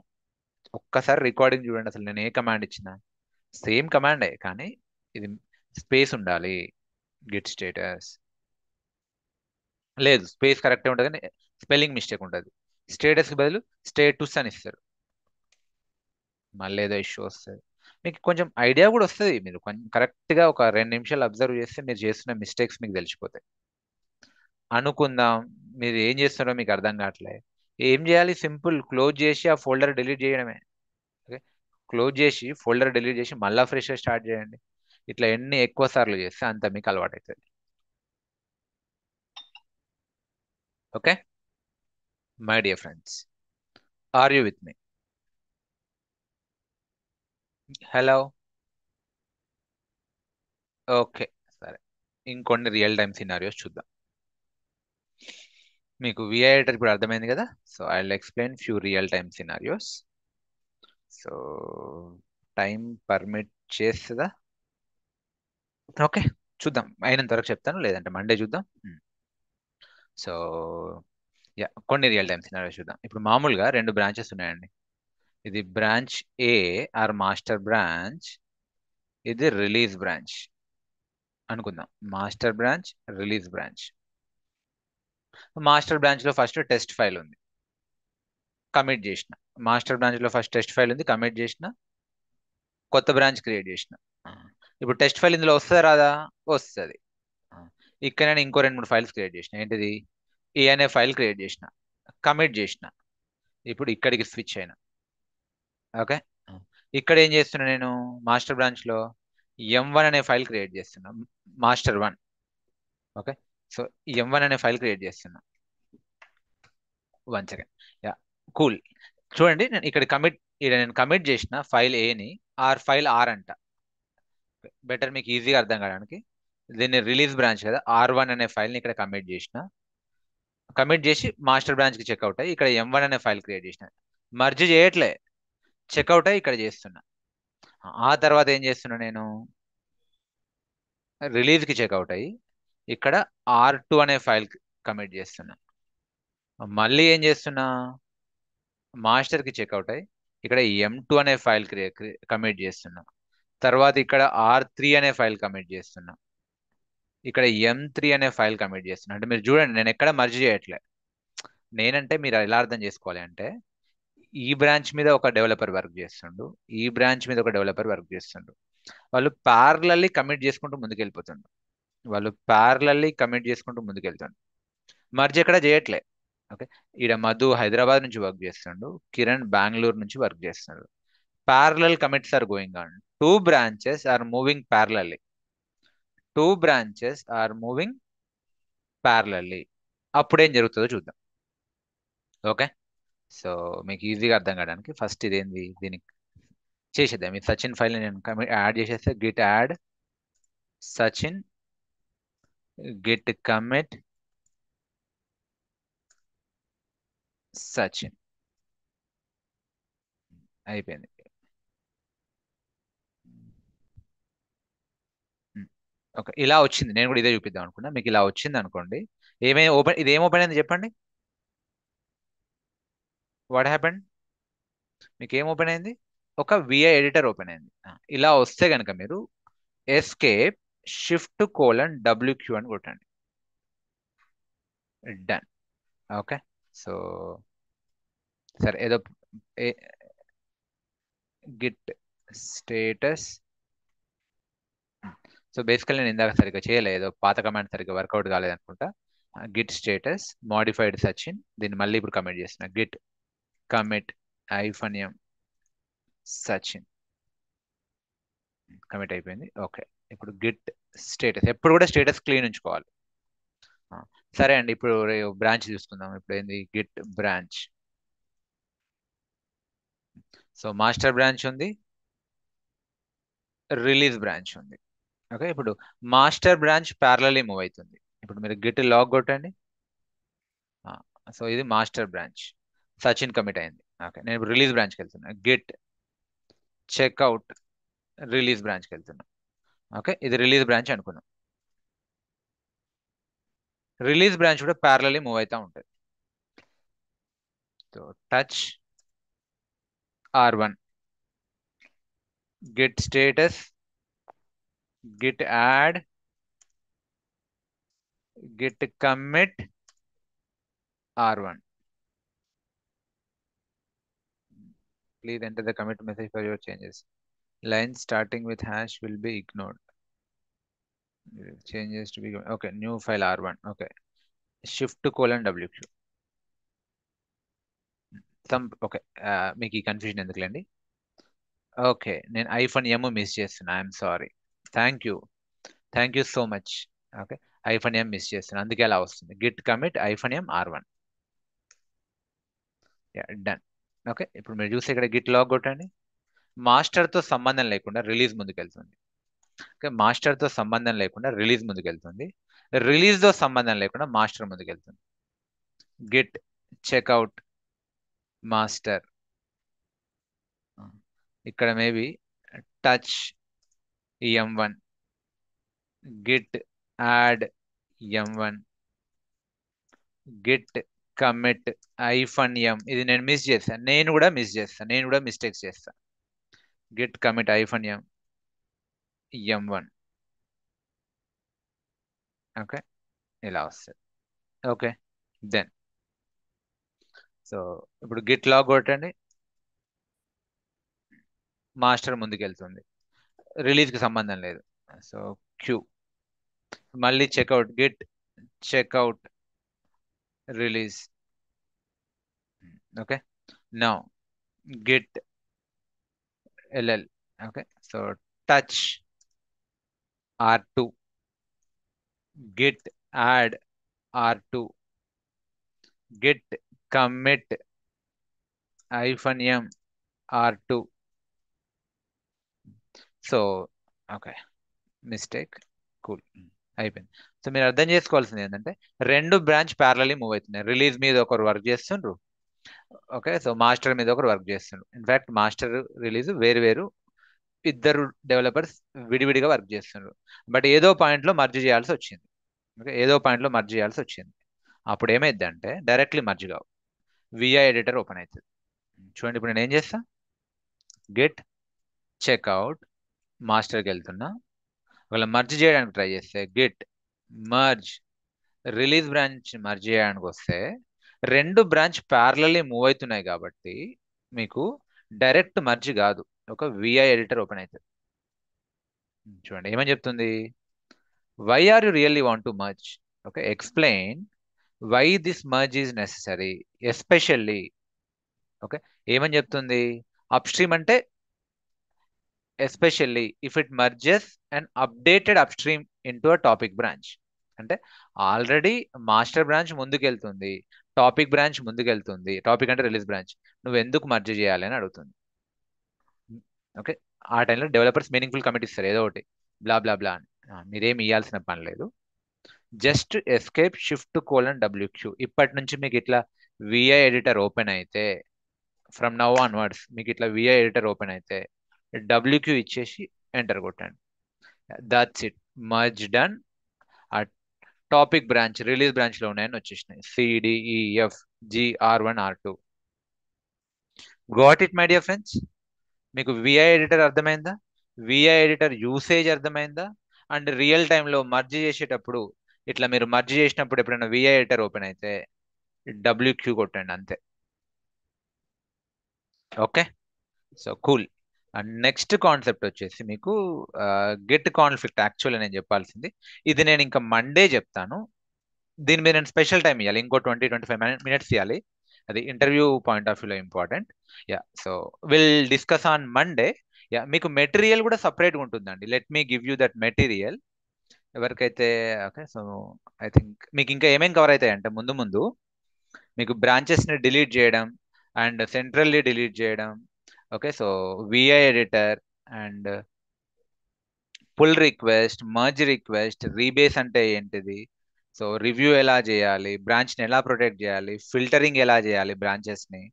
ఒక్కసారి రికార్డింగ్ చూడండి. అసలు నేను ఏ కమాండ్ ఇచ్చినా సేమ్ కమాండే, కానీ ఇది స్పేస్ ఉండాలి. గిట్ స్టేటస్ లేదు, స్పేస్ కరెక్టే ఉంటుంది కానీ స్పెల్లింగ్ మిస్టేక్ ఉంటుంది. స్టేటస్కి బదులు స్టేటస్ అని ఇస్తారు. మళ్ళీ ఏదో ఇష్యూ వస్తుంది. మీకు కొంచెం ఐడియా కూడా వస్తుంది. మీరు కొంచెం కరెక్ట్గా ఒక 2 నిమిషాలు అబ్జర్వ్ చేస్తే మీరు చేస్తున్న మిస్టేక్స్ మీకు తెలిసిపోతాయి. అనుకుందాం మీరు ఏం చేస్తున్నారో మీకు అర్థం కావట్లే. ఏం చేయాలి? సింపుల్, క్లోజ్ చేసి ఆ ఫోల్డర్ డిలీట్ చేయడమే. ఓకే, క్లోజ్ చేసి ఫోల్డర్ డిలీట్ చేసి మళ్ళీ ఫ్రెష్గా స్టార్ట్ చేయండి. ఇట్లా ఎన్ని ఎక్కువ సార్లు చేస్తే అంత మీకు అలవాటు అవుతుంది. Okay, my dear friends, are you with me? Hello. Okay, సరే. ఇంకొన్ని రియల్ టైమ్ సినారియోస్ చూద్దాం. మీకు విఐ ఎడిటర్ ఇప్పుడు అర్థమైంది కదా. So I will explain few real time scenarios. So time permit చేస్తుందా? ఓకే, చూద్దాం. అయినంత వరకు చెప్తాను, లేదంటే మండే చూద్దాం. సో యా, కొన్ని రియల్ టైమ్ సినారియోస్ చూద్దాం. ఇప్పుడు మామూలుగా 2 బ్రాంచెస్ ఉన్నాయండి. ఇది branch A or master branch, ఇది రిలీజ్ బ్రాంచ్ అనుకుందాం. Master branch, release branch. Master branch లో ఫస్ట్ టెస్ట్ ఫైల్ ఉంది, కమిట్ చేసిన. మాస్టర్ బ్రాంచ్ లో ఫస్ట్ టెస్ట్ ఫైల్ ఉంది, కమిట్ చేసిన. కొత్త బ్రాంచ్ క్రియేట్ చేసిన. ఆ, ఇప్పుడు టెస్ట్ ఫైల్ ఇందులో వస్తుందా రాదా? వస్తుంది. ఇక్కడ నేను ఇంకో 2 3 ఫైల్స్ క్రియేట్ చేసిన. ఏంటిది? ఈ అనే ఫైల్ క్రియేట్ చేసిన, కమిట్ చేసిన. ఇప్పుడు ఇక్కడికి స్విచ్ అయినా. ఓకే, ఇక్కడ ఏం చేస్తున్నా నేను? మాస్టర్ బ్రాంచ్ లో M1 అనే ఫైల్ క్రియేట్ చేస్తున్నా, మాస్టర్ 1. ఓకే, సో M1 అనే ఫైల్ క్రియేట్ చేస్తున్నా. 1 సెకండ్. Yeah, cool. చూడండి, నేను ఇక్కడ నేను కమిట్ చేసిన ఫైల్ ఏని ఫైల్ ఆర్ అంట. బెటర్ మీకు ఈజీగా అర్థం కావడానికి దీన్ని రిలీజ్ బ్రాంచ్ కదా, R1 అనే ఫైల్ని ఇక్కడ కమిట్ చేసిన. కమిట్ చేసి మాస్టర్ బ్రాంచ్కి చెక్అవుట్ అయ్యి ఇక్కడ M1 అనే ఫైల్ క్రియేట్ చేసిన. మర్జ్ చేయట్లే, చెక్అవుట్ అయ్యి ఇక్కడ చేస్తున్నా. ఆ తర్వాత ఏం చేస్తున్నా నేను, రిలీజ్కి చెక్అవుట్ అయ్యి ఇక్కడ R2 అనే ఫైల్ కమిట్ చేస్తున్నా. మళ్ళీ ఏం చేస్తున్నా, మాస్టర్కి చెక్అవుట్ అయ్యి ఇక్కడ M2 అనే ఫైల్ కమిట్ చేస్తున్నా. తర్వాత ఇక్కడ R3 అనే ఫైల్ కమిట్ చేస్తున్నా. ఇక్కడ M3 అనే ఫైల్ కమిట్ చేస్తున్నా. అంటే మీరు చూడండి, నేను ఎక్కడ మర్జ్ చేయట్లే. నేనంటే మీరు ఎలా అర్థం చేసుకోవాలి అంటే, ఈ బ్రాంచ్ మీద ఒక డెవలపర్ వర్క్ చేస్తుండు, ఈ బ్రాంచ్ మీద ఒక డెవలపర్ వర్క్ చేస్తుండు. వాళ్ళు ప్యారలల్లీ కమిట్ చేసుకుంటూ ముందుకెళ్ళిపోతుండ్రు. వాళ్ళు ప్యారలల్లీ కమిట్ చేసుకుంటూ ముందుకెళ్తుండ్రు. మర్జ్ ఎక్కడ చేయట్లే. ఓకే, ఈడ మధు హైదరాబాద్ నుంచి వర్క్ చేస్తుండు, కిరణ్ బెంగళూరు నుంచి వర్క్ చేస్తున్నాడు. Parallel commits are going on. Two branches are moving parallelly. Two branches are moving parallelly. అప్పుడేం జరుగుతుందో చూద్దాం. ఓకే, సో మీకు ఈజీగా అర్థం కావడానికి ఫస్ట్ ఇదేంది, దీనికి చేసేద్దాం. ఈ సచిన్ ఫైల్ నేను యాడ్ చేసేస్తే Git add Sachin, git commit Sachin, అయిపోయింది. ఓకే, ఇలా వచ్చింది. నేను కూడా ఇదే చూపిద్దాం అనుకున్నా. మీకు ఇలా వచ్చింది అనుకోండి. ఏమైనా ఓపెన్, ఇది ఏం ఓపెన్ అయింది చెప్పండి. వాట్ హ్యాపెండ్, మీకు ఏం ఓపెన్ అయింది, ఒక విఐ ఎడిటర్ ఓపెన్ అయింది. ఇలా వస్తే కనుక మీరు ఎస్కేప్ Shift:WQ అని కొట్టండి. డన్. ఓకే, సో సరే ఏదో గిట్ స్టేటస్. సో బేసికల్లీ నేను ఇందాక సరిగ్గా చేయలేదు, ఏదో పాత కమాండ్ సరిగ్గా వర్కౌట్ కాలేదనుకుంటా. గిట్ స్టేటస్ మోడిఫైడ్ సచిన్, దీన్ని మళ్ళీ ఇప్పుడు కమిట్ చేస్తున్నా. Git commit -m Sachin, commit అయిపోయింది. ఓకే, ఇప్పుడు గిట్ స్టేటస్, ఎప్పుడు కూడా స్టేటస్ క్లీన్ ఉంచుకోవాలి. సరే అండి, ఇప్పుడు బ్రాంచ్ చూసుకుందాం. ఇప్పుడు ఏంది, Git branch. So master branch ఉంది, రిలీజ్ బ్రాంచ్ ఉంది. ఓకే, ఇప్పుడు మాస్టర్ బ్రాంచ్ ప్యారలల్లీ మూవ్ అవుతుంది. ఇప్పుడు మీరు గిట్ లాగ్ కొట్టండి. సో ఇది మాస్టర్ బ్రాంచ్, సచిన్ కమిట్ అయింది. ఓకే, నేను ఇప్పుడు రిలీజ్ బ్రాంచ్కి వెళ్తున్నా. గిట్ చెక్అవుట్ రిలీజ్ బ్రాంచ్కి వెళ్తున్నా. ఓకే, ఇది రిలీజ్ బ్రాంచ్ అనుకున్నాం. రిలీజ్ బ్రాంచ్ కూడా ప్యారలల్లీ మూవ్ అవుతూ ఉంటుంది. So touch R1, Git status, Git add, git commit R1. Please enter the commit message for your changes. Lines starting with hash will be ignored. Changes to be okay. New file R1. Okay. Shift:WQ. Okay, మీకు ఈ confusion ఎందుకులేండి. Okay, నేను -M miss చేస్తున్నా. I'm sorry. Thank you so much. Okay, -M miss చేస్తున్నా, అందుకే అలా వస్తుంది. Git commit -M R1. Done. Okay, ఇప్పుడు మీరు చూస్తే ఇక్కడ గిట్ లాగ్ కొట్టండి. మాస్టర్తో సంబంధం లేకుండా రిలీజ్ ముందుకెళ్తుంది. ఓకే, మాస్టర్తో సంబంధం లేకుండా రిలీజ్ ముందుకెళ్తుంది. రిలీజ్తో సంబంధం లేకుండా మాస్టర్ ముందుకెళ్తుంది. గిట్ చెక్అవుట్ మాస్టర్, ఇక్కడ maybe touch M1, Git add M1, Git commit -M. ఇది నేను మిస్ చేస్తాను, నేను కూడా మిస్టేక్స్ చేస్తాను. Git commit -M M1. Okay, ఇలా వస్తుంది. ఓకే, దెన్ సో ఇప్పుడు గిట్ లాగ్ కొట్టండి. మాస్టర్ ముందుకెళ్తుంది, రిలీజ్కి సంబంధం లేదు. సో క్యూ, మళ్ళీ checkout, git checkout release. Okay, now git LL. Okay, so touch R2, git add R2, git commit -M R2. So okay, mistake, cool. అయిపోయింది. సో మీరు అర్థం చేసుకోవాల్సింది ఏంటంటే రెండు బ్రాంచ్ ప్యారలీ మూవ్ అవుతున్నాయి. రిలీజ్ మీద ఒకరు వర్క్ చేస్తుండ్రు, ఓకే. సో మాస్టర్ మీద ఒకరు వర్క్ చేస్తుండ్రు. ఇన్ఫాక్ట్ మాస్టర్ రిలీజ్ వేరు వేరు ఇద్దరు డెవలపర్స్ విడివిడిగా వర్క్ చేస్తుండ్రు. బట్ ఏదో పాయింట్లో మర్జ్ చేయాల్సి వచ్చింది. ఓకే, ఏదో పాయింట్లో మర్జ్ చేయాల్సి వచ్చింది. అప్పుడు ఏమైంది అంటే డైరెక్ట్లీ మర్జ్ కావు, విఐ ఎడిటర్ ఓపెన్ అవుతుంది. చూడండి, ఇప్పుడు నేను ఏం చేస్తా, గెట్ చెక్అవుట్, మాస్టర్కి వెళ్తున్నా. ఒకవేళ మర్జ్ చేయడానికి ట్రై చేస్తే get merge release branch merge చేయడానికి వస్తే రెండు బ్రాంచ్ ప్యారలల్లీ మూవ్ అవుతున్నాయి కాబట్టి మీకు డైరెక్ట్ మర్జ్ కాదు, ఒక విఐ ఎడిటర్ ఓపెన్ అవుతుంది. చూడండి ఏమని చెప్తుంది, why are you really want to merge, okay, explain why this merge is necessary especially. Okay, ఏమని చెప్తుంది, అప్స్ట్రీమ్ అంటే especially if it merges and updated upstream into a topic branch. అంటే already master branch ముందుకెళ్తుంది, topic branch ముందుకెళ్తుంది, topic అంటే release branch, నువ్వు ఎందుకు merge చేయాలి అని అడుగుతుంది. ఓకే, ఆ టైంలో డెవలపర్స్ మీనింగ్ఫుల్ కమిట్ ఇస్తారు ఏదో ఒకటి, బ్లా బ్లా బ్లా అని. మీరేం ఇవ్వాల్సిన పని లేదు, just escape shift colon WQ. ఇప్పటి నుంచి మీకు ఇట్లా విఐ ఎడిటర్ ఓపెన్ అయితే, ఫ్రమ్ నవ్ ఆన్వర్డ్స్ మీకు ఇట్లా విఐ ఎడిటర్ ఓపెన్ అయితే డబ్ల్యూక్యూ ఇచ్చేసి ఎంటర్ కొట్టండి. That's it, merge done. ఆ టాపిక్ బ్రాంచ్ రిలీజ్ బ్రాంచ్ లో ఉన్నాయని వచ్చేసినాయి, CDEF GR1 R2. Got it my dear friends. మీకు విఐ ఎడిటర్ అర్థమైందా, విఐ ఎడిటర్ యూసేజ్ అర్థమైందా, అండ్ రియల్ టైంలో మర్జ్ చేసేటప్పుడు ఇట్లా మీరు మర్జ్ చేసినప్పుడు ఎప్పుడైనా విఐ ఎడిటర్ ఓపెన్ అయితే డబ్ల్యూక్యూ కొట్టండి అంతే. Okay, so cool. And next concept వచ్చేసి మీకు గెట్ కాన్ఫ్లిక్ట్. యాక్చువల్లీ నేను చెప్పాల్సింది ఇది, నేను ఇంకా మండే చెప్తాను. దీని మీద నేను స్పెషల్ టైం ఇవ్వాలి, ఇంకో 20-25 minutes ఇవ్వాలి. అది ఇంటర్వ్యూ పాయింట్ ఆఫ్ వ్యూలో important. Yeah, so will discuss on Monday. Yeah, మీకు మెటీరియల్ కూడా సపరేట్గా ఉంటుందండి. Let me give you that material. ఎవరికైతే ఓకే, సో ఐ థింక్ మీకు ఇంకా ఏమేం కవర్ అవుతాయి అంటే ముందు ముందు మీకు బ్రాంచెస్ని డిలీట్ చేయడం అండ్ సెంట్రల్లీ డిలీట్ చేయడం, okay. So VI editor and pull request, merge request, rebase అంటే ఏంటిది, సో రివ్యూ ఎలా చేయాలి, బ్రాంచ్ని ఎలా ప్రొటెక్ట్ చేయాలి, ఫిల్టరింగ్ ఎలా చేయాలి బ్రాంచెస్ని,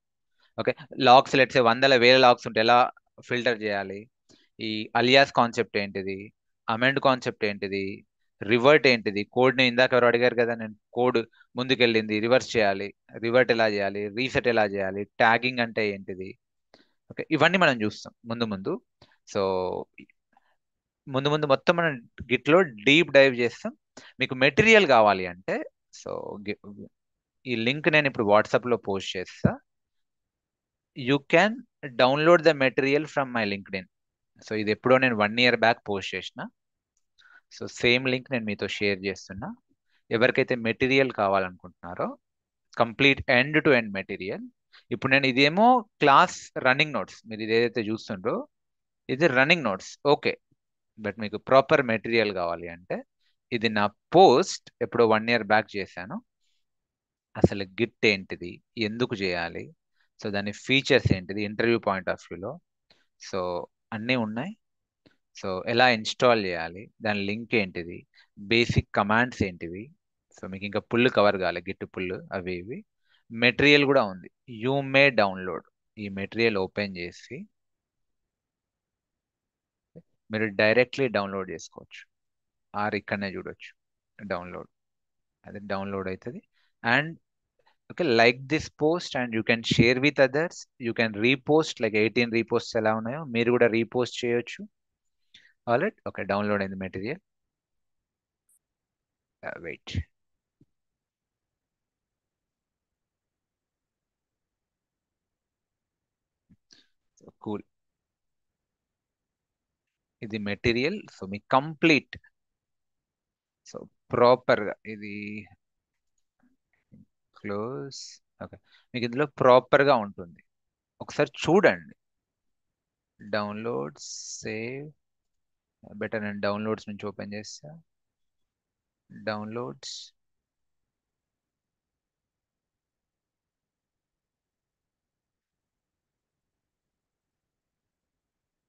ఓకే. లాగ్స్ లెట్సే వందల వేల లాగ్స్ ఉంటే ఎలా ఫిల్టర్ చేయాలి, ఈ అలియాస్ కాన్సెప్ట్ ఏంటిది, అమెండ్ కాన్సెప్ట్ ఏంటిది, రివర్ట్ ఏంటిది, కోడ్ని ఇందాక ఎవరు అడిగారు కదా, నేను కోడ్ ముందుకెళ్ళింది రివర్స్ చేయాలి, రివర్ట్ ఎలా చేయాలి, రీసెట్ ఎలా చేయాలి, ట్యాగింగ్ అంటే ఏంటిది, ఓకే. ఇవన్నీ మనం చూస్తాం ముందు ముందు. సో ముందు ముందు మొత్తం మనం గిట్లో డీప్ డైవ్ చేస్తాం. మీకు మెటీరియల్ కావాలి అంటే సో ఈ లింక్ నేను ఇప్పుడు వాట్సాప్లో పోస్ట్ చేస్తా. You can download the material from my LinkedIn. So ఇది ఎప్పుడో నేను 1 year బ్యాక్ పోస్ట్ చేసిన. సో సేమ్ లింక్ నేను మీతో షేర్ చేస్తున్నా. ఎవరికైతే మెటీరియల్ కావాలనుకుంటున్నారో complete end to end material. ఇప్పుడు నేను ఇదేమో క్లాస్ రన్నింగ్ నోట్స్, మీరు ఇది ఏదైతే చూస్తుండ్రో ఇది రన్నింగ్ నోట్స్, ఓకే. బట్ మీకు ప్రాపర్ మెటీరియల్ కావాలి అంటే ఇది నా పోస్ట్ ఎప్పుడో 1 year బ్యాక్ చేశాను. అసలు గిట్ ఏంటిది, ఎందుకు చేయాలి, సో దాని ఫీచర్స్ ఏంటిది ఇంటర్వ్యూ పాయింట్ ఆఫ్ వ్యూలో, సో అన్నీ ఉన్నాయి. సో ఎలా ఇన్స్టాల్ చేయాలి, దాని లింక్ ఏంటిది, బేసిక్ కమాండ్స్ ఏంటివి, సో మీకు ఇంకా పుల్ కవర్ కావాలి, గిట్ పుల్ అవి ఇవి. మెటీరియల్ కూడా ఉంది, యూ మే డౌన్లోడ్. ఈ మెటీరియల్ ఓపెన్ చేసి మీరు డైరెక్ట్లీ డౌన్లోడ్ చేసుకోవచ్చు, ఆర్ ఇక్కడనే చూడొచ్చు డౌన్లోడ్, అది డౌన్లోడ్ అవుతుంది. And okay, like this post and you can share with others, you can repost, like 18 repost ఎలా ఉన్నాయో మీరు కూడా రీపోస్ట్ చేయొచ్చు. ఆల్రైట్, ఓకే, డౌన్లోడ్ అయింది మెటీరియల్. Wait, cool. ఇది మెటీరియల్, సో మీకు కంప్లీట్, సో ప్రాపర్గా ఇది క్లోజ్, ఓకే, మీకు ఇందులో ప్రాపర్గా ఉంటుంది. ఒకసారి చూడండి, డౌన్లోడ్ సేవ్. బెటర్ నేను డౌన్లోడ్స్ నుంచి ఓపెన్ చేస్తా, downloads.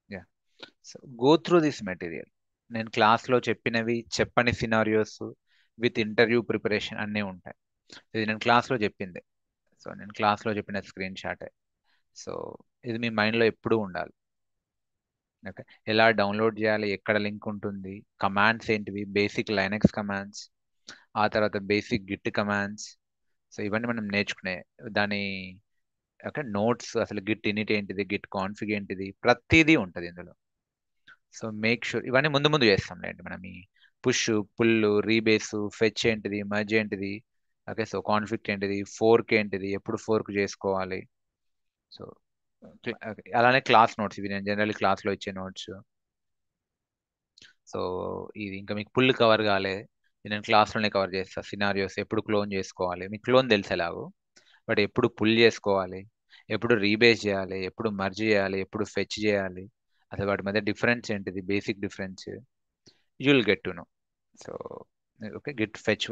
Yeah, so go through this material. నేను క్లాస్లో చెప్పినవి, చెప్పని సినారియోస్ విత్ ఇంటర్వ్యూ ప్రిపరేషన్ అన్నీ ఉంటాయి. ఇది నేను క్లాస్లో చెప్పింది. సో నేను క్లాస్లో చెప్పిన స్క్రీన్ షాటే. సో ఇది మీ మైండ్లో ఎప్పుడూ ఉండాలి. ఓకే, ఎలా డౌన్లోడ్ చేయాలి, ఎక్కడ లింక్ ఉంటుంది, కమాండ్స్ ఏంటివి, బేసిక్ లైనక్స్ కమాండ్స్, ఆ తర్వాత బేసిక్ గిట్ కమాండ్స్. సో ఇవన్నీ మనం నేర్చుకునే దాని ఓకే నోట్స్, అసలు గిట్ ఇనిట్ ఏంటిది, గిట్ కాన్ఫిగ్ ఏంటిది, ప్రతిదీ ఉంటుంది ఇందులో. సో మేక్ షూర్ ఇవన్నీ ముందు ముందు చేస్తాంలేండి. మనం ఈ పుష్, పుల్, రీబేస్, ఫెచ్ ఏంటిది, మర్జ్ ఏంటిది, ఓకే సో కాన్ఫిగ్ ఏంటిది, ఫోర్క్ ఏంటిది, ఎప్పుడు ఫోర్క్ చేసుకోవాలి. సో అలానే క్లాస్ నోట్స్, ఇవి నేను జనరల్లీ క్లాస్లో ఇచ్చే నోట్స్. సో ఇది ఇంకా మీకు పుల్ కవర్ కాలే, ఇది నేను క్లాస్లోనే కవర్ చేస్తా. సినారియోస్ ఎప్పుడు క్లోన్ చేసుకోవాలి, మీకు క్లోన్ తెలిసి ఎలాగో, బట్ ఎప్పుడు పుల్ చేసుకోవాలి, ఎప్పుడు రీబేస్ చేయాలి, ఎప్పుడు మర్జ్ చేయాలి, ఎప్పుడు ఫెచ్ చేయాలి, అసలు వాటి మధ్య డిఫరెన్స్ ఏంటిది, basic difference you will get to know. So okay, Git fetch,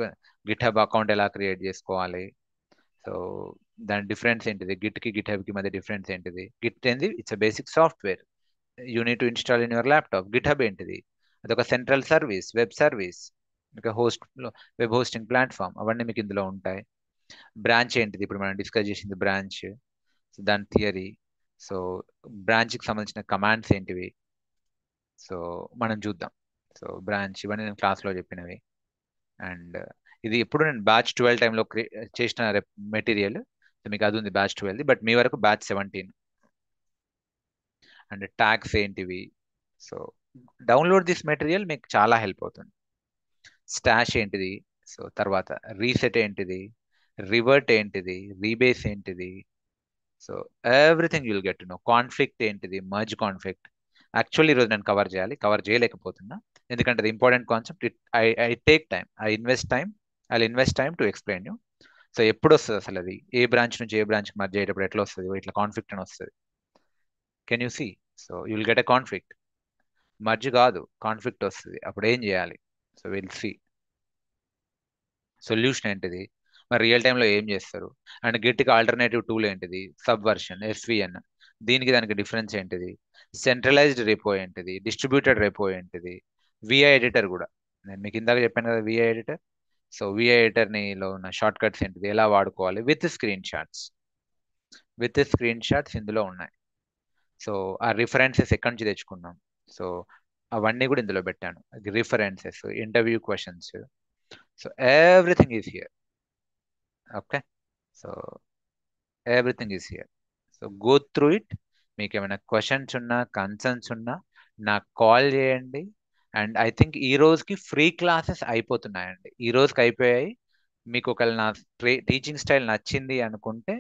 Git hub account ఎలా క్రియేట్ చేసుకోవాలి, సో దాని డిఫరెన్స్ ఏంటిది, గిట్కి గిట్ హబ్కి మధ్య డిఫరెన్స్ ఏంటిది. గిట్ ఏంది, it's a basic software you need to install in your laptop. Git hub ఏంటిది, అదొక central service, web service, ఇంకా వెబ్ హోస్టింగ్ ప్లాట్ఫామ్, అవన్నీ మీకు ఇందులో ఉంటాయి. బ్రాంచ్ ఏంటిది, ఇప్పుడు మనం డిస్కస్ చేసింది బ్రాంచ్, దాని థియరీ. సో బ్రాంచ్కి సంబంధించిన కమాండ్స్ ఏంటివి, సో మనం చూద్దాం. సో బ్రాంచ్ ఇవన్నీ నేను క్లాస్లో చెప్పినవి. అండ్ ఇది ఎప్పుడు నేను బ్యాచ్ 12 టైంలో చేసిన మెటీరియల్. సో మీకు అది ఉంది బ్యాచ్ 12, బట్ మీ వరకు బ్యాచ్ 17. అండ్ ట్యాగ్స్ ఏంటివి, సో డౌన్లోడ్ దిస్ మెటీరియల్ మీకు చాలా హెల్ప్ అవుతుంది. స్టాష్ ఏంటిది, సో తర్వాత రీసెట్ ఏంటిది, రివర్ట్ ఏంటిది, రీబేస్ ఏంటిది, so everything you'll get to know. Conflict ఏంటిది, మర్జ్ కాన్ఫ్లిక్ట్. యాక్చువల్లీ ఈరోజు నేను కవర్ చేయలేకపోతున్నా, ఎందుకంటే అది important concept. I take time, I invest time to explain you. So ఎప్పుడు వస్తుంది అసలు అది, ఏ బ్రాంచ్ నుంచి ఏ బ్రాంచ్కి మర్జ్ అయ్యేటప్పుడు ఎట్లా వస్తుంది, ఇట్లా కాన్ఫ్లిక్ట్ అని వస్తుంది. Can you see? So you'll get a conflict. Merge కాదు, కాన్ఫ్లిక్ట్ వస్తుంది, అప్పుడు ఏం చేయాలి, సో విల్ సి. సొల్యూషన్ ఏంటిది, మరి రియల్ టైంలో ఏం చేస్తారు, అండ్ గిట్కి ఆల్టర్నేటివ్ టూల్ ఏంటిది, సబ్వర్షన్, ఎస్విఎన్, దీనికి దానికి డిఫరెన్స్ ఏంటిది, సెంట్రలైజ్డ్ రెపో ఏంటిది, డిస్ట్రిబ్యూటెడ్ రెపో ఏంటిది, విఐ ఎడిటర్ కూడా నేను మీకు ఇందాక చెప్పాను కదా విఐ ఎడిటర్. సో విఐ ఎడిటర్లో ఉన్న షార్ట్ కట్స్ ఏంటిది, ఎలా వాడుకోవాలి, విత్ స్క్రీన్ షాట్స్ ఇందులో ఉన్నాయి. సో ఆ రిఫరెన్సెస్ ఎక్కడి నుంచి తెచ్చుకున్నాం, సో అవన్నీ కూడా ఇందులో పెట్టాను. References, interview questions, so everything is here. Okay, so everything is here. So go through it. మీకు ఏమైనా క్వశ్చన్స్ ఉన్నా, కన్సర్న్స్ ఉన్నా నాకు కాల్ చేయండి. అండ్ ఐ థింక్ ఈ రోజుకి ఫ్రీ క్లాసెస్ అయిపోతున్నాయండి, ఈ రోజుకి అయిపోయాయి. మీకు ఒకవేళ నా టీచింగ్ స్టైల్ నచ్చింది అనుకుంటే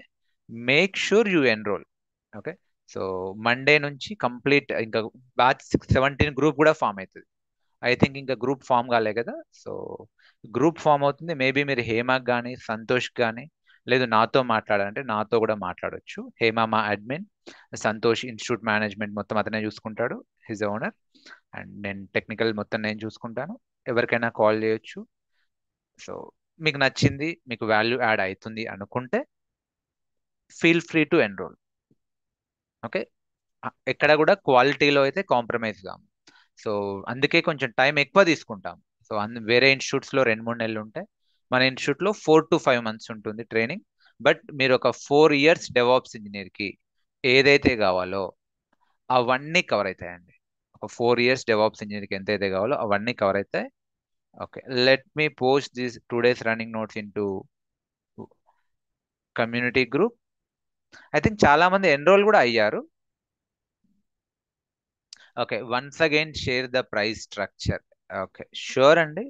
make sure you enrol. Okay, so Monday నుంచి కంప్లీట్, ఇంకా బ్యాచ్ 17 గ్రూప్ కూడా ఫామ్ అవుతుంది. ఐ థింక్ ఇంకా గ్రూప్ ఫామ్ కాలే కదా, సో గ్రూప్ ఫామ్ అవుతుంది. మేబీ మీరు హేమకి కానీ సంతోష్ కానీ, లేదు నాతో మాట్లాడాలంటే నాతో కూడా మాట్లాడొచ్చు. హేమ మా అడ్మిన్, సంతోష్ ఇన్స్టిట్యూట్ మేనేజ్మెంట్ మొత్తం అతనే చూసుకుంటాడు, హిజ్ ఓనర్. అండ్ నేను టెక్నికల్ మొత్తం నేను చూసుకుంటాను. ఎవరికైనా కాల్ చేయొచ్చు. సో మీకు నచ్చింది, మీకు వాల్యూ యాడ్ అవుతుంది అనుకుంటే feel free to enrol. Okay, ఎక్కడ కూడా క్వాలిటీలో అయితే కాంప్రమైజ్ కాము. సో అందుకే కొంచెం టైం ఎక్కువ తీసుకుంటాం. సో వేరే ఇన్స్టిట్యూట్స్లో 2-3 నెలలు ఉంటాయి, మన ఇన్స్టిట్యూట్లో 4 to 5 months ఉంటుంది ట్రైనింగ్. బట్ మీరు ఒక 4 years డెవాప్స్ ఇంజనీర్కి ఏదైతే కావాలో అవన్నీ కవర్ అవుతాయండి. ఒక 4 years డెవాప్స్ ఇంజనీర్కి ఎంతైతే కావాలో అవన్నీ కవర్ అవుతాయి. Okay, let me post this today's running notes in to community group. I think చాలా మంది ఎన్రోల్ కూడా అయ్యారు. Okay, once again share the price structure. Okay sure అండి.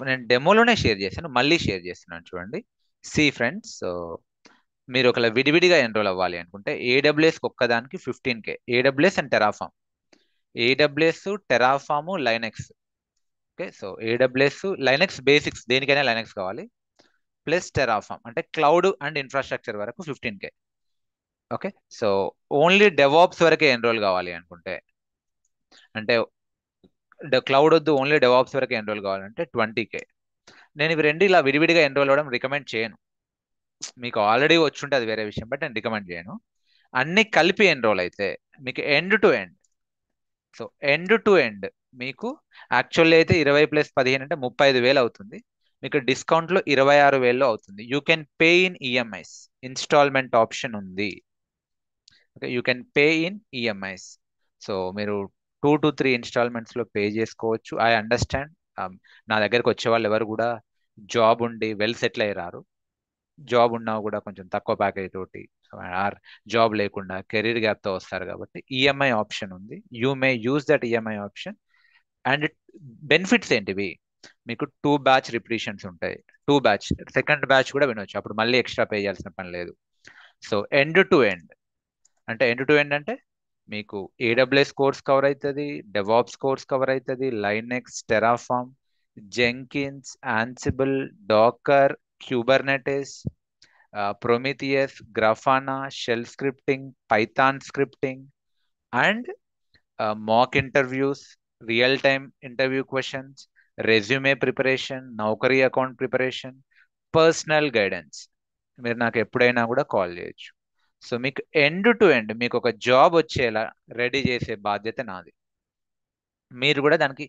నేను డెమోలోనే షేర్ చేశాను, మళ్ళీ షేర్ చేస్తున్నాను చూడండి. సి ఫ్రెండ్స్, సో మీరు ఒకవేళ విడివిడిగా ఎన్రోల్ అవ్వాలి అనుకుంటే ఏడబ్ల్యూఎస్ ఒక్కదానికి 15K, AWS and Terraform, AWS Terraform Linux. Okay, so AWS Linux basics, దేనికైనా లైనెక్స్ కావాలి, ప్లస్ టెరాఫామ్ అంటే క్లౌడ్ అండ్ ఇన్ఫ్రాస్ట్రక్చర్ వరకు 15K. Okay, so only DevOps వరకే ఎన్రోల్ కావాలి అనుకుంటే, అంటే క్లౌడ్ వద్దు ఓన్లీ డెవాప్స్ వరకు ఎన్రోల్ కావాలంటే 20K. నేను ఇవి రెండు ఇలా విడివిడిగా ఎన్రోల్ అవ్వడం రికమెండ్ చేయను. మీకు ఆల్రెడీ వచ్చుంటే అది వేరే విషయం, బట్ నేను రికమెండ్ చేయను. అన్ని కలిపి ఎన్రోల్ అయితే మీకు end to end so end to end మీకు యాక్చువల్లీ అయితే 20+15 అంటే 35,000 అవుతుంది. మీకు డిస్కౌంట్లో 26,000 అవుతుంది. You can pay in EMIs, instalment option ఉంది. Okay, you can pay in EMIs. So మీరు 2 to 3 ఇన్స్టాల్మెంట్స్లో పే చేసుకోవచ్చు. I understand. నా దగ్గరకు వచ్చే వాళ్ళు ఎవరు కూడా జాబ్ ఉండి వెల్ సెటిల్ అయ్యారు. జాబ్ ఉన్నా కూడా కొంచెం తక్కువ ప్యాకేజ్ తోటి ఆర్ జాబ్ లేకుండా కెరీర్ గ్యాప్తో వస్తారు కాబట్టి ఈఎంఐ ఆప్షన్ ఉంది. You may use that EMI option. And benefits ఏంటివి? మీకు 2 బ్యాచ్ రిపిటీషన్స్ ఉంటాయి. 2 బ్యాచ్, సెకండ్ బ్యాచ్ కూడా వినొచ్చు, అప్పుడు మళ్ళీ ఎక్స్ట్రా పే చేయాల్సిన పని లేదు. సో ఎండ్ టు ఎండ్ అంటే మీకు ఏడబ్ల్యూఎస్ కోర్స్ కవర్ అవుతుంది, డెవాప్స్ కోర్స్ కవర్ అవుతుంది, Linux, Terraform, Jenkins, Ansible, Docker, Kubernetes, Prometheus, Grafana, shell scripting, Python scripting, and mock interviews, real time interview questions, resume preparation, Naukri account preparation, personal guidance. మీరు నాకు ఎప్పుడైనా కూడా call చేయొచ్చు. So మీకు end to end మీకు ఒక job వచ్చేలా ready చేసే బాధ్యత నాది. మీరు కూడా దానికి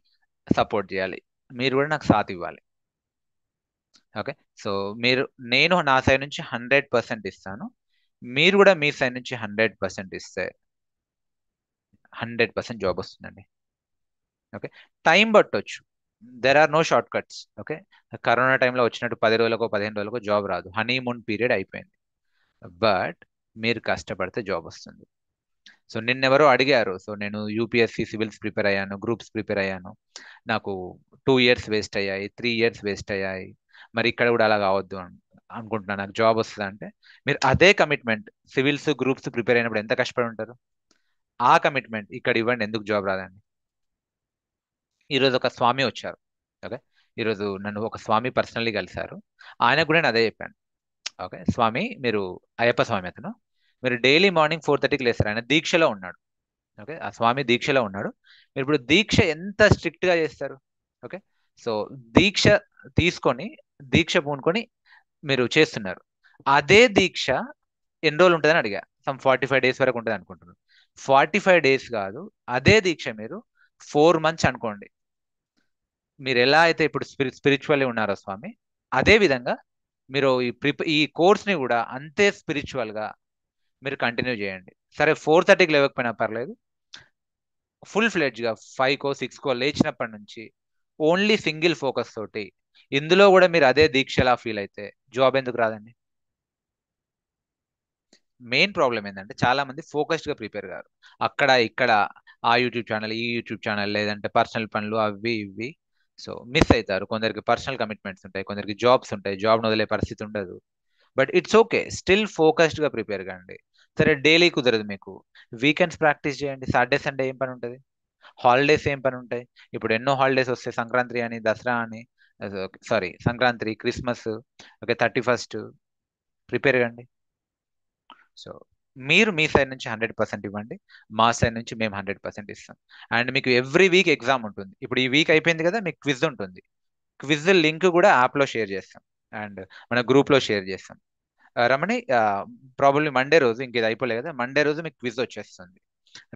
సపోర్ట్ చేయాలి, మీరు కూడా నాకు సాథ్ ఇవ్వాలి. ఓకే, సో నేను నా సైడ్ నుంచి 100% ఇస్తాను, మీరు కూడా మీ సైడ్ నుంచి 100% ఇస్తే 100% జాబ్ వస్తుందండి. ఓకే, టైం పట్టొచ్చు, there are no short cuts. Okay, corona టైంలో వచ్చినట్టు 10 రోజులకో 15 రోజులకో జాబ్ రాదు. హనీమూన్ పీరియడ్ అయిపోయింది. బట్ మీరు కష్టపడితే జాబ్ వస్తుంది. సో నిన్నెవరో అడిగారు, సో నేను యూపీఎస్సి సివిల్స్ ప్రిపేర్ అయ్యాను, గ్రూప్స్ ప్రిపేర్ అయ్యాను, నాకు 2 years వేస్ట్ అయ్యాయి, 3 years వేస్ట్ అయ్యాయి, మరి ఇక్కడ కూడా అలా కావద్దు అనుకుంటున్నాను, నాకు జాబ్ వస్తుంది అంటే మీరు అదే కమిట్మెంట్ సివిల్స్ గ్రూప్స్ ప్రిపేర్ అయినప్పుడు ఎంత కష్టపడి ఉంటారు, ఆ కమిట్మెంట్ ఇక్కడ ఇవ్వండి, ఎందుకు జాబ్ రాదండి? ఈరోజు ఒక స్వామి వచ్చారు. ఓకే, ఈరోజు నన్ను ఒక స్వామి పర్సనల్లీ కలిశారు. ఆయన కూడా నేను అదే చెప్పాను. ఓకే స్వామి, మీరు అయ్యప్ప స్వామి అతను, మీరు డైలీ మార్నింగ్ 4:30కి లేస్తారు. ఆయన దీక్షలో ఉన్నాడు. ఓకే, ఆ స్వామి దీక్షలో ఉన్నాడు. మీరు ఇప్పుడు దీక్ష ఎంత స్ట్రిక్ట్ గా చేస్తారు? ఓకే, సో దీక్ష తీసుకొని, దీక్ష పూనుకొని మీరు చేస్తున్నారు. అదే దీక్ష ఎన్ని రోజులు ఉంటుందని అడిగా. 45 days వరకు ఉంటుంది అనుకుంటున్నాను. 45 days కాదు, అదే దీక్ష మీరు 4 months అనుకోండి. మీరు ఎలా అయితే ఇప్పుడు స్పిరిచువల్లీ ఉన్నారో స్వామి, అదే విధంగా మీరు ఈ కోర్స్ని కూడా అంతే స్పిరిచువల్ గా మీరు కంటిన్యూ చేయండి. సరే 4:30కి లేవకపోయినా పర్లేదు, ఫుల్ ఫ్లెడ్జ్గా 5కో 6కో లేచినప్పటి నుంచి ఓన్లీ సింగిల్ ఫోకస్ తోటి ఇందులో కూడా మీరు అదే దీక్షలా ఫీల్ అయితే జాబ్ ఎందుకు రాదండి? మెయిన్ ప్రాబ్లం ఏంటంటే చాలా మంది ఫోకస్డ్ గా ప్రిపేర్ గారు, అక్కడ ఇక్కడ ఆ యూట్యూబ్ ఛానల్ ఈ యూట్యూబ్ ఛానల్ లేదంటే పర్సనల్ పనులు అవి ఇవి, సో మిస్ అవుతారు. కొందరికి పర్సనల్ కమిట్మెంట్స్ ఉంటాయి, కొందరికి జాబ్స్ ఉంటాయి, జాబ్ వదిలే పరిస్థితి ఉండదు. But it's okay, still focused గా ప్రిపేర్ కండి. సరే డైలీ కుదరదు మీకు, వీకెండ్స్ ప్రాక్టీస్ చేయండి. సాటర్డే సండే ఏం పని ఉంటుంది? హాలిడేస్ ఏం పని ఉంటాయి? ఇప్పుడు ఎన్నో హాలిడేస్ వస్తాయి, సంక్రాంతి అని, దసరా అని, sorry Sankranti, Christmas, okay 31st, prepare కండి. సో మీరు మీ సైడ్ నుంచి 100% ఇవ్వండి, మా సైడ్ నుంచి మేము 100% ఇస్తాం. అండ్ మీకు ఎవ్రీ వీక్ ఎగ్జామ్ ఉంటుంది. ఇప్పుడు ఈ వీక్ అయిపోయింది కదా, మీకు క్విజ్ ఉంటుంది. క్విజ్ లింక్ కూడా యాప్లో షేర్ చేస్తాం అండ్ మన గ్రూప్లో షేర్ చేస్తాం. రమణి, ప్రాబబ్లీ మండే రోజు, ఇంక ఇది అయిపోలే కదా, మండే రోజు మీకు క్విజ్ వచ్చేస్తుంది.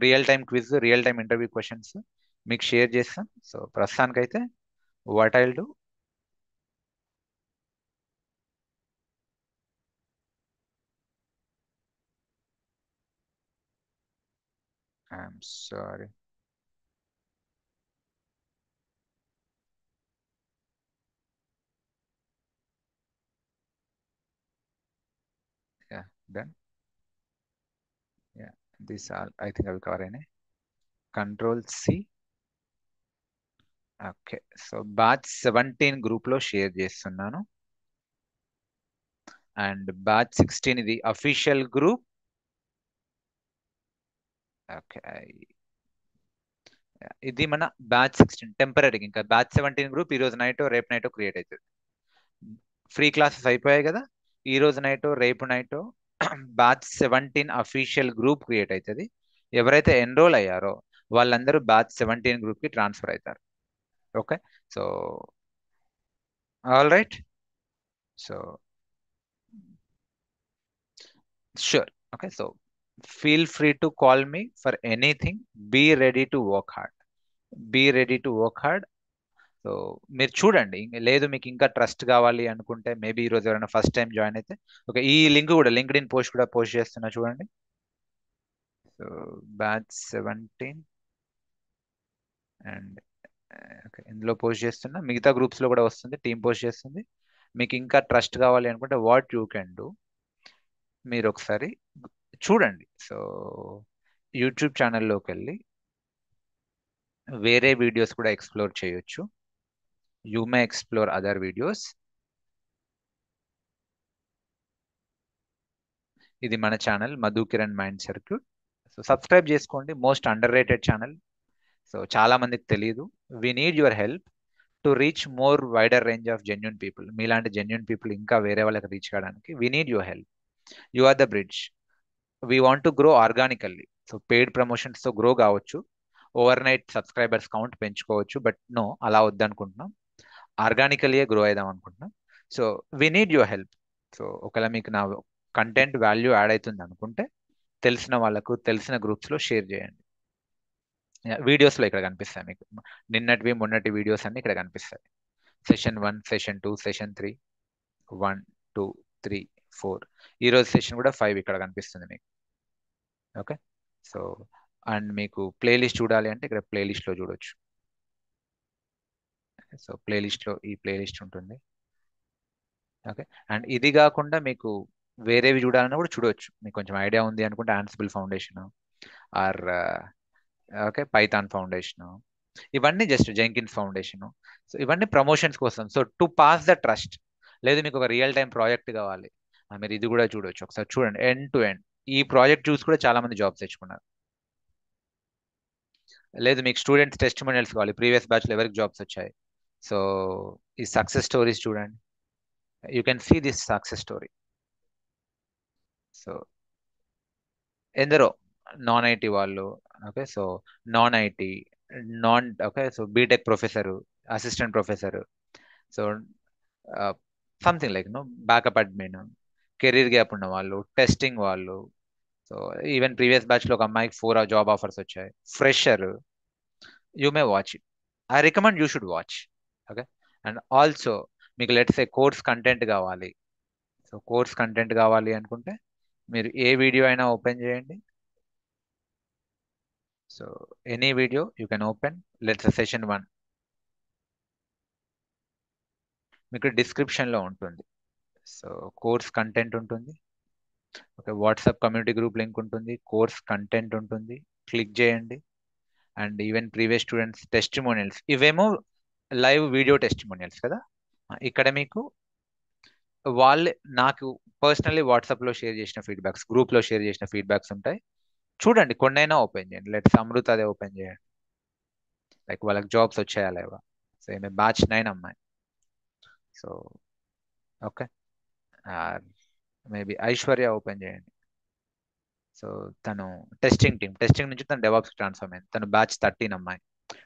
Real time quiz, real time interview questions మీకు షేర్ చేస్తాం. సో ప్రస్తుతానికైతే what I will do, I'm sorry. Yeah, done. Yeah, this all I think అవి కవర్ అయినాయి. Control C. Okay, so batch 17 group లో share చేస్తున్నాను. And batch 16 ఇది official group. Okay, ఇది మన బ్యాచ్ 16 టెంపరీ. ఇంకా బ్యాచ్ 17 గ్రూప్ ఈ రోజు నైట్ రేపు నైట్ క్రియేట్ అవుతుంది. ఫ్రీ క్లాసెస్ అయిపోయాయి కదా, ఈ రోజు నైట్ రేపు night batch 17 official group create అవుతుంది. ఎవరైతే ఎన్రోల్ అయ్యారో వాళ్ళందరూ బ్యాచ్ 17 గ్రూప్ కి ట్రాన్స్ఫర్ అవుతారు. Okay, so all right. So sure. Okay, so feel free to call me for anything. Be ready to work hard. Be ready to work hard. So మీరు చూడండి, లేదు మీకు ఇంకా ట్రస్ట్ కావాలి అనుకుంటే, మేబీ ఈరోజు ఎవరైనా ఫస్ట్ టైం జాయిన్ అయితే, ఓకే, ఈ లింక్ కూడా లింక్డ్ ఇన్ పోస్ట్ కూడా పోస్ట్ చేస్తున్నా చూడండి. సో బ్యాచ్ 17 అండ్ ఓకే, ఇందులో పోస్ట్ చేస్తున్నా, మిగతా గ్రూప్స్లో కూడా వస్తుంది, టీం పోస్ట్ చేస్తుంది. మీకు ఇంకా ట్రస్ట్ కావాలి అనుకుంటే వాట్ యూ కెన్ డూ, మీరు ఒకసారి చూడండి. సో యూట్యూబ్ ఛానల్లోకి వెళ్ళి వేరే వీడియోస్ కూడా ఎక్స్ప్లోర్ చేయొచ్చు. You may explore other videos. ఇది మన channel Madhu Kiran mind circuit. So subscribe చేసుకోండి. Most underrated channel. So చాలా మందికి తెలియదు. We need your help to reach more wider range of genuine people. మీలాంటి జెన్యున్ పీపుల్ ఇంకా వేరే వాళ్ళకి రీచ్ కావడానికి we need your help. You are the bridge. We want to grow organically. So paid ప్రమోషన్స్తో grow కావచ్చు, overnight subscribers count పెంచుకోవచ్చు, but no, అలా వద్దనుకుంటున్నాం. ఆర్గానికల్లీయే గ్రో అయిదాం అనుకుంటున్నాం. So we need your help. So ఒకవేళ మీకు నా కంటెంట్ వాల్యూ యాడ్ అవుతుంది అనుకుంటే తెలిసిన వాళ్ళకు, తెలిసిన గ్రూప్స్లో షేర్ చేయండి. వీడియోస్లో ఇక్కడ కనిపిస్తాయి మీకు, నిన్నటివి మొన్నటి వీడియోస్ అన్ని ఇక్కడ కనిపిస్తాయి. Session 1, session 2, session 3, 1, 2, 3, 4. ఈరోజు సెషన్ కూడా 5 ఇక్కడ కనిపిస్తుంది మీకు. ఓకే, సో అండ్ మీకు ప్లేలిస్ట్ చూడాలి అంటే ఇక్కడ ప్లేలిస్ట్లో చూడొచ్చు. సో ప్లేలిస్ట్లో ఈ ప్లేలిస్ట్ ఉంటుంది. ఓకే, అండ్ ఇది కాకుండా మీకు వేరేవి చూడాలన్నా కూడా చూడవచ్చు. మీకు కొంచెం ఐడియా ఉంది అనుకుంటే Ansible foundation or okay Python foundation, ఇవన్నీ జస్ట్ జెంకిన్స్ ఫౌండేషన్. సో ఇవన్నీ ప్రమోషన్స్ కోసం. So to pass the trust. లేదు మీకు ఒక రియల్ టైం ప్రాజెక్ట్ కావాలి, మీరు ఇది కూడా చూడొచ్చు. ఒకసారి చూడండి ఎండ్ టు ఎండ్. ఈ ప్రాజెక్ట్ చూసి కూడా చాలా మంది జాబ్స్ తెచ్చుకున్నారు. లేదు మీకు స్టూడెంట్స్ టెస్టిమోనియల్స్ కావాలి, ప్రీవియస్ బ్యాచ్లో ఎవరికి జాబ్స్ వచ్చాయి. సో ఈ సక్సెస్ స్టోరీస్ చూడండి. You can see this success story. So ఎందరో నాన్ ఐటీ వాళ్ళు, okay, so non IT, okay, so BTech professor, assistant professor, so something like backup admin, career gap ఉన్న వాళ్ళు, testing వాళ్ళు. So even previous బ్యాచ్లో ఒక అమ్మాయికి 4 job offers వచ్చాయి. Fresher. You may watch it. I recommend you should watch. Okay, and also మీకు let's A course content కావాలి. So course content కావాలి అనుకుంటే మీరు ఏ వీడియో అయినా ఓపెన్ చేయండి. So any video you can open. Let's session 1 మీకు డిస్క్రిప్షన్లో ఉంటుంది. సో కోర్స్ కంటెంట్ ఉంటుంది. Okay, WhatsApp community group link ఉంటుంది, కోర్స్ కంటెంట్ ఉంటుంది, క్లిక్ చేయండి. And even previous students testimonials, ఇవేమో లైవ్ వీడియో టెస్టిమోనియల్స్ కదా. ఇక్కడ మీకు వాళ్ళే నాకు పర్సనల్లీ వాట్సాప్లో షేర్ చేసిన ఫీడ్బ్యాక్స్, గ్రూప్లో షేర్ చేసిన ఫీడ్బ్యాక్స్ ఉంటాయి. చూడండి, కొన్నైనా ఓపెన్ చేయండి. లెట్స్ అమృత అదే ఓపెన్ చేయండి. లైక్ వాళ్ళకి జాబ్స్ వచ్చాయా లేవా. సో ఈమె బ్యాచ్ 9 అమ్మాయి. So okay, maybe Aishwarya open చేయండి. సో తను టెస్టింగ్ నుంచి తను డెవాప్స్ ట్రాన్స్ఫార్మ్ అయింది. తను బ్యాచ్ 13 అమ్మాయి.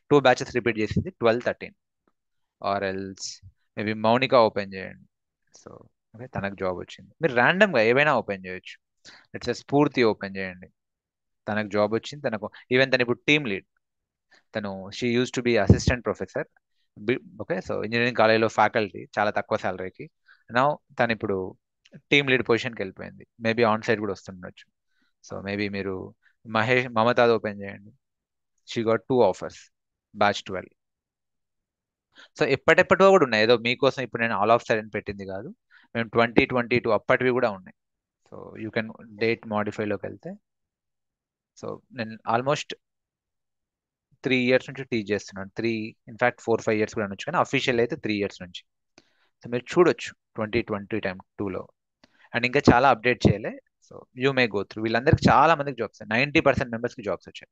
2 బ్యాచెస్ రిపీట్ చేసింది, 12, 13. Or else maybe Mounika open చేయండి. సో ఓకే, తనకు జాబ్ వచ్చింది. మీరు ర్యాండమ్గా ఏవైనా ఓపెన్ చేయొచ్చు. లెట్స్ స్ఫూర్తి ఓపెన్ చేయండి. తనకు జాబ్ వచ్చింది. తనకు ఈవెన్ తను ఇప్పుడు టీమ్ లీడ్. తను she use to be assistant professor. Okay, so engineering కాలేజ్లో ఫ్యాకల్టీ, చాలా తక్కువ శాలరీకి. నా తను ఇప్పుడు టీమ్ లీడ్ పొజిషన్కి వెళ్ళిపోయింది. మేబీ ఆన్ సైడ్ కూడా వస్తుండొచ్చు. సో మేబీ మీరు మమతాది ఓపెన్ చేయండి. She got 2 offers, batch 12. So ఎప్పటివో కూడా ఉన్నాయి. ఏదో మీకోసం ఇప్పుడు నేను ఆల్ ఆఫ్ సడన్ పెట్టింది కాదు. మేము 2022 అప్పటివి కూడా ఉన్నాయి. సో యూ కెన్ డేట్ మాడిఫైలోకి వెళ్తే. సో నేను ఆల్మోస్ట్ 3 ఇయర్స్ నుంచి టీచ్ చేస్తున్నాను. ఇన్ఫాక్ట్ 4-5 ఇయర్స్ కూడా అనొచ్చు, కానీ అఫీషియల్ అయితే 3 ఇయర్స్ నుంచి. సో మీరు చూడొచ్చు 2022లో. అండ్ ఇంకా చాలా అప్డేట్ చేయలే. So you may go through. వీళ్ళందరికీ చాలా మందికి జాబ్స్, 90% మెంబర్స్కి జాబ్స్ వచ్చాయి.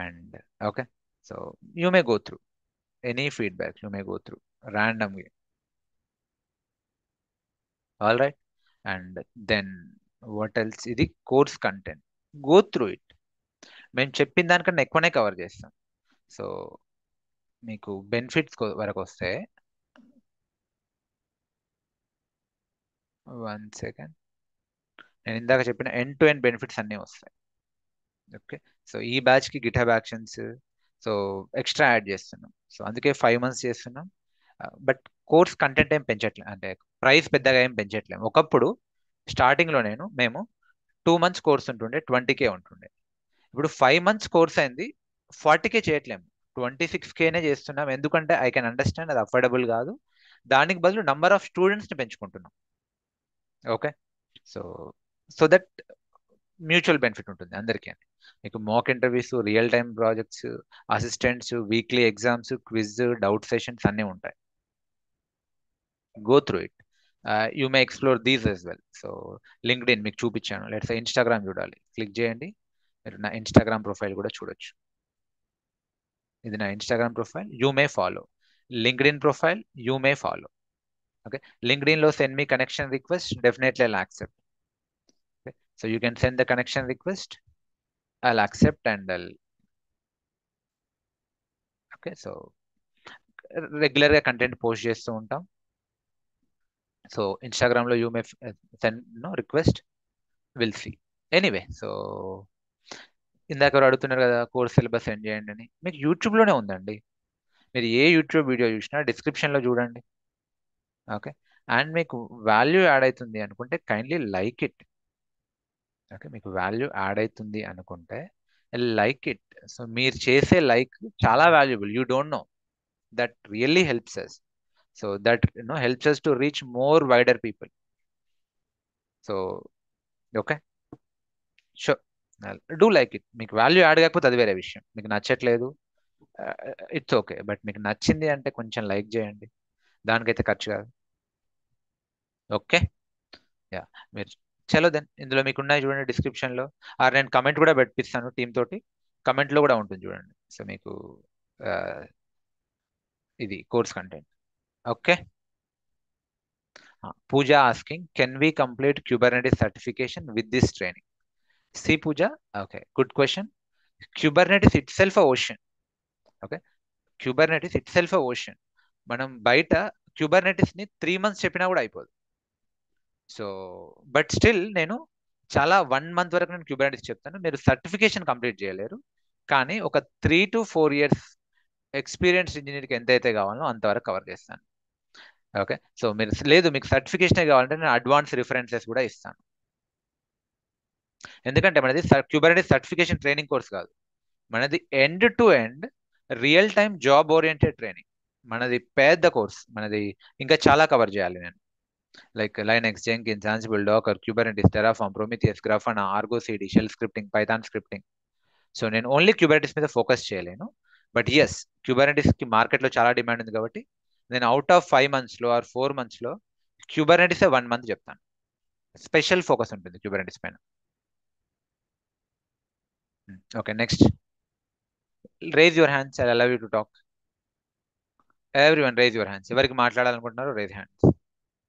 And okay, so you may go through any feedback, you may go through ర్యాండమ్గా. All right, and then what else. ఇది course content. Go through it. మేము చెప్పిన దానికన్నా ఎక్కువనే కవర్ చేస్తాం. సో మీకు బెనిఫిట్స్ వరకు వస్తే, 1 సెకండ్, నేను ఇందాక చెప్పిన ఎండ్ టు ఎండ్ బెనిఫిట్స్ అన్నీ వస్తాయి. ఓకే, సో ఈ బ్యాచ్కి గిటహబ్ యాక్షన్స్ సో ఎక్స్ట్రా యాడ్ చేస్తున్నాం. సో అందుకే 5 months చేస్తున్నాం. బట్ కోర్స్ కంటెంట్ ఏం పెంచట్లేదు, అంటే ప్రైస్ పెద్దగా ఏం పెంచట్లేము. ఒకప్పుడు స్టార్టింగ్లో మేము 2 months కోర్స్ ఉంటుండే 20K ఉంటుండే. ఇప్పుడు 5 months కోర్స్ అయింది 40K చేయట్లేము, 26Kనే చేస్తున్నాం. ఎందుకంటే ఐ కెన్ అండర్స్టాండ్ అది అఫోర్డబుల్ కాదు. దానికి బదులు నంబర్ ఆఫ్ స్టూడెంట్స్ని పెంచుకుంటున్నాం. Okay, so so that mutual benefit ఉంటుంది అందరికీ అని. మీకు mock interviews, real time projects, assistants, weekly exams, quiz, doubt sessions అన్నీ ఉంటాయి. Go through it. You may explore these as well. So LinkedIn మీకు చూపించాను. లెట్స్ ఇన్స్టాగ్రామ్ చూడాలి, క్లిక్ చేయండి. మీరు నా ఇన్స్టాగ్రామ్ ప్రొఫైల్ కూడా చూడొచ్చు. ఇది నా Instagram profile, you may follow. LinkedIn profile, you may follow. Okay, లింక్డ్ఇన్లో send me connection request, definitely I'll accept. Okay, so you can send the connection request, I'll accept and I'll. Okay, so రెగ్యులర్గా content post చేస్తూ ఉంటాం. So ఇన్స్టాగ్రామ్లో you may send request, will see. Anyway, so ఇందాక ఎవరు అడుగుతున్నారు కదా course syllabus send చేయండి అని. మీకు యూట్యూబ్లోనే ఉందండి. మీరు ఏ యూట్యూబ్ వీడియో చూసినా డిస్క్రిప్షన్లో చూడండి. ఓకే, అండ్ మీకు వాల్యూ యాడ్ అవుతుంది అనుకుంటే కైండ్లీ లైక్ ఇట్. ఓకే, మీకు వాల్యూ యాడ్ అవుతుంది అనుకుంటే లైక్ ఇట్. సో మీరు చేసే లైక్ చాలా valuable. You don't know, that really helps us. So that helps us to reach more wider people. So okay, sure, do like it. మీకు value add కాకపోతే అది వేరే విషయం. మీకు నచ్చట్లేదు, ఇట్స్ ఓకే. బట్ మీకు నచ్చింది అంటే కొంచెం లైక్ చేయండి, దానికైతే ఖర్చు కాదు. ఓకే, యా, మీరు చలో దెన్. ఇందులో మీకు ఉన్నాయి చూడండి డిస్క్రిప్షన్లో. నేను కమెంట్ కూడా పెట్టిస్తాను టీమ్ తోటి, కమెంట్లో కూడా ఉంటుంది చూడండి. సో మీకు ఇది course content. Okay, Pooja asking, can we complete Kubernetes certification with this training? See, Pooja, okay, good question. Kubernetes itself a ocean. Okay, Kubernetes itself a ocean. మనం బయట Kubernetes ని 3 months చెప్పినా కూడా అయిపోదు. సో బట్ స్టిల్ నేను చాలా 1 month వరకు నేను Kubernetes చెప్తాను. మీరు సర్టిఫికేషన్ కంప్లీట్ చేయలేరు, కానీ ఒక 3 to 4 years ఎక్స్పీరియన్స్ ఇంజనీర్కి ఎంతైతే కావాలో అంతవరకు కవర్ చేస్తాను. ఓకే, సో మీరు లేదు మీకు సర్టిఫికేషన్ కావాలంటే నేను అడ్వాన్స్ రిఫరెన్సెస్ కూడా ఇస్తాను. ఎందుకంటే మనది క్యూబర్నెటిస్ సర్టిఫికేషన్ ట్రైనింగ్ కోర్స్ కాదు, మనది end to end real time job oriented training. మనది పెద్ద కోర్స్, మనది ఇంకా చాలా కవర్ చేయాలి నేను. Like Linux, Jenkins, Ansible, Docker, Kubernetes, Terraform, Prometheus, Grafana, Argo CD, shell scripting, Python scripting. So నేను ఓన్లీ క్యూబర్నెటిస్ మీద ఫోకస్ చేయలేను. బట్ ఎస్, క్యూబర్నెటిస్కి మార్కెట్లో చాలా డిమాండ్ ఉంది కాబట్టి నేను అవుట్ ఆఫ్ 5 monthsలో ఆర్ 4 monthsలో క్యూబర్నెటిస్ 1 month చెప్తాను. స్పెషల్ ఫోకస్ ఉంటుంది క్యూబర్నెటిస్ పైన. Okay, next. Raise your hands, I allow you to talk. Everyone raise your hands. ఎవరికి మాట్లాడాలనుకుంటున్నారో రేజ్ హ్యాండ్స్.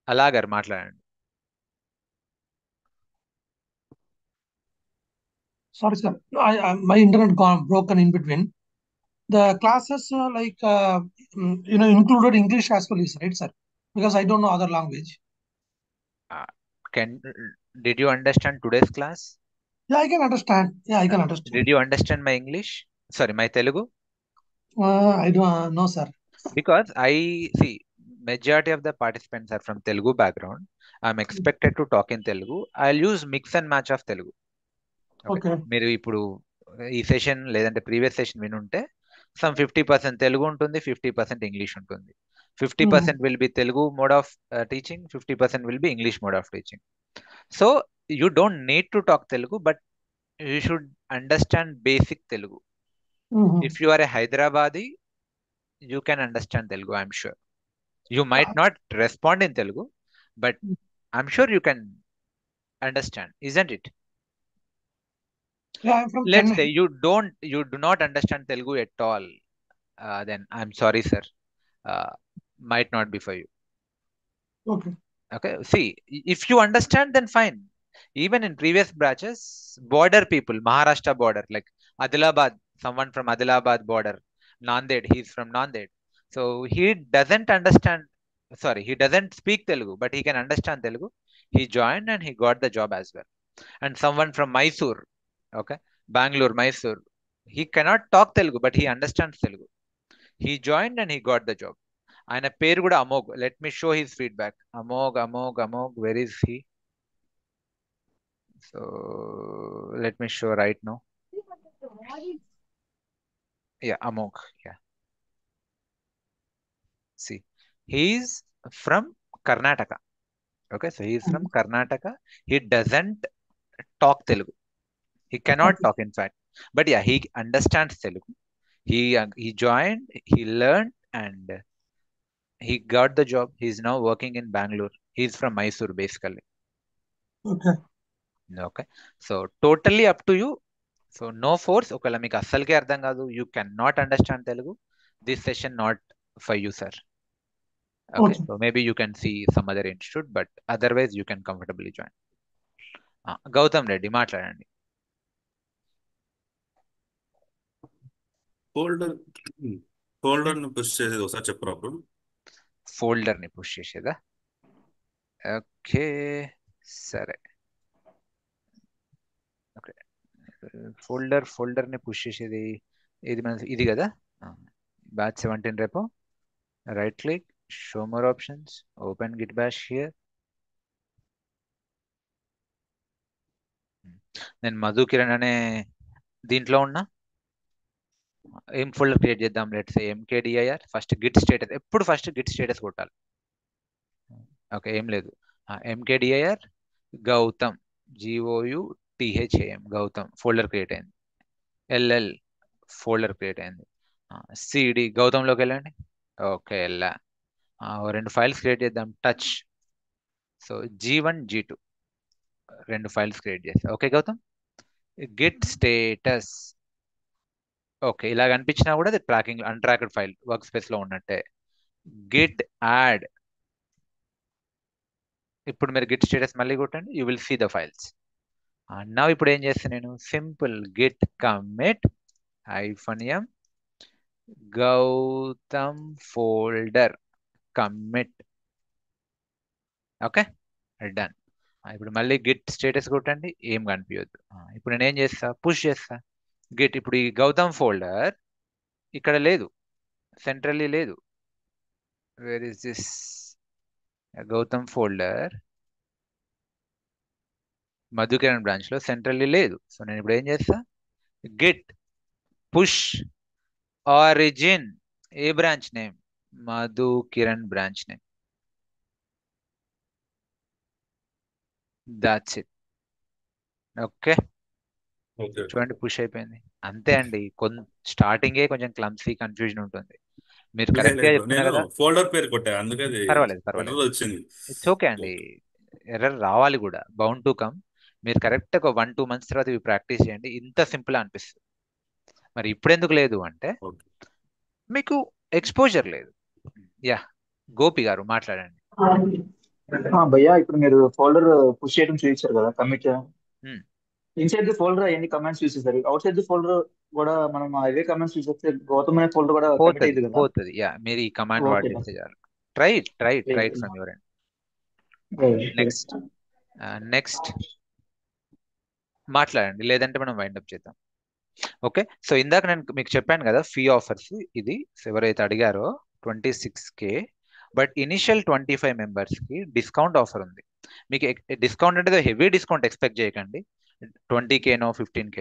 అలాగర్ మాట్లాడండి. Sorry, sir. No, my internet got broken in between. The classes included English as well, is right, sir? Because I don't know other language. Did you understand today's class? Yeah, I can understand. Yeah, I can understand. Did you understand my English? Sorry, my Telugu? I don't know, sir. Because I see majority of the participants are from Telugu background. I'm expected to talk in Telugu. I'll use mix and match of Telugu. Okay. మీరు ఇప్పుడు ఈ session లేదంటే previous session వినుంటే some 50% Telugu ఉంటుంది, 50% English ఉంటుంది. 50% will be Telugu mode of teaching, 50% will be English mode of teaching. So you don't need to talk Telugu, but you should understand basic Telugu. If you are a Hyderabadi, you can understand Telugu, I'm sure. You might not respond in Telugu, but I'm sure you can understand, isn't it? Yeah, I'm from Let's Chennai. say you do not understand Telugu at all, then I'm sorry, sir. Might not be for you. Okay. Okay, see, if you understand, then fine. Even in previous batches, border people, Maharashtra border, like Adilabad, someone from Adilabad border, Nanded, he's from Nanded. So he doesn't understand, sorry, he doesn't speak Telugu, but he can understand Telugu. He joined and he got the job as well. And someone from Mysore, okay, Bangalore, Mysore, he cannot talk Telugu, but he understands Telugu. He joined and he got the job. ఆయన పేరు కూడా Amogh. Let me show his feedback. Amogh, where is he? So let me show right now. Yeah, Amogh. Yeah, see, he is from Karnataka. Okay, so he is from Karnataka. He doesn't talk Telugu. He cannot Okay. talk, in fact. But yeah, he understands Telugu. He joined, he learned, and he got the job. He's now working in Bangalore. He's from Mysore, basically. Okay. Okay, so totally up to you. So no force. ఒకవేళ మీకు అస్సలకే అర్థం కాదు, you cannot understand Telugu, this session not for you, sir. Okay, Okay. so maybe you can see some other institute, but otherwise you can comfortably join. Gautam Reddy మాట్లాడండి. Folder ని push చేసేది ఒకసారి చెప్పరా bro? Folder ని పుష్ చేసేదా? Okay, సరే. Okay, folder ని push చేసేది ఇది కదా, బ్యాచ్ 17 రేపు. Right click, show more options, open git bash here. నేను మధు కిరణ్ అనే దీంట్లో ఉన్నా. ఏం ఫోల్డర్ క్రియేట్ చేద్దాం? Let's say MKDIR. First git status, ఎప్పుడు ఫస్ట్ గిట్ స్టేటస్ కొట్టాలి. ఓకే, ఏం లేదు, MKDIR Goutham, GOUTHAM, Goutham folder create అయింది. LL ఫోల్డర్ క్రియేట్ అయింది. CD గౌతంలోకి వెళ్ళండి. ఓకే, వెళ్ళా. 2 ఫైల్స్ క్రియేట్ చేద్దాం. Touch, so G1 G2 2 files create చేస్తా. Okay Gautam, git status. Okay, ఇలా కనిపించినా కూడా అది tracking untracked file work space లో ఉన్నట్టే. గిట్ యాడ్, ఇప్పుడు మీరు గిట్ స్టేటస్ మళ్ళీ కొట్టండి, you will see the files. నా ఇప్పుడు ఏం చేస్తాను నేను? Simple git commit -m Goutham folder commit. Okay, done. ఇప్పుడు మళ్ళీ గిట్ స్టేటస్ కొట్టండి, ఏం కనిపించద్దు. ఇప్పుడు నేను ఏం చేస్తా? పుష్ చేస్తా గిట్. ఇప్పుడు ఈ గౌతమ్ ఫోల్డర్ ఇక్కడ లేదు, సెంట్రల్లీ లేదు. Where is this Goutham folder? Madhukiran branch లో సెంట్రల్లీ లేదు. సో నేను ఇప్పుడు ఏం చేస్తా? గిట్ పుష్ ఆరిజిన్, ఏ branch name? Madhukiran branch name. That's it. Okay, okay చూడండి పుష్ అయిపోయింది. అంతే అండి. స్టార్టింగే కొంచెం క్లమ్సీ కన్ఫ్యూజన్ ఉంటుంది. మీరు కరెక్ట్ గా చెప్తున్నా నేను కదా. ఫోల్డర్ పేరు కొట్టా, అందుకే అది పర్వాలేదు ఎర్రర్ వచ్చింది. ఇట్స్ ఓకే అండి. ఎర్రర్ రావాలి కూడా, బౌండ్ టు కమ్. మీరు కరెక్ట్ ఒక 1-2 మంత్స్ తర్వాత ఇవి ప్రాక్టీస్ చేయండి, ఇంత సింపుల్ అనిపిస్తుంది. మరి ఇప్పుడు ఎందుకు లేదు అంటే ఓకే. మీకు ఎక్స్పోజర్ లేదు. యా, గోపి గారు మాట్లాడండి. భయ్యా ఇప్పుడు మీరు ఫోల్డర్ పుష్ చేయడం చూపించారు కదా, commit Hmm. Inside the folder ఎన్ని కమాండ్స్ యూస్ చేశారు, అవుట్ సైడ్ ది ఫోల్డర్ కూడా మనం అవే కమాండ్స్ యూస్ చేస్తే గౌతమ్ అనే ఫోల్డర్ కూడా కమిట్ అయ్యింది కదా. పోతుంది. యా, మీరు ఈ కమాండ్ ఓకే. వాడితే చాలు. Try from your end. Next మాట్లాడండి, లేదంటే మనం వైండప్ చేద్దాం. ఓకే, సో ఇందాక నేను మీకు చెప్పాను కదా ఫీ ఆఫర్స్. ఇది ఎవరైతే అడిగారో 26K, బట్ ఇనిషియల్ 25 మెంబర్స్ కి డిస్కౌంట్ ఆఫర్ ఉంది. మీకు డిస్కౌంట్ అంటే హెవీ డిస్కౌంట్ ఎక్స్పెక్ట్ చేయకండి, 20K 15K.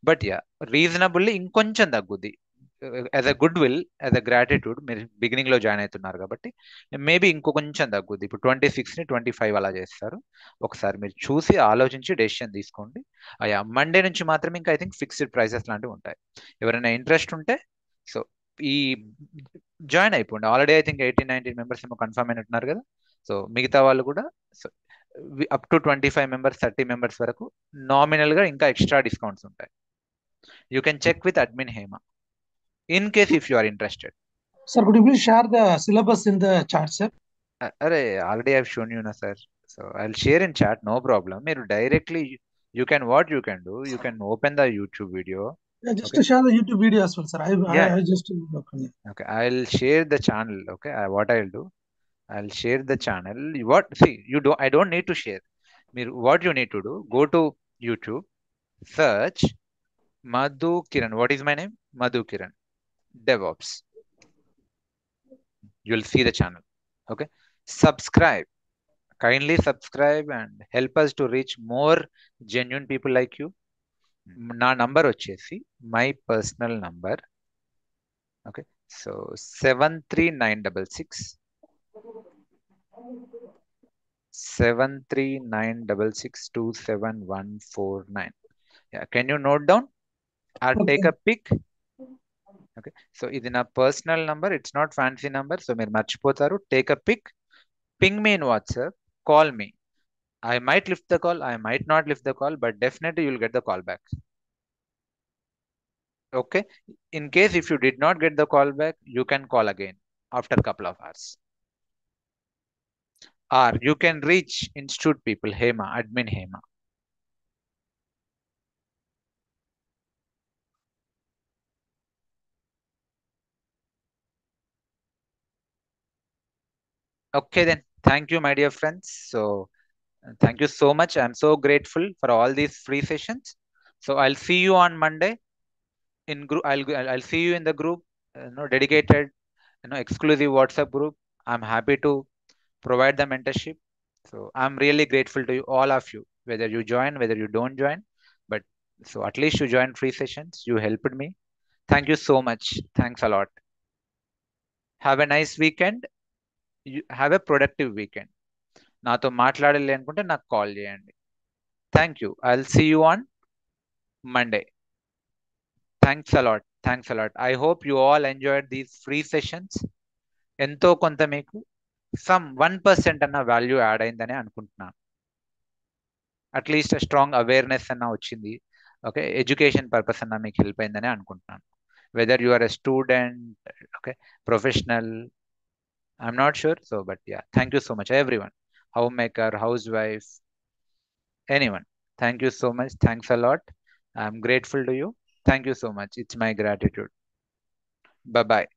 But yeah, reasonably ఇంకొంచెం తగ్గుద్ది. As a good will, as a gratitude, మీరు బిగినింగ్ లో జాయిన్ అవుతున్నారు కాబట్టి మేబీ ఇంకో కొంచెం తగ్గుద్ది. ఇప్పుడు 26ని 25 అలా చేస్తారు. ఒకసారి మీరు చూసి ఆలోచించి డెసిషన్ తీసుకోండి. అయ్యా, మండే నుంచి మాత్రమే ఇంకా ఐ థింక్ ఫిక్స్డ్ ప్రైసెస్ లాంటివి ఉంటాయి. ఎవరైనా ఇంట్రెస్ట్ ఉంటే సో ఈ జాయిన్ అయిపోండి. ఆల్రెడీ ఐ థింక్ 18-19 మెంబర్స్ ఏమో కన్ఫర్మ్ అయినట్టున్నారు కదా. సో మిగతా వాళ్ళు కూడా so up to 25 members 30 members వరకు నామినల్ గా ఇంకా ఎక్స్ట్రా డిస్కౌంట్స్ ఉంటాయి. You can check with admin Hema in case if you are interested. Sir, could you please share the syllabus in the chat, sir? అరే, already I have shown you నా sir. So I will share in chat, no problem. మీరు directly you can you can open the YouTube video. Yeah, just Okay. to share the YouTube video as well, sir. Yeah. I just opened it. Okay, I'll share the channel. Okay, what I'll do, I'll share the channel. What, see, I don't need to share. మీరు what you need to do, go to YouTube, search Madhu Kiran. What is my name? Madhu Kiran, DevOps. You'll see the channel. Okay. Subscribe. Kindly subscribe and help us to reach more genuine people like you. నా number వచ్చేసి my personal number. Okay, so 73966 73966271149. Can you note down or take a pic? Okay, so ఇది నా personal number, it's not fancy number, so మీరు మర్చిపోతారు. Take a pic, ping me in WhatsApp, call me. I might lift the call, I might not lift the call, but definitely you'll get the call back. Okay, in case if you did not get the call back, you can call again after a couple of hours, or you can reach institute people, Hema, admin Hema. Okay then, thank you my dear friends. So thank you so much. I'm so grateful for all these free sessions. So I'll see you on Monday in group. I'll see you in the group, dedicated, exclusive WhatsApp group. I'm happy to provide the mentorship. So I'm really grateful to you, all of you, whether you join, whether you don't join, but so at least you join free sessions. You helped me. Thank you so much. Thanks a lot. Have a nice weekend. You have a productive weekend. నాతో మాట్లాడాలి అనుకుంటే నాకు call చేయండి. Thank you. I will see you on Monday. Thanks a lot. Thanks a lot. I hope you all enjoyed these free sessions. ఎంతో కొంత మీకు some 1% అన్న value add అయిందని అనుకుంటున్నాను. అట్లీస్ట్ స్ట్రాంగ్ అవేర్నెస్ అన్న వచ్చింది. ఓకే, ఎడ్యుకేషన్ పర్పస్ అన్న మీకు హెల్ప్ అయిందని అనుకుంటున్నాను. Whether you are a student, okay, professional, I'm not sure. So but yeah, thank you so much everyone. Homemaker, housewife, anyone. Thank you so much. Thanks a lot. I'm grateful to you. Thank you so much. It's my gratitude. Bye-bye.